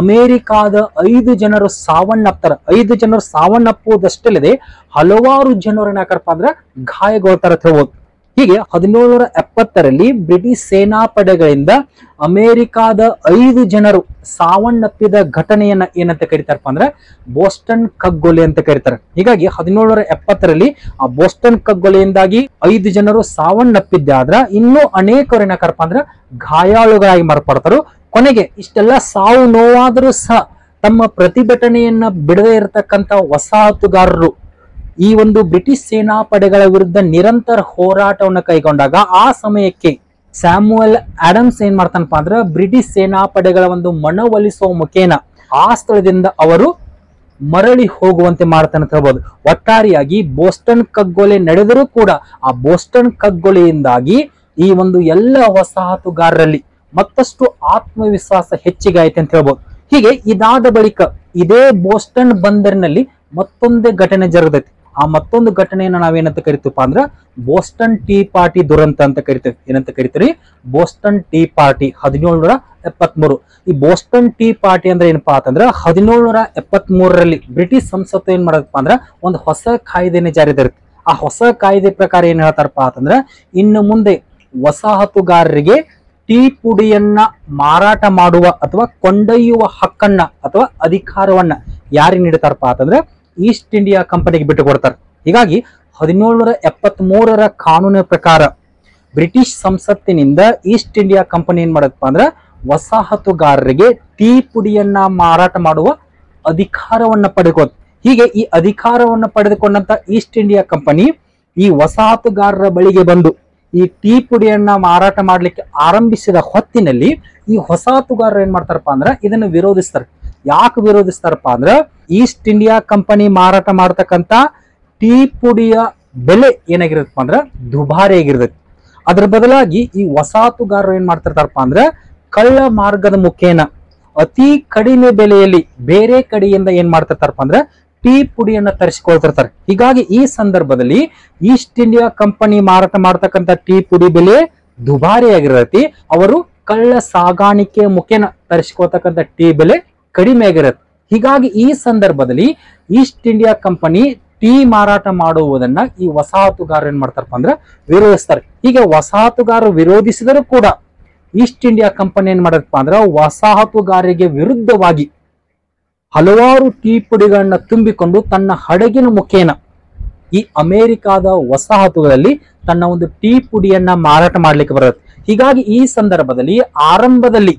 ಅಮೆರಿಕಾದ 5 ಜನರು ಸಾವನ್ನಪ್ತಾರೆ. 5 ಜನರು ಸಾವನ್ನಪ್ಪುವುದಷ್ಟಲ್ಲದೆ ಹಲವಾರು ಜನರು ಏನಾಕರಪ್ಪ ಅಂದ್ರೆ ಗಾಯಗೊಳ್ತಾರ ಅಂತ ಹೇಳ್ಬೋದು. ಹೀಗೆ 1770ರಲ್ಲಿ ಬ್ರಿಟಿಷ್ ಸೇನಾ ಪಡೆಗಳಿಂದ ಅಮೆರಿಕಾದ 5 ಜನರು ಸಾವನ್ನಪ್ಪಿದ ಘಟನೆಯನ್ನ ಏನಂತ ಕರೀತಾರಪ್ಪ ಅಂದ್ರೆ ಬೋಸ್ಟನ್ ಕಗ್ಗೊಲೆ ಅಂತ ಕರೀತಾರೆ. ಹೀಗಾಗಿ 1770ರಲ್ಲಿ ಆ ಬೋಸ್ಟನ್ ಕಗ್ಗೊಲೆಯಿಂದಾಗಿ 5 ಜನರು ಸಾವನ್ನಪ್ಪಿದ್ದಾದ್ರ ಇನ್ನೂ ಅನೇಕರು ಏನಾಕರಪ್ಪ ಅಂದ್ರೆ ಗಾಯಾಳುಗಳಾಗಿ ಮಾರ್ಪಡ್ತಾರು. ಕೊನೆಗೆ ಇಷ್ಟೆಲ್ಲ ಸಾವು ನೋವಾದರೂ ಸಹ ತಮ್ಮ ಪ್ರತಿಭಟನೆಯನ್ನ ಬಿಡದೇ ಇರತಕ್ಕಂತ ವಸಾಹತುಗಾರರು ಈ ಒಂದು ಬ್ರಿಟಿಷ್ ಸೇನಾ ಪಡೆಗಳ ವಿರುದ್ಧ ನಿರಂತರ ಹೋರಾಟವನ್ನು ಕೈಗೊಂಡಾಗ ಆ ಸಮಯಕ್ಕೆ ಸ್ಯಾಮ್ಯುಯಲ್ ಆಡಮ್ಸ್ ಏನ್ ಮಾಡ್ತಾನಪ್ಪ ಅಂದ್ರೆ ಬ್ರಿಟಿಷ್ ಸೇನಾ ಪಡೆಗಳ ಒಂದು ಮನವೊಲಿಸುವ ಮುಖೇನ ಆ ಸ್ಥಳದಿಂದ ಅವರು ಮರಳಿ ಹೋಗುವಂತೆ ಮಾಡ್ತಾನೆ ಅಂತ ಹೇಳ್ಬೋದು. ಒಟ್ಟಾರೆಯಾಗಿ ಬೋಸ್ಟನ್ ಕಗ್ಗೊಲೆ ನಡೆದರೂ ಕೂಡ ಆ ಬೋಸ್ಟನ್ ಕಗ್ಗೊಲೆಯಿಂದಾಗಿ ಈ ಒಂದು ಎಲ್ಲ ವಸಾಹತುಗಾರರಲ್ಲಿ ಮತ್ತಷ್ಟು ಆತ್ಮವಿಶ್ವಾಸ ಹೆಚ್ಚಿಗೆ ಆಯ್ತು ಅಂತ ಹೇಳ್ಬೋದು. ಹೀಗೆ ಇದಾದ ಬಳಿಕ ಇದೇ ಬೋಸ್ಟನ್ ಬಂದರಿನಲ್ಲಿ ಮತ್ತೊಂದೇ ಘಟನೆ ಜರುಗತೈತಿ. ಆ ಮತ್ತೊಂದು ಘಟನೆಯನ್ನ ನಾವೇನಂತ ಕರಿತೀವಪ್ಪ ಅಂದ್ರ ಬೋಸ್ಟನ್ ಟೀ ಪಾರ್ಟಿ ದುರಂತ ಅಂತ ಕರಿತೇವೆ. ಏನಂತ ಕರಿತೀರಿ? Boston tea party 1773. ಈ ಬೋಸ್ಟನ್ ಟೀ ಪಾರ್ಟಿ ಅಂದ್ರೆ ಏನಪ್ಪಾ ಅಂತಂದ್ರ 1773ರಲ್ಲಿ ಬ್ರಿಟಿಷ್ ಸಂಸತ್ತು ಏನ್ ಮಾಡದಪ್ಪ ಅಂದ್ರ ಒಂದು ಹೊಸ ಕಾಯ್ದೆನೆ ಜಾರಿ ತರುತ್ತೆ. ಆ ಹೊಸ ಕಾಯ್ದೆ ಪ್ರಕಾರ ಏನ್ ಹೇಳ್ತಾರಪ್ಪ ಅಂತಂದ್ರ ಇನ್ನು ಮುಂದೆ ವಸಾಹತುಗಾರರಿಗೆ ಟೀ ಪುಡಿಯನ್ನ ಮಾರಾಟ ಮಾಡುವ ಅಥವಾ ಕೊಂಡೊಯ್ಯುವ ಹಕ್ಕನ್ನ ಅಥವಾ ಅಧಿಕಾರವನ್ನ ಯಾರಿಗೆ ನೀಡ್ತಾರಪ್ಪ ಅಂತಂದ್ರೆ ಈಸ್ಟ್ ಇಂಡಿಯಾ ಕಂಪನಿಗೆ ಬಿಟ್ಟು ಕೊಡ್ತಾರೆ. ಹೀಗಾಗಿ 1773ರ ಕಾನೂನಿನ ಪ್ರಕಾರ ಬ್ರಿಟಿಷ್ ಸಂಸತ್ತಿನಿಂದ ಈಸ್ಟ್ ಇಂಡಿಯಾ ಕಂಪನಿ ಏನ್ ಮಾಡತ್ತಪ್ಪ ಅಂದ್ರೆ ವಸಾಹತುಗಾರರಿಗೆ ಟೀ ಪುಡಿಯನ್ನ ಮಾರಾಟ ಮಾಡುವ ಅಧಿಕಾರವನ್ನ ಪಡೆದುಕೋ. ಹೀಗೆ ಈ ಅಧಿಕಾರವನ್ನ ಪಡೆದುಕೊಂಡಂತ ಈಸ್ಟ್ ಇಂಡಿಯಾ ಕಂಪನಿ ಈ ವಸಾಹತುಗಾರರ ಬಳಿಗೆ ಬಂದು ಈ ಟೀ ಪುಡಿಯನ್ನ ಮಾರಾಟ ಮಾಡ್ಲಿಕ್ಕೆ ಆರಂಭಿಸಿದ ಹೊತ್ತಿನಲ್ಲಿ ಈ ವಸಾಹತುಗಾರರು ಏನ್ ಮಾಡ್ತಾರಪ್ಪ ಅಂದ್ರೆ ಇದನ್ನು ವಿರೋಧಿಸ್ತಾರೆ. ಯಾಕೆ ವಿರೋಧಿಸ್ತಾರಪ್ಪ ಅಂದ್ರೆ ಈಸ್ಟ್ ಇಂಡಿಯಾ ಕಂಪನಿ ಮಾರಾಟ ಮಾಡತಕ್ಕಂತ ಟೀ ಪುಡಿಯ ಬೆಲೆ ಏನಾಗಿರುತ್ತಪ್ಪ ಅಂದ್ರೆ ದುಬಾರಿ ಆಗಿರ್ತೈತಿ. ಅದ್ರ ಬದಲಾಗಿ ಈ ವಸಾಹತುಗಾರರು ಏನ್ ಮಾಡ್ತಿರ್ತಾರಪ್ಪ ಅಂದ್ರೆ ಕಳ್ಳ ಮಾರ್ಗದ ಮುಖೇನ ಅತಿ ಕಡಿಮೆ ಬೆಲೆಯಲ್ಲಿ ಬೇರೆ ಕಡೆಯಿಂದ ಏನ್ ಮಾಡ್ತಿರ್ತಾರಪ್ಪ ಅಂದ್ರೆ ಟೀ ಪುಡಿಯನ್ನ ತರಿಸಿಕೊಳ್ತಿರ್ತಾರೆ. ಹೀಗಾಗಿ ಈ ಸಂದರ್ಭದಲ್ಲಿ ಈಸ್ಟ್ ಇಂಡಿಯಾ ಕಂಪನಿ ಮಾರಾಟ ಮಾಡತಕ್ಕಂತ ಟೀ ಪುಡಿ ಬೆಲೆ ದುಬಾರಿ ಆಗಿರತಿ. ಅವರು ಕಳ್ಳ ಸಾಗಾಣಿಕೆ ಮುಖೇನ ತರಿಸಿಕೊಳ್ತಕ್ಕಂಥ ಟೀ ಬೆಲೆ ಕಡಿಮೆ ಆಗಿರತ್ತೆ. ಹೀಗಾಗಿ ಈ ಸಂದರ್ಭದಲ್ಲಿ ಈಸ್ಟ್ ಇಂಡಿಯಾ ಕಂಪನಿ ಟೀ ಮಾರಾಟ ಮಾಡುವುದನ್ನ ಈ ವಸಾಹತುಗಾರರು ಏನ್ ಮಾಡ್ತಾರಪ್ಪ ಅಂದ್ರೆ ವಿರೋಧಿಸ್ತಾರೆ. ಹೀಗೆ ವಸಾಹತುಗಾರರು ವಿರೋಧಿಸಿದರೂ ಕೂಡ ಈಸ್ಟ್ ಇಂಡಿಯಾ ಕಂಪನಿ ಏನ್ ಮಾಡತ್ತಪ್ಪ ಅಂದ್ರೆ ವಸಾಹತುಗಾರರಿಗೆ ವಿರುದ್ಧವಾಗಿ ಹಲವಾರು ಟೀ ಪುಡಿಗಳನ್ನ ತುಂಬಿಕೊಂಡು ತನ್ನ ಹಡಗಿನ ಮುಖೇನ ಈ ಅಮೆರಿಕಾದ ವಸಾಹತುಗಳಲ್ಲಿ ತನ್ನ ಒಂದು ಟೀ ಪುಡಿಯನ್ನ ಮಾರಾಟ ಮಾಡ್ಲಿಕ್ಕೆ ಬರುತ್ತೆ. ಹೀಗಾಗಿ ಈ ಸಂದರ್ಭದಲ್ಲಿ ಆರಂಭದಲ್ಲಿ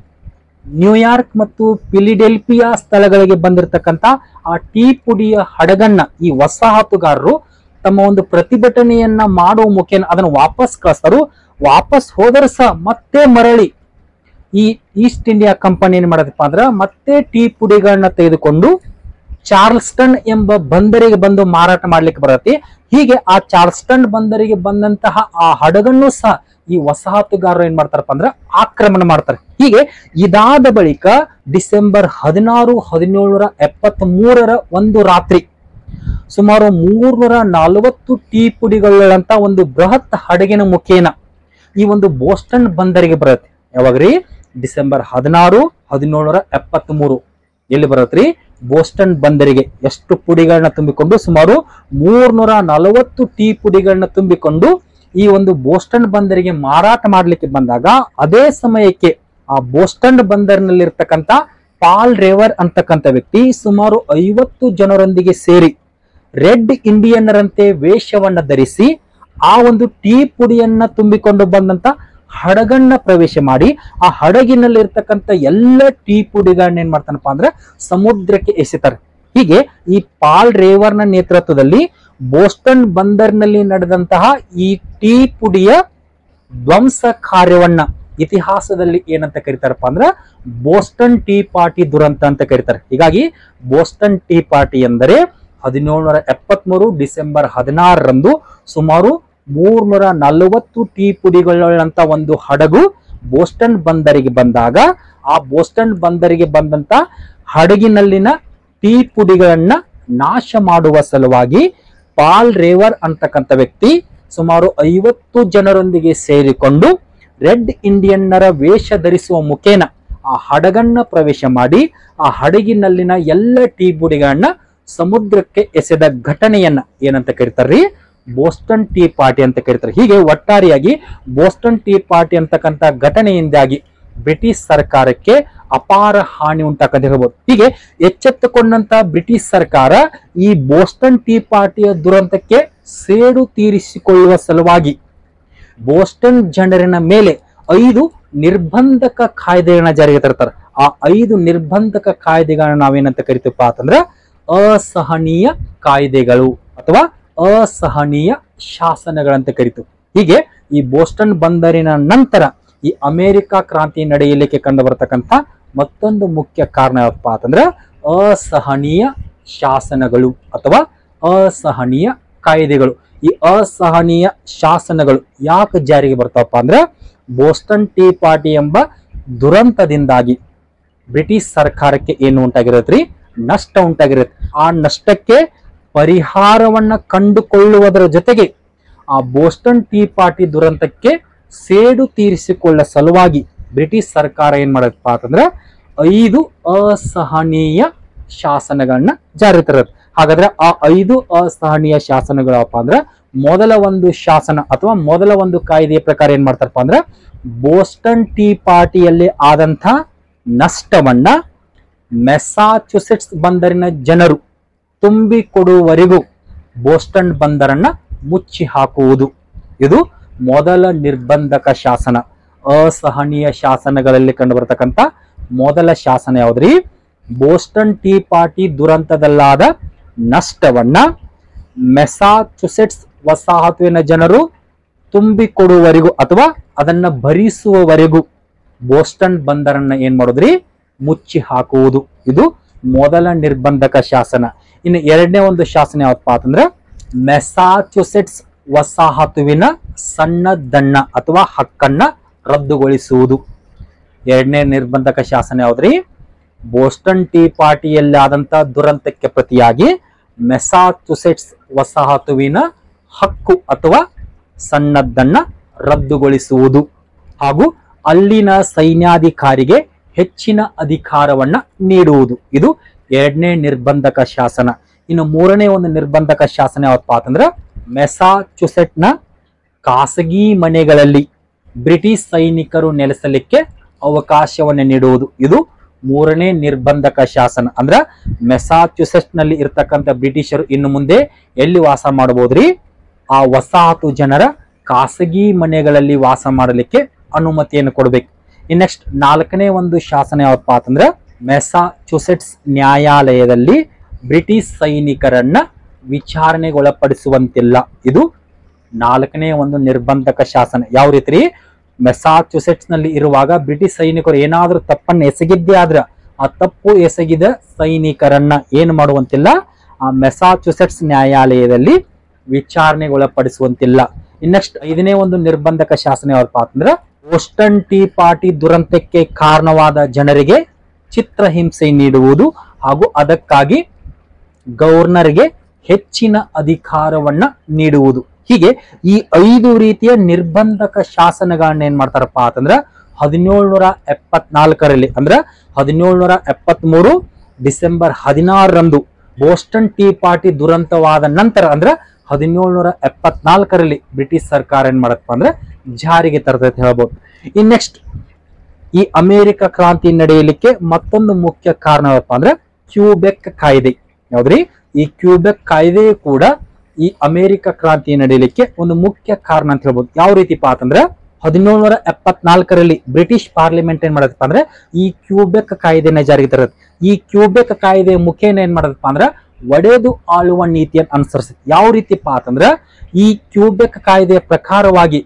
ನ್ಯೂಯಾರ್ಕ್ ಮತ್ತು ಫಿಲಿಡೆಲ್ಫಿಯಾ ಸ್ಥಳಗಳಿಗೆ ಬಂದಿರತಕ್ಕಂತ ಆ ಟೀ ಪುಡಿಯ ಹಡಗನ್ನ ಈ ವಸಾಹತುಗಾರರು ತಮ್ಮ ಒಂದು ಪ್ರತಿಭಟನೆಯನ್ನ ಮಾಡುವ ಮುಖೇನ ಅದನ್ನು ವಾಪಸ್ ಕಳಿಸ್ತಾರು. ವಾಪಸ್ ಹೋದರೆ ಸಹ ಮತ್ತೆ ಮರಳಿ ಈ ಈಸ್ಟ್ ಇಂಡಿಯಾ ಕಂಪನಿ ಏನ್ ಮಾಡದಪ್ಪ ಅಂದ್ರೆ ಮತ್ತೆ ಟೀ ಪುಡಿಗಳನ್ನ ತೆಗೆದುಕೊಂಡು ಚಾರ್ಲ್ಸ್ಟನ್ ಎಂಬ ಬಂದರಿಗೆ ಬಂದು ಮಾರಾಟ ಮಾಡ್ಲಿಕ್ಕೆ ಬರತ್ತೆ. ಹೀಗೆ ಆ ಚಾರ್ಲ್ಸ್ಟನ್ ಬಂದರಿಗೆ ಬಂದಂತಹ ಆ ಹಡಗನ್ನು ಸಹ ಈ ವಸಾಹತುಗಾರರು ಏನ್ ಮಾಡ್ತಾರಪ್ಪ ಅಂದ್ರೆ ಆಕ್ರಮಣ ಮಾಡ್ತಾರೆ. ಹೀಗೆ ಇದಾದ ಬಳಿಕ ಡಿಸೆಂಬರ್ 16, 1773ರ ಒಂದು ರಾತ್ರಿ ಸುಮಾರು 340 ಟೀ ಪುಡಿಗಳಂತ ಒಂದು ಬೃಹತ್ ಹಡಗಿನ ಮುಖೇನ ಈ ಒಂದು ಬೋಸ್ಟನ್ ಬಂದರಿಗೆ ಬರುತ್ತೆ. ಯಾವಾಗ್ರಿ ಡಿಸೆಂಬರ್ 16, 1773 ಎಲ್ಲಿ ಬರತ್ರಿ ಬೋಸ್ಟನ್ ಬಂದರಿಗೆ ಎಷ್ಟು ಪುಡಿಗಳನ್ನ ತುಂಬಿಕೊಂಡು ಸುಮಾರು 340 ಟೀ ಪುಡಿಗಳನ್ನ ತುಂಬಿಕೊಂಡು ಈ ಒಂದು ಬೋಸ್ಟನ್ ಬಂದರಿಗೆ ಮಾರಾಟ ಮಾಡ್ಲಿಕ್ಕೆ ಬಂದಾಗ ಅದೇ ಸಮಯಕ್ಕೆ ಆ ಬೋಸ್ಟನ್ ಬಂದರಿನಲ್ಲಿರ್ತಕ್ಕಂಥ ಪಾಲ್ ರೇವರ್ ಅಂತಕ್ಕಂಥ ವ್ಯಕ್ತಿ ಸುಮಾರು 50 ಜನರೊಂದಿಗೆ ಸೇರಿ ರೆಡ್ ಇಂಡಿಯನ್ನರಂತೆ ವೇಷವನ್ನ ಧರಿಸಿ ಆ ಒಂದು ಟೀ ಪುಡಿಯನ್ನ ತುಂಬಿಕೊಂಡು ಬಂದಂತ ಹಡಗನ್ನ ಪ್ರವೇಶ ಮಾಡಿ ಆ ಹಡಗಿನಲ್ಲಿ ಇರ್ತಕ್ಕಂಥ ಎಲ್ಲ ಟೀ ಪುಡಿಗಳನ್ನ ಏನ್ ಮಾಡ್ತಾನಪ್ಪ ಅಂದ್ರೆ ಸಮುದ್ರಕ್ಕೆ ಎಸೆತಾರೆ. ಹೀಗೆ ಈ ಪಾಲ್ ರೇವರ್ನ ನೇತೃತ್ವದಲ್ಲಿ ಬೋಸ್ಟನ್ ಬಂದರ್ನಲ್ಲಿ ನಡೆದಂತಹ ಈ ಟೀ ಪುಡಿಯ ಧ್ವಂಸ ಕಾರ್ಯವನ್ನ ಇತಿಹಾಸದಲ್ಲಿ ಏನಂತ ಕರೀತಾರಪ್ಪ ಅಂದ್ರೆ ಬೋಸ್ಟನ್ ಟೀ ಪಾರ್ಟಿ ದುರಂತ ಅಂತ ಕರೀತಾರೆ. ಹೀಗಾಗಿ ಬೋಸ್ಟನ್ ಟೀ ಪಾರ್ಟಿ ಎಂದರೆ 1773 ಡಿಸೆಂಬರ್ 16ರಂದು ಸುಮಾರು 340 ಟೀ ಪುಡಿಗಳಂತ ಒಂದು ಹಡಗು ಬೋಸ್ಟನ್ ಬಂದರಿಗೆ ಬಂದಾಗ ಆ ಬೋಸ್ಟನ್ ಬಂದರಿಗೆ ಬಂದಂತ ಹಡಗಿನಲ್ಲಿನ ಟೀ ಪುಡಿಗಳನ್ನ ನಾಶ ಮಾಡುವ ಸಲುವಾಗಿ ಪಾಲ್ ರೇವರ್ ಅಂತಕ್ಕಂಥ ವ್ಯಕ್ತಿ ಸುಮಾರು 50 ಜನರೊಂದಿಗೆ ಸೇರಿಕೊಂಡು ರೆಡ್ ಇಂಡಿಯನ್ನರ ವೇಷ ಧರಿಸುವ ಮುಖೇನ ಆ ಹಡಗನ್ನ ಪ್ರವೇಶ ಮಾಡಿ ಆ ಹಡಗಿನಲ್ಲಿನ ಎಲ್ಲ ಟೀ ಪುಡಿಗಳನ್ನ ಸಮುದ್ರಕ್ಕೆ ಎಸೆದ ಘಟನೆಯನ್ನ ಏನಂತ ಕರೀತಾರ್ರಿ ಬೋಸ್ಟನ್ ಟೀ ಪಾರ್ಟಿ ಅಂತ ಕರೀತಾರೆ. ಹೀಗೆ ಒಟ್ಟಾರೆಯಾಗಿ ಬೋಸ್ಟನ್ ಟೀ ಪಾರ್ಟಿ ಅಂತಕ್ಕಂಥ ಘಟನೆಯಿಂದಾಗಿ ಬ್ರಿಟಿಷ್ ಸರ್ಕಾರಕ್ಕೆ ಅಪಾರ ಹಾನಿ ಉಂಟಾಕಂತ ಹೇಳ್ಬೋದು. ಹೀಗೆ ಎಚ್ಚೆತ್ತುಕೊಂಡಂತ ಬ್ರಿಟಿಷ್ ಸರ್ಕಾರ ಈ ಬೋಸ್ಟನ್ ಟೀ ಪಾರ್ಟಿಯ ದುರಂತಕ್ಕೆ ಸೇಡು ತೀರಿಸಿಕೊಳ್ಳುವ ಸಲುವಾಗಿ ಬೋಸ್ಟನ್ ಜನರಿನ ಮೇಲೆ 5 ನಿರ್ಬಂಧಕ ಕಾಯ್ದೆಗಳನ್ನ ಜಾರಿಗೆ ತರ್ತಾರೆ. ಆ 5 ನಿರ್ಬಂಧಕ ಕಾಯ್ದೆಗಳನ್ನ ನಾವೇನಂತ ಕರಿತೀವಪ್ಪ ಅಂತಂದ್ರೆ ಅಸಹನೀಯ ಕಾಯ್ದೆಗಳು ಅಥವಾ ಅಸಹನೀಯ ಶಾಸನಗಳಂತ ಕರಿತೀವಿ. ಹೀಗೆ ಈ ಬೋಸ್ಟನ್ ಬಂದರಿನ ನಂತರ ಈ ಅಮೆರಿಕ ಕ್ರಾಂತಿ ನಡೆಯಲಿಕ್ಕೆ ಕಂಡು ಬರತಕ್ಕಂತ ಮತ್ತೊಂದು ಮುಖ್ಯ ಕಾರಣ ಯಾವಪ್ಪ ಅಂತಂದ್ರೆ ಅಸಹನೀಯ ಶಾಸನಗಳು ಅಥವಾ ಅಸಹನೀಯ ಕಾಯ್ದೆಗಳು. ಈ ಅಸಹನೀಯ ಶಾಸನಗಳು ಯಾಕೆ ಜಾರಿಗೆ ಬರ್ತಾವಪ್ಪ ಅಂದ್ರೆ ಬೋಸ್ಟನ್ ಟೀ ಪಾರ್ಟಿ ಎಂಬ ದುರಂತದಿಂದಾಗಿ ಬ್ರಿಟಿಷ್ ಸರ್ಕಾರಕ್ಕೆ ಏನು ಉಂಟಾಗಿರತ್ರಿ ನಷ್ಟ ಉಂಟಾಗಿರುತ್ತೆ. ಆ ನಷ್ಟಕ್ಕೆ ಪರಿಹಾರವನ್ನ ಕಂಡುಕೊಳ್ಳುವುದರ ಜೊತೆಗೆ ಆ ಬೋಸ್ಟನ್ ಟೀ ಪಾರ್ಟಿ ದುರಂತಕ್ಕೆ ಸೇಡು ತೀರಿಸಿಕೊಳ್ಳ ಸಲುವಾಗಿ ಬ್ರಿಟಿಷ್ ಸರ್ಕಾರ ಏನ್ ಮಾಡತ್ತಪ್ಪ ಅಂತಂದ್ರೆ 5 ಅಸಹನೀಯ ಶಾಸನಗಳನ್ನ ಜಾರಿ ತರುತ್ತೆ. ಹಾಗಾದ್ರೆ ಆ 5 ಅಸಹನೀಯ ಶಾಸನಗಳಪ್ಪ ಅಂದ್ರೆ ಮೊದಲ ಒಂದು ಶಾಸನ ಅಥವಾ ಮೊದಲ ಒಂದು ಕಾಯ್ದೆಯ ಪ್ರಕಾರ ಏನ್ ಮಾಡ್ತಾರಪ್ಪ ಅಂದ್ರೆ ಬೋಸ್ಟನ್ ಟೀ ಪಾರ್ಟಿಯಲ್ಲಿ ಆದಂತ ನಷ್ಟವನ್ನ ಮೆಸಾಚುಸೆಟ್ಸ್ ಬಂದರಿನ ಜನರು ತುಂಬಿಕೊಡುವವರೆಗೂ ಬೋಸ್ಟನ್ ಬಂದರನ್ನ ಮುಚ್ಚಿ ಹಾಕುವುದು. ಇದು ಮೊದಲ ನಿರ್ಬಂಧಕ ಶಾಸನ. ಅಸಹನೀಯ ಶಾಸನಗಳಲ್ಲಿ ಕಂಡು ಬರತಕ್ಕಂತ ಮೊದಲ ಶಾಸನ ಯಾವ್ದ್ರಿ? ಬೋಸ್ಟನ್ ಟೀ ಪಾರ್ಟಿ ದುರಂತದಲ್ಲಾದ ನಷ್ಟವನ್ನ ಮೆಸಾಚುಸೆಟ್ಸ್ ವಸಾಹತುವಿನ ಜನರು ತುಂಬಿಕೊಡುವವರೆಗೂ ಅಥವಾ ಅದನ್ನ ಭರಿಸುವವರೆಗೂ ಬೋಸ್ಟನ್ ಬಂದರನ್ನ ಏನ್ ಮಾಡೋದ್ರಿ? ಮುಚ್ಚಿ ಹಾಕುವುದು. ಇದು ಮೊದಲ ನಿರ್ಬಂಧಕ ಶಾಸನ. ಇನ್ನು ಎರಡನೇ ಒಂದು ಶಾಸನ ಯಾವತ್ತಪ್ಪ ಅಂತಂದ್ರೆ ಮೆಸಾಚುಸೆಟ್ಸ್ ವಸಾಹತುವಿನ ಸಣ್ಣದನ್ನ ಅಥವಾ ಹಕ್ಕನ್ನ ರದ್ದುಗೊಳಿಸುವುದು. ಎರಡನೇ ನಿರ್ಬಂಧಕ ಶಾಸನ ಯಾವ್ದ್ರಿ? ಬೋಸ್ಟನ್ ಟೀ ಪಾರ್ಟಿಯಲ್ಲಿ ಆದಂತ ದುರಂತಕ್ಕೆ ಪ್ರತಿಯಾಗಿ ಮೆಸಾಚುಸೆಟ್ಸ್ ವಸಾಹತುವಿನ ಹಕ್ಕು ಅಥವಾ ಸಣ್ಣದನ್ನ ರದ್ದುಗೊಳಿಸುವುದು ಹಾಗೂ ಅಲ್ಲಿನ ಸೈನ್ಯಾಧಿಕಾರಿಗೆ ಹೆಚ್ಚಿನ ಅಧಿಕಾರವನ್ನ ನೀಡುವುದು. ಇದು ಎರಡನೇ ನಿರ್ಬಂಧಕ ಶಾಸನ. ಇನ್ನು ಮೂರನೇ ಒಂದು ನಿರ್ಬಂಧಕ ಶಾಸನ ಯಾವತ್ತಪ್ಪ ಅಂತಂದ್ರೆ ಮೆಸಾಚುಸೆಟ್ನ ಖಾಸಗಿ ಮನೆಗಳಲ್ಲಿ ಬ್ರಿಟಿಷ್ ಸೈನಿಕರು ನೆಲೆಸಲಿಕ್ಕೆ ಅವಕಾಶವನ್ನು ನೀಡುವುದು. ಇದು ಮೂರನೇ ನಿರ್ಬಂಧಕ ಶಾಸನ. ಅಂದ್ರ ಮೆಸಾಚುಸೆಟ್ಸ್ ನಲ್ಲಿ ಇರ್ತಕ್ಕಂಥ ಬ್ರಿಟಿಷರು ಇನ್ನು ಮುಂದೆ ಎಲ್ಲಿ ವಾಸ ಮಾಡಬಹುದ್ರಿ? ಆ ವಸಾಹತು ಜನರ ಖಾಸಗಿ ಮನೆಗಳಲ್ಲಿ ವಾಸ ಮಾಡಲಿಕ್ಕೆ ಅನುಮತಿಯನ್ನು ಕೊಡಬೇಕು. ಇನ್ ನೆಕ್ಸ್ಟ್ ನಾಲ್ಕನೇ ಒಂದು ಶಾಸನ ಯಾವತ್ತಪ್ಪ ಅಂತಂದ್ರೆ ಮೆಸಾಚುಸೆಟ್ಸ್ ನ್ಯಾಯಾಲಯದಲ್ಲಿ ಬ್ರಿಟಿಷ್ ಸೈನಿಕರನ್ನ ವಿಚಾರಣೆಗೊಳಪಡಿಸುವಂತಿಲ್ಲ. ಇದು ನಾಲ್ಕನೇ ಒಂದು ನಿರ್ಬಂಧಕ ಶಾಸನ. ಯಾವ ರೀತಿ? ಮೆಸಾಚುಸೆಟ್ಸ್ ನಲ್ಲಿ ಇರುವಾಗ ಬ್ರಿಟಿಷ್ ಸೈನಿಕರು ಏನಾದ್ರೂ ತಪ್ಪನ್ನು ಎಸಗಿದ್ದೇ ಆದ್ರ ಆ ತಪ್ಪು ಎಸಗಿದ ಸೈನಿಕರನ್ನ ಏನು ಮಾಡುವಂತಿಲ್ಲ, ಆ ಮೆಸಾಚುಸೆಟ್ಸ್ ನ್ಯಾಯಾಲಯದಲ್ಲಿ ವಿಚಾರಣೆಗೊಳಪಡಿಸುವಂತಿಲ್ಲ. ಇನ್ನೆಕ್ಸ್ಟ್ ಐದನೇ ಒಂದು ನಿರ್ಬಂಧಕ ಶಾಸನ ಯಾವತ್ತಪ್ಪ ಅಂತಂದ್ರೆ ಬೋಸ್ಟನ್ ಟೀ ಪಾರ್ಟಿ ದುರಂತಕ್ಕೆ ಕಾರಣವಾದ ಜನರಿಗೆ ಚಿತ್ರಹಿಂಸೆ ನೀಡುವುದು ಹಾಗೂ ಅದಕ್ಕಾಗಿ ಗವರ್ನರ್ಗೆ ಹೆಚ್ಚಿನ ಅಧಿಕಾರವನ್ನ ನೀಡುವುದು. ಹೀಗೆ ಈ 5 ರೀತಿಯ ನಿರ್ಬಂಧಕ ಶಾಸನಗಳನ್ನ ಏನ್ ಮಾಡ್ತಾರಪ್ಪ ಅಂತಂದ್ರ 1774ರಲ್ಲಿ ಅಂದ್ರೆ 1773 ಡಿಸೆಂಬರ್ 16ರಂದು ಬೋಸ್ಟನ್ ಟೀ ಪಾರ್ಟಿ ದುರಂತವಾದ ನಂತರ ಅಂದ್ರೆ 1774ರಲ್ಲಿ ಬ್ರಿಟಿಷ್ ಸರ್ಕಾರ ಏನ್ ಮಾಡತ್ತಪ್ಪ ಅಂದ್ರೆ ಜಾರಿಗೆ ತರ್ತೈತೆ ಹೇಳ್ಬೋದು. ಇನ್ ನೆಕ್ಸ್ಟ್ ಈ ಅಮೆರಿಕ ಕ್ರಾಂತಿ ನಡೆಯಲಿಕ್ಕೆ ಮತ್ತೊಂದು ಮುಖ್ಯ ಕಾರಣ ಏನಪ್ಪ ಅಂದ್ರೆ ಕ್ಯೂಬೆಕ್ ಕಾಯ್ದೆ. ಯಾವ್ದ್ರಿ? ಈ ಕ್ಯೂಬೆಕ್ ಕಾಯ್ದೆ ಕೂಡ ಈ ಅಮೆರಿಕ ಕ್ರಾಂತಿ ನಡೆಯಲಿಕ್ಕೆ ಒಂದು ಮುಖ್ಯ ಕಾರಣ ಅಂತ ಹೇಳ್ಬೋದು. ಯಾವ ರೀತಿಪ್ಪ ಅಂತಂದ್ರೆ 1774ರಲ್ಲಿ ಬ್ರಿಟಿಷ್ ಪಾರ್ಲಿಮೆಂಟ್ ಏನ್ ಮಾಡತ್ತಪ್ಪ ಅಂದ್ರೆ ಈ ಕ್ಯೂಬೆಕ್ ಕಾಯ್ದೆನ ಜಾರಿಗೆ ತರುತ್ತೆ. ಈ ಕ್ಯೂಬೆಕ್ ಕಾಯ್ದೆ ಮುಖೇನ ಏನ್ ಮಾಡತ್ತಪ್ಪ ಅಂದ್ರೆ ಒಡೆದು ಆಳುವ ನೀತಿಯನ್ನು ಅನುಸರಿಸಿ. ಯಾವ ರೀತಿಪ್ಪ ಅಂತಂದ್ರೆ ಈ ಕ್ಯೂಬೆಕ್ ಕಾಯ್ದೆಯ ಪ್ರಕಾರವಾಗಿ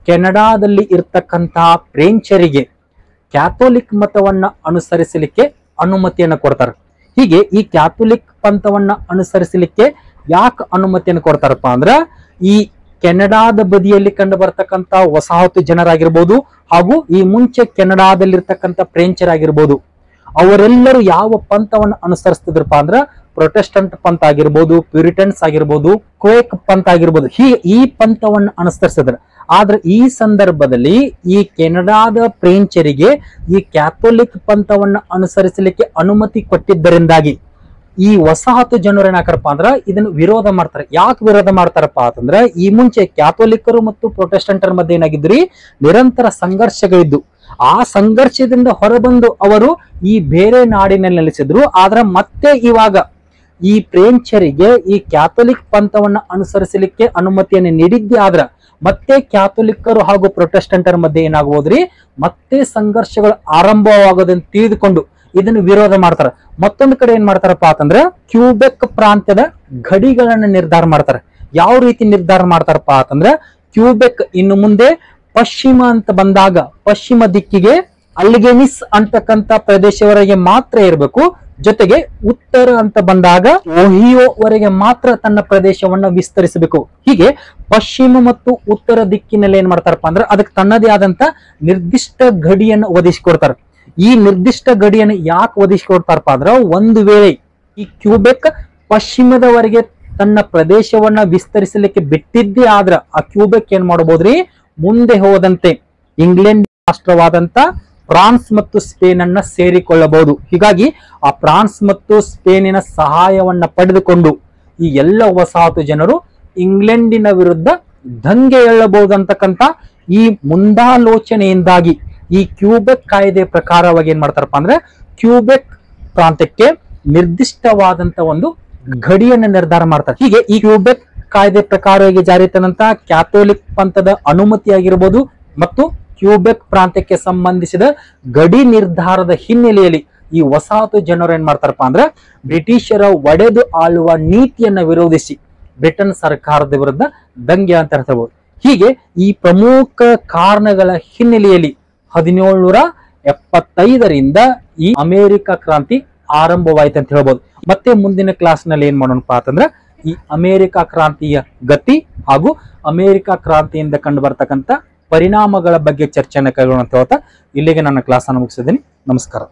ಕೆನಡಾದಲ್ಲಿ ಇರ್ತಕ್ಕಂತಹ ಫ್ರೆಂಚರಿಗೆ ಕ್ಯಾಥೋಲಿಕ್ ಮತವನ್ನ ಅನುಸರಿಸಲಿಕ್ಕೆ ಅನುಮತಿಯನ್ನು ಕೊಡ್ತಾರೆ. ಹೀಗೆ ಈ ಕ್ಯಾಥೋಲಿಕ್ ಪಂಥವನ್ನ ಅನುಸರಿಸಲಿಕ್ಕೆ ಯಾಕೆ ಅನುಮತಿಯನ್ನು ಕೊಡ್ತಾರಪ್ಪ ಅಂದ್ರ ಈ ಕೆನಡಾದ ಬದಿಯಲ್ಲಿ ಕಂಡು ಬರ್ತಕ್ಕಂತ ವಸಾಹತು ಜನರಾಗಿರ್ಬೋದು ಹಾಗೂ ಈ ಮುಂಚೆ ಕೆನಡಾದಲ್ಲಿರ್ತಕ್ಕಂಥ ಫ್ರೆಂಚರಾಗಿರ್ಬೋದು ಅವರೆಲ್ಲರೂ ಯಾವ ಪಂಥವನ್ನು ಅನುಸರಿಸ್ತಿದ್ರಪ್ಪ ಅಂದ್ರ ಪ್ರೊಟೆಸ್ಟೆಂಟ್ ಪಂಥ ಆಗಿರ್ಬೋದು, ಪ್ಯೂರಿಟನ್ಸ್ ಆಗಿರ್ಬೋದು, ಕ್ವೇಕ್ ಪಂಥ ಆಗಿರ್ಬೋದು, ಈ ಪಂಥವನ್ನು ಅನುಸರಿಸಿದ್ರು. ಆದ್ರೆ ಈ ಸಂದರ್ಭದಲ್ಲಿ ಈ ಕೆನಡಾದ ಫ್ರೆಂಚರಿಗೆ ಈ ಕ್ಯಾಥೋಲಿಕ್ ಪಂಥವನ್ನ ಅನುಸರಿಸಲಿಕ್ಕೆ ಅನುಮತಿ ಕೊಟ್ಟಿದ್ದರಿಂದಾಗಿ ಈ ವಸಾಹತು ಜನರು ಏನಾಕರಪ್ಪ ಅಂದ್ರ ಇದನ್ನು ವಿರೋಧ ಮಾಡ್ತಾರೆ. ಯಾಕೆ ವಿರೋಧ ಮಾಡ್ತಾರಪ್ಪ ಅಂತಂದ್ರ ಈ ಮುಂಚೆ ಕ್ಯಾಥೋಲಿಕರು ಮತ್ತು ಪ್ರೊಟೆಸ್ಟೆಂಟರ ಮಧ್ಯೆ ಏನಾಗಿದ್ರಿ ನಿರಂತರ ಸಂಘರ್ಷಗಳಿದ್ದು ಆ ಸಂಘರ್ಷದಿಂದ ಹೊರಬಂದು ಅವರು ಈ ಬೇರೆ ನಾಡಿನಲ್ಲಿ ನೆಲೆಸಿದ್ರು. ಆದ್ರೆ ಮತ್ತೆ ಇವಾಗ ಈ ಫ್ರೆಂಚರಿಗೆ ಈ ಕ್ಯಾಥೋಲಿಕ್ ಪಂಥವನ್ನ ಅನುಸರಿಸಲಿಕ್ಕೆ ಅನುಮತಿಯನ್ನು ನೀಡಿದ್ದೇ ಆದ್ರ ಮತ್ತೆ ಕ್ಯಾಥೋಲಿಕರು ಹಾಗೂ ಪ್ರೊಟೆಸ್ಟೆಂಟರ ಮಧ್ಯೆ ಏನಾಗಬಹುದ್ರಿ ಮತ್ತೆ ಸಂಘರ್ಷಗಳು ಆರಂಭವಾಗೋದನ್ನು ತಿಳಿದುಕೊಂಡು ಇದನ್ನು ವಿರೋಧ ಮಾಡ್ತಾರೆ. ಮತ್ತೊಂದು ಕಡೆ ಏನ್ ಮಾಡ್ತಾರಪ್ಪ ಅಂತಂದ್ರೆ ಕ್ಯೂಬೆಕ್ ಪ್ರಾಂತ್ಯದ ಗಡಿಗಳನ್ನ ನಿರ್ಧಾರ ಮಾಡ್ತಾರೆ. ಯಾವ ರೀತಿ ನಿರ್ಧಾರ ಮಾಡ್ತಾರಪ್ಪ ಅಂತಂದ್ರೆ ಕ್ಯೂಬೆಕ್ ಇನ್ನು ಮುಂದೆ ಪಶ್ಚಿಮ ಅಂತ ಬಂದಾಗ ಪಶ್ಚಿಮ ದಿಕ್ಕಿಗೆ ಅಲ್ಗೆನಿಸ್ ಅಂತಕ್ಕಂತ ಪ್ರದೇಶವರೆಗೆ ಮಾತ್ರ ಇರಬೇಕು. ಜೊತೆಗೆ ಉತ್ತರ ಅಂತ ಬಂದಾಗ ಓಹಿಯೋವರೆಗೆ ಮಾತ್ರ ತನ್ನ ಪ್ರದೇಶವನ್ನ ವಿಸ್ತರಿಸಬೇಕು. ಹೀಗೆ ಪಶ್ಚಿಮ ಮತ್ತು ಉತ್ತರ ದಿಕ್ಕಿನಲ್ಲಿ ಏನ್ ಮಾಡ್ತಾರಪ್ಪ ಅಂದ್ರೆ ಅದಕ್ಕೆ ತನ್ನದೇ ಆದಂತ ನಿರ್ದಿಷ್ಟ ಗಡಿಯನ್ನು ಒದಗಿಸಿಕೊಡ್ತಾರೆ. ಈ ನಿರ್ದಿಷ್ಟ ಗಡಿಯನ್ನು ಯಾಕೆ ಒದಗಿಸಿಕೊಡ್ತಾರಪ್ಪ ಅಂದ್ರೆ ಒಂದು ವೇಳೆ ಈ ಕ್ಯೂಬೆಕ್ ಪಶ್ಚಿಮದವರೆಗೆ ತನ್ನ ಪ್ರದೇಶವನ್ನ ವಿಸ್ತರಿಸಲಿಕ್ಕೆ ಬಿಟ್ಟಿದ್ದೇ ಆದ್ರ ಆ ಕ್ಯೂಬೆಕ್ ಏನ್ ಮಾಡಬಹುದ್ರಿ ಮುಂದೆ ಹೋದಂತೆ ಇಂಗ್ಲೆಂಡ್ ರಾಷ್ಟ್ರವಾದಂತ ಫ್ರಾನ್ಸ್ ಮತ್ತು ಸ್ಪೇನ್ ಅನ್ನ ಸೇರಿಕೊಳ್ಳಬಹುದು. ಹೀಗಾಗಿ ಆ ಫ್ರಾನ್ಸ್ ಮತ್ತು ಸ್ಪೇನಿನ ಸಹಾಯವನ್ನ ಪಡೆದುಕೊಂಡು ಈ ಎಲ್ಲ ವಸಾಹತು ಜನರು ಇಂಗ್ಲೆಂಡಿನ ವಿರುದ್ಧ ದಂಗೆ ಏಳಬಹುದಂತಕ್ಕಂತ ಈ ಮುಂದಾಲೋಚನೆಯಿಂದಾಗಿ ಈ ಕ್ಯೂಬೆಕ್ ಕಾಯ್ದೆ ಪ್ರಕಾರವಾಗಿ ಏನ್ ಮಾಡ್ತಾರಪ್ಪ ಅಂದ್ರೆ ಕ್ಯೂಬೆಕ್ ಪ್ರಾಂತ್ಯಕ್ಕೆ ನಿರ್ದಿಷ್ಟವಾದಂತ ಒಂದು ಗಡಿಯನ್ನು ನಿರ್ಧಾರ ಮಾಡ್ತಾರೆ. ಹೀಗೆ ಈ ಕ್ಯೂಬೆಕ್ ಕಾಯ್ದೆ ಪ್ರಕಾರವಾಗಿ ಜಾರಿ ತಂದಂತ ಕ್ಯಾಥೋಲಿಕ್ ಪಂಥದ ಅನುಮತಿಯಾಗಿರ್ಬೋದು ಮತ್ತು ಕ್ಯೂಬೆಕ್ ಪ್ರಾಂತ್ಯಕ್ಕೆ ಸಂಬಂಧಿಸಿದ ಗಡಿ ನಿರ್ಧಾರದ ಹಿನ್ನೆಲೆಯಲ್ಲಿ ಈ ವಸಾಹತು ಜನರು ಏನ್ ಮಾಡ್ತಾರಪ್ಪ ಅಂದ್ರೆ ಬ್ರಿಟಿಷರ ಒಡೆದು ಆಳುವ ನೀತಿಯನ್ನ ವಿರೋಧಿಸಿ ಬ್ರಿಟನ್ ಸರ್ಕಾರದ ವಿರುದ್ಧ ದಂಗೆ ಅಂತ ಹೇಳ್ಬೋದು. ಹೀಗೆ ಈ ಪ್ರಮುಖ ಕಾರಣಗಳ ಹಿನ್ನೆಲೆಯಲ್ಲಿ 1775ರಿಂದ ಈ ಅಮೆರಿಕ ಕ್ರಾಂತಿ ಆರಂಭವಾಯಿತು ಅಂತ ಹೇಳ್ಬೋದು. ಮತ್ತೆ ಮುಂದಿನ ಕ್ಲಾಸ್ ನಲ್ಲಿ ಏನ್ ಮಾಡೋಣಪ್ಪ ಅಂತಂದ್ರೆ ಈ ಅಮೆರಿಕ ಕ್ರಾಂತಿಯ ಗತಿ ಹಾಗೂ ಅಮೆರಿಕ ಕ್ರಾಂತಿಯಿಂದ ಕಂಡು ಬರ್ತಕ್ಕಂಥ ಪರಿಣಾಮಗಳ ಬಗ್ಗೆ ಚರ್ಚೆಯನ್ನು ಕೈಗೊಳ್ಳೋಣ ಅಂತ ಹೇಳ್ತಾ ಇಲ್ಲಿಗೆ ನನ್ನ ಕ್ಲಾಸ್ ಅನ್ನು ಮುಗಿಸಿದ್ದೀನಿ. ನಮಸ್ಕಾರ.